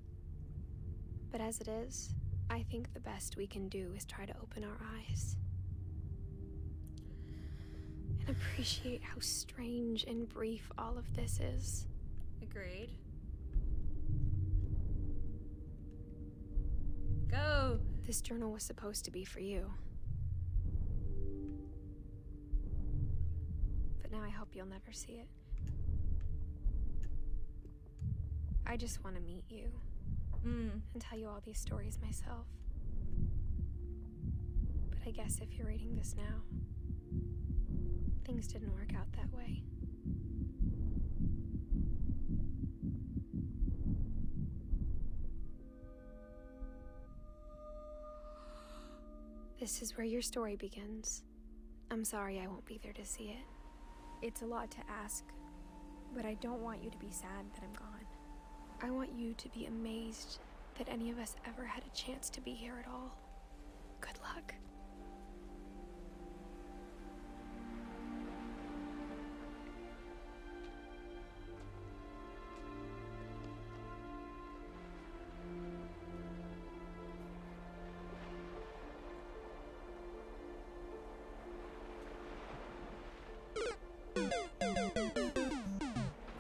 But as it is, I think the best we can do is try to open our eyes. And appreciate how strange and brief all of this is. Agreed. Go! This journal was supposed to be for you. But now I hope you'll never see it. I just want to meet you. And tell you all these stories myself. But I guess if you're reading this now, things didn't work out that way. This is where your story begins. I'm sorry I won't be there to see it. It's a lot to ask, but I don't want you to be sad that I'm gone. I want you to be amazed that any of us ever had a chance to be here at all. Good luck.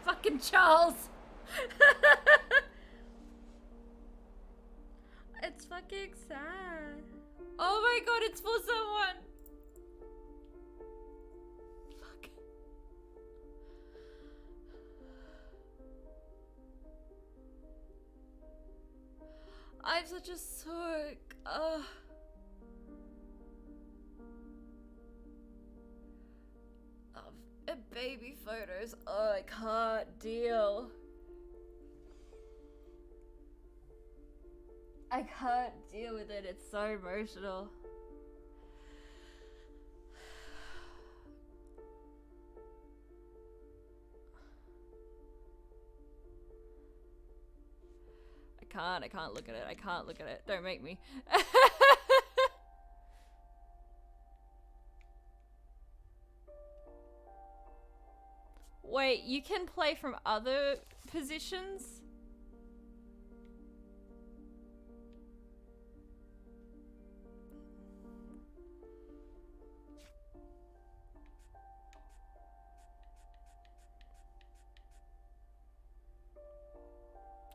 Fucking Charles! It's fucking sad. Oh my god, it's for someone! Fuck. I'm such a sook. Ugh. Baby photos. Oh, I can't deal. I can't deal with it. It's so emotional. I can't look at it. I can't look at it. Don't make me. Wait, you can play from other positions?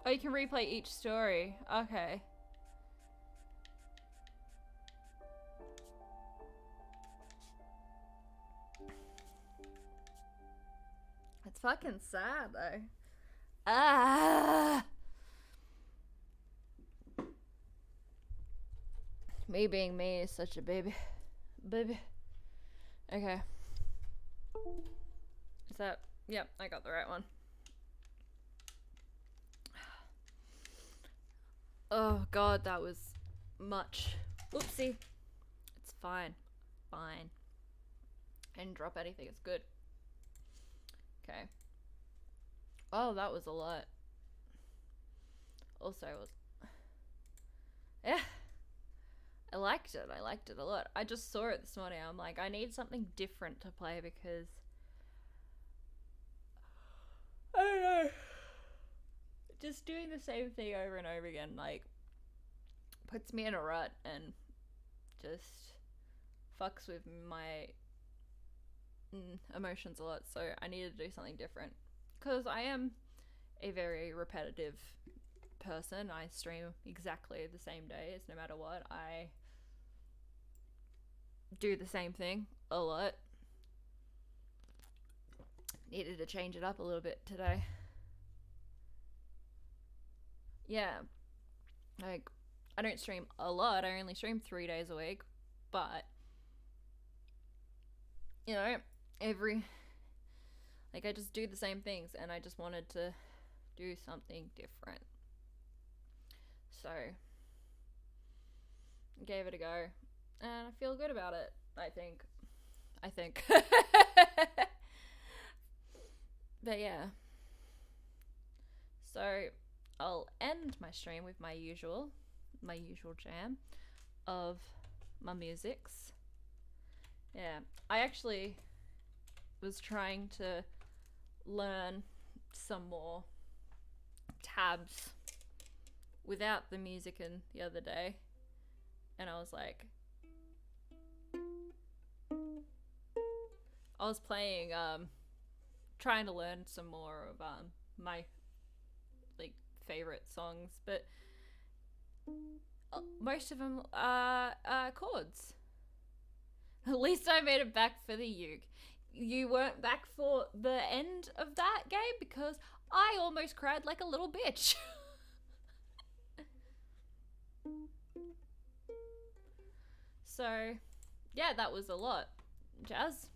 Oh, you can replay each story. Okay. It's fucking sad though. Ah! Me being me is such a baby. Baby. Okay. Is that... Yep, I got the right one. Oh god, that was much. Oopsie. It's fine. Fine. I didn't drop anything, it's good. Okay. Oh, that was a lot. Also, it was... Yeah. I liked it. I liked it a lot. I just saw it this morning. I'm like, I need something different to play because... I don't know. Just doing the same thing over and over again, like, puts me in a rut and just fucks with my emotions a lot. So I needed to do something different because I am a very repetitive person. I stream exactly the same days no matter what. I do the same thing a lot. Needed to change it up a little bit today. Yeah, like, I don't stream a lot. I only stream 3 days a week, but you know, I just do the same things, and I just wanted to do something different. So, gave it a go, and I feel good about it, I think. But yeah. So, I'll end my stream with my usual jam of my musics. Yeah, I actually was trying to learn some more tabs without the music in the other day, and I was like, I was playing, trying to learn some more of my favorite songs, but most of them are chords. At least I made it back for the uke. You weren't back for the end of that game because I almost cried like a little bitch. So, yeah, that was a lot. Jazz?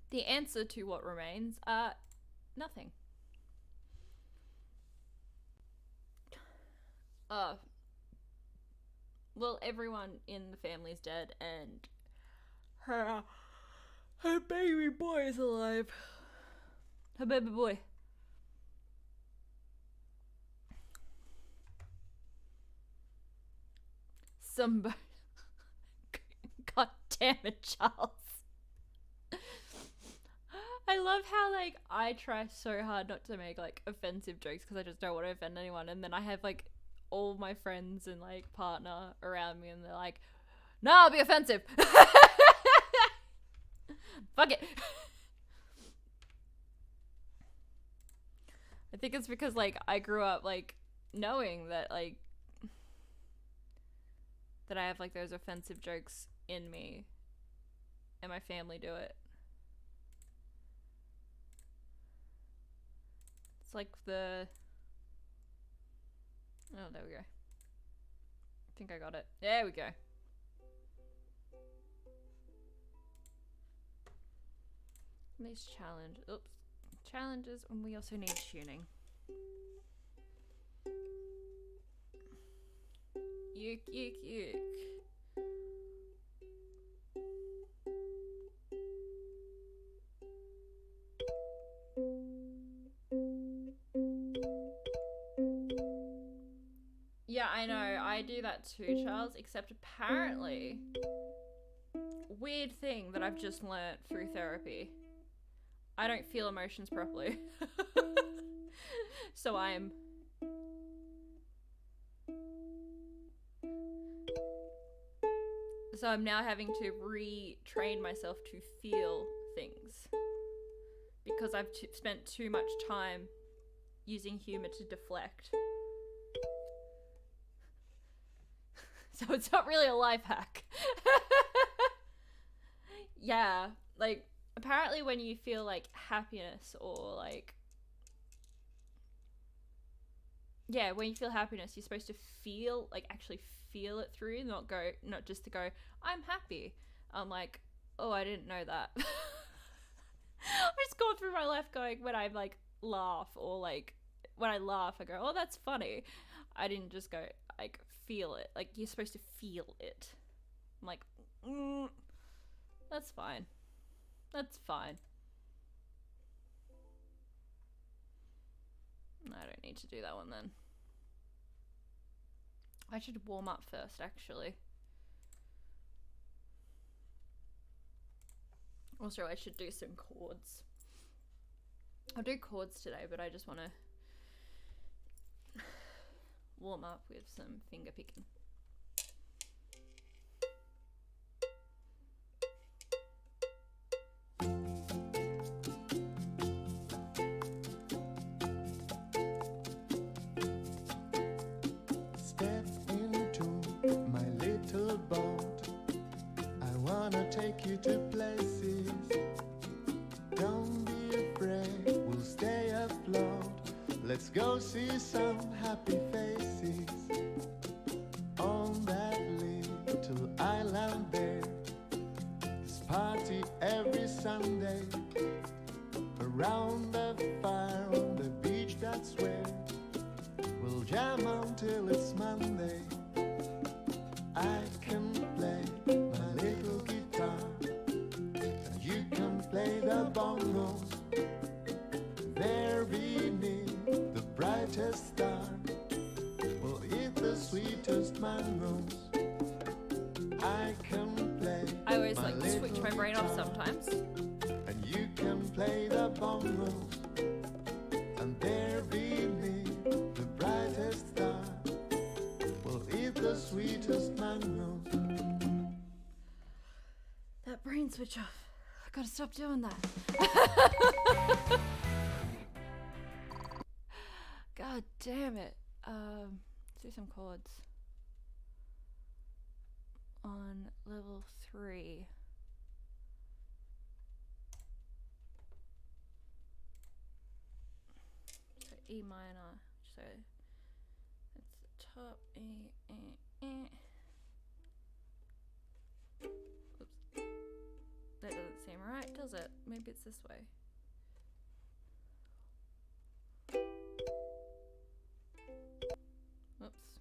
The answer to what remains are nothing. Well, everyone in the family's dead and her baby boy is alive. Her baby boy. Somebody. God damn it, Charles. I love how, like, I try so hard not to make, like, offensive jokes because I just don't want to offend anyone, and then I have, like, all my friends and, like, partner around me, and they're like, no, I'll be offensive. Fuck it. I think it's because, like, I grew up, like, knowing that, like, that I have, like, those offensive jokes in me, and my family do it. It's like the... Oh, there we go. I think I got it. There we go. These challenges, and we also need tuning. Uke, uke, uke. Yeah, I know. I do that too, Charles, except apparently, weird thing that I've just learnt through therapy, I don't feel emotions properly. So I'm... So I'm now having to retrain myself to feel things. Because I've spent too much time using humor to deflect. So it's not really a life hack. Yeah, like, apparently when you feel, like, happiness or, like... Yeah, when you feel happiness, you're supposed to feel, like, actually feel it through, not just to go, I'm happy. I'm like, oh, I didn't know that. I've just gone through my life going, when I, like, laugh, or, like, when I laugh, I go, oh, that's funny. I didn't just go, like, feel it. Like, you're supposed to feel it. I'm like, that's fine. That's fine. I don't need to do that one then. I should warm up first, actually. Also, I should do some chords. I'll do chords today, but I just want to warm up with some finger picking. Step into my little boat. I wanna take you to places. Don't be afraid, we'll stay afloat. Let's go see some happy faces on that little island there. It's party every Sunday around the fire on the beach, that's where we'll jam until it's Monday. I can play my little guitar and you can play the bongos. There beneath the brightest star, we'll eat the sweetest mangoes. I can play. I always like to switch my brain off sometimes. And you can play the bongos. And there beneath the brightest star, we'll eat the sweetest mangoes. That brain switch off. I gotta stop doing that. God damn it. Let's do some chords. On level 3. So E minor. So it's the top E, E, E. Oops. That doesn't seem right, does it? Maybe it's this way. Whoops.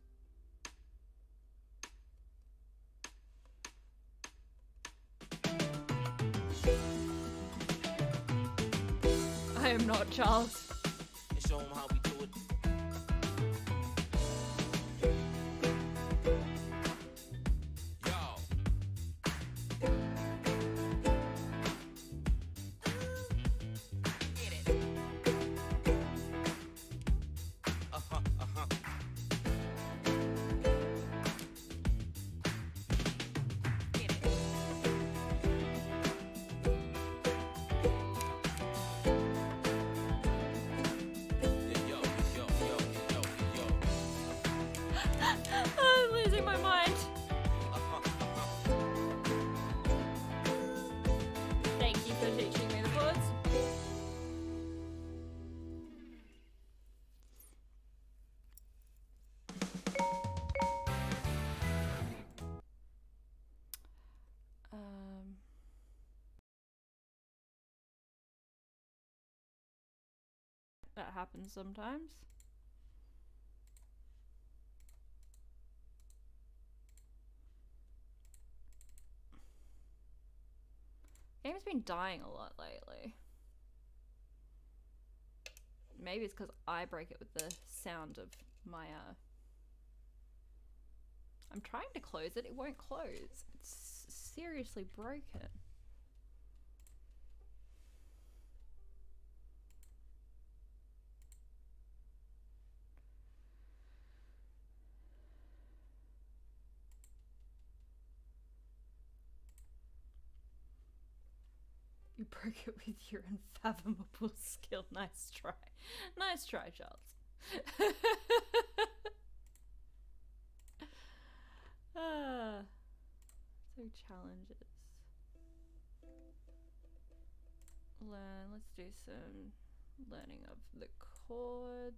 I am not Charles. And show 'em how we do it. Yo. Get it. Get it. I'm losing my mind. Thank you for teaching me the chords. That happens sometimes. Game's been dying a lot lately. Maybe it's because I break it with the sound of my I'm trying to close it, it won't close. It's seriously broken. You broke it with your unfathomable skill. Nice try. Nice try, Charles. So challenges. Learn. Let's do some learning of the chords.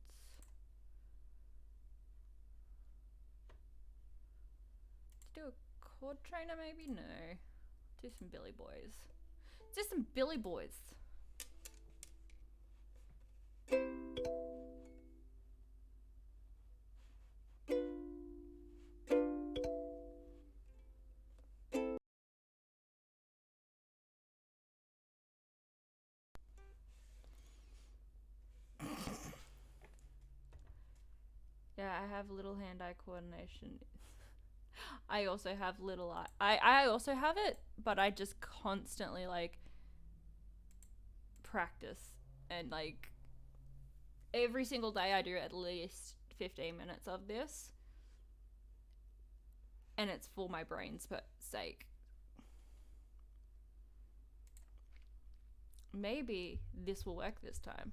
Let's do a chord trainer maybe? No. Do some Billy Boys. Just some Billy Boys. Yeah, I have little hand-eye coordination. I also have little eye. I also have it, but I just constantly like practice, and like every single day I do at least 15 minutes of this, and it's for my brain's sake. Maybe this will work this time.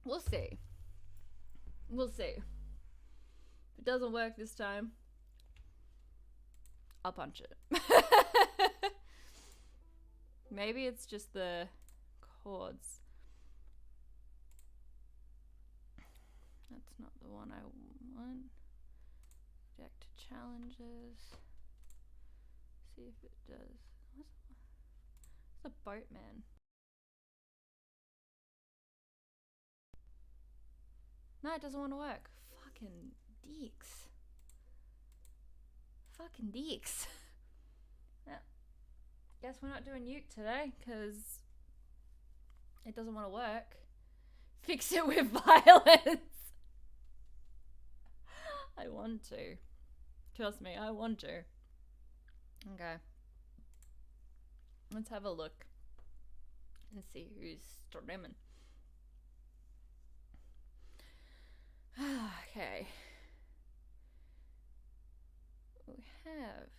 We'll see. We'll see. If it doesn't work this time, I'll punch it. Maybe it's just the chords. That's not the one I want. Back to challenges. See if it does. What's a boatman? No, it doesn't want to work. Fucking dicks. Fucking dicks. Yeah. Guess we're not doing uke today, because it doesn't want to work. Fix it with violence. I want to. Trust me, I want to. Okay. Let's have a look and see who's streaming. Okay. We have.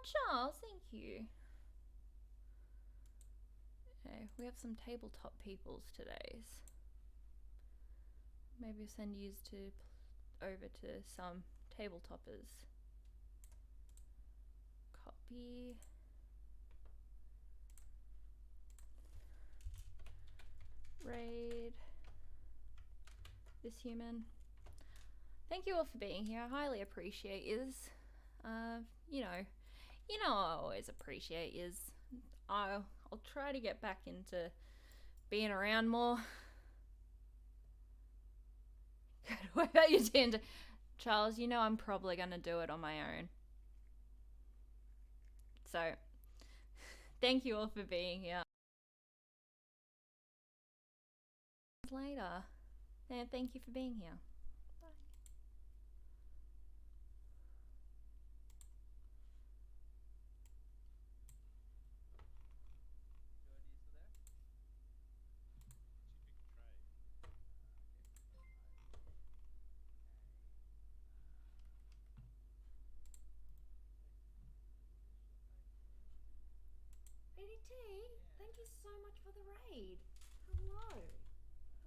Charles, thank you. Okay, we have some tabletop peoples today's. Maybe send yous to over to some tabletoppers. Copy. Raid this human. Thank you all for being here. I highly appreciate yous. You know I always appreciate yous. I'll try to get back into being around more. Good. What about you, Tinder? Charles, you know I'm probably gonna do it on my own. So, thank you all for being here. Later. And thank you for being here. Bye. Lady T, thank you so much for the raid. Hello.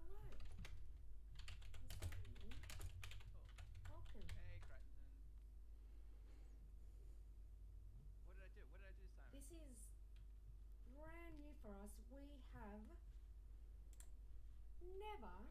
Hello. Welcome. Hey, Crichton. What did I do? What did I do, Simon? This is brand new for us. We have never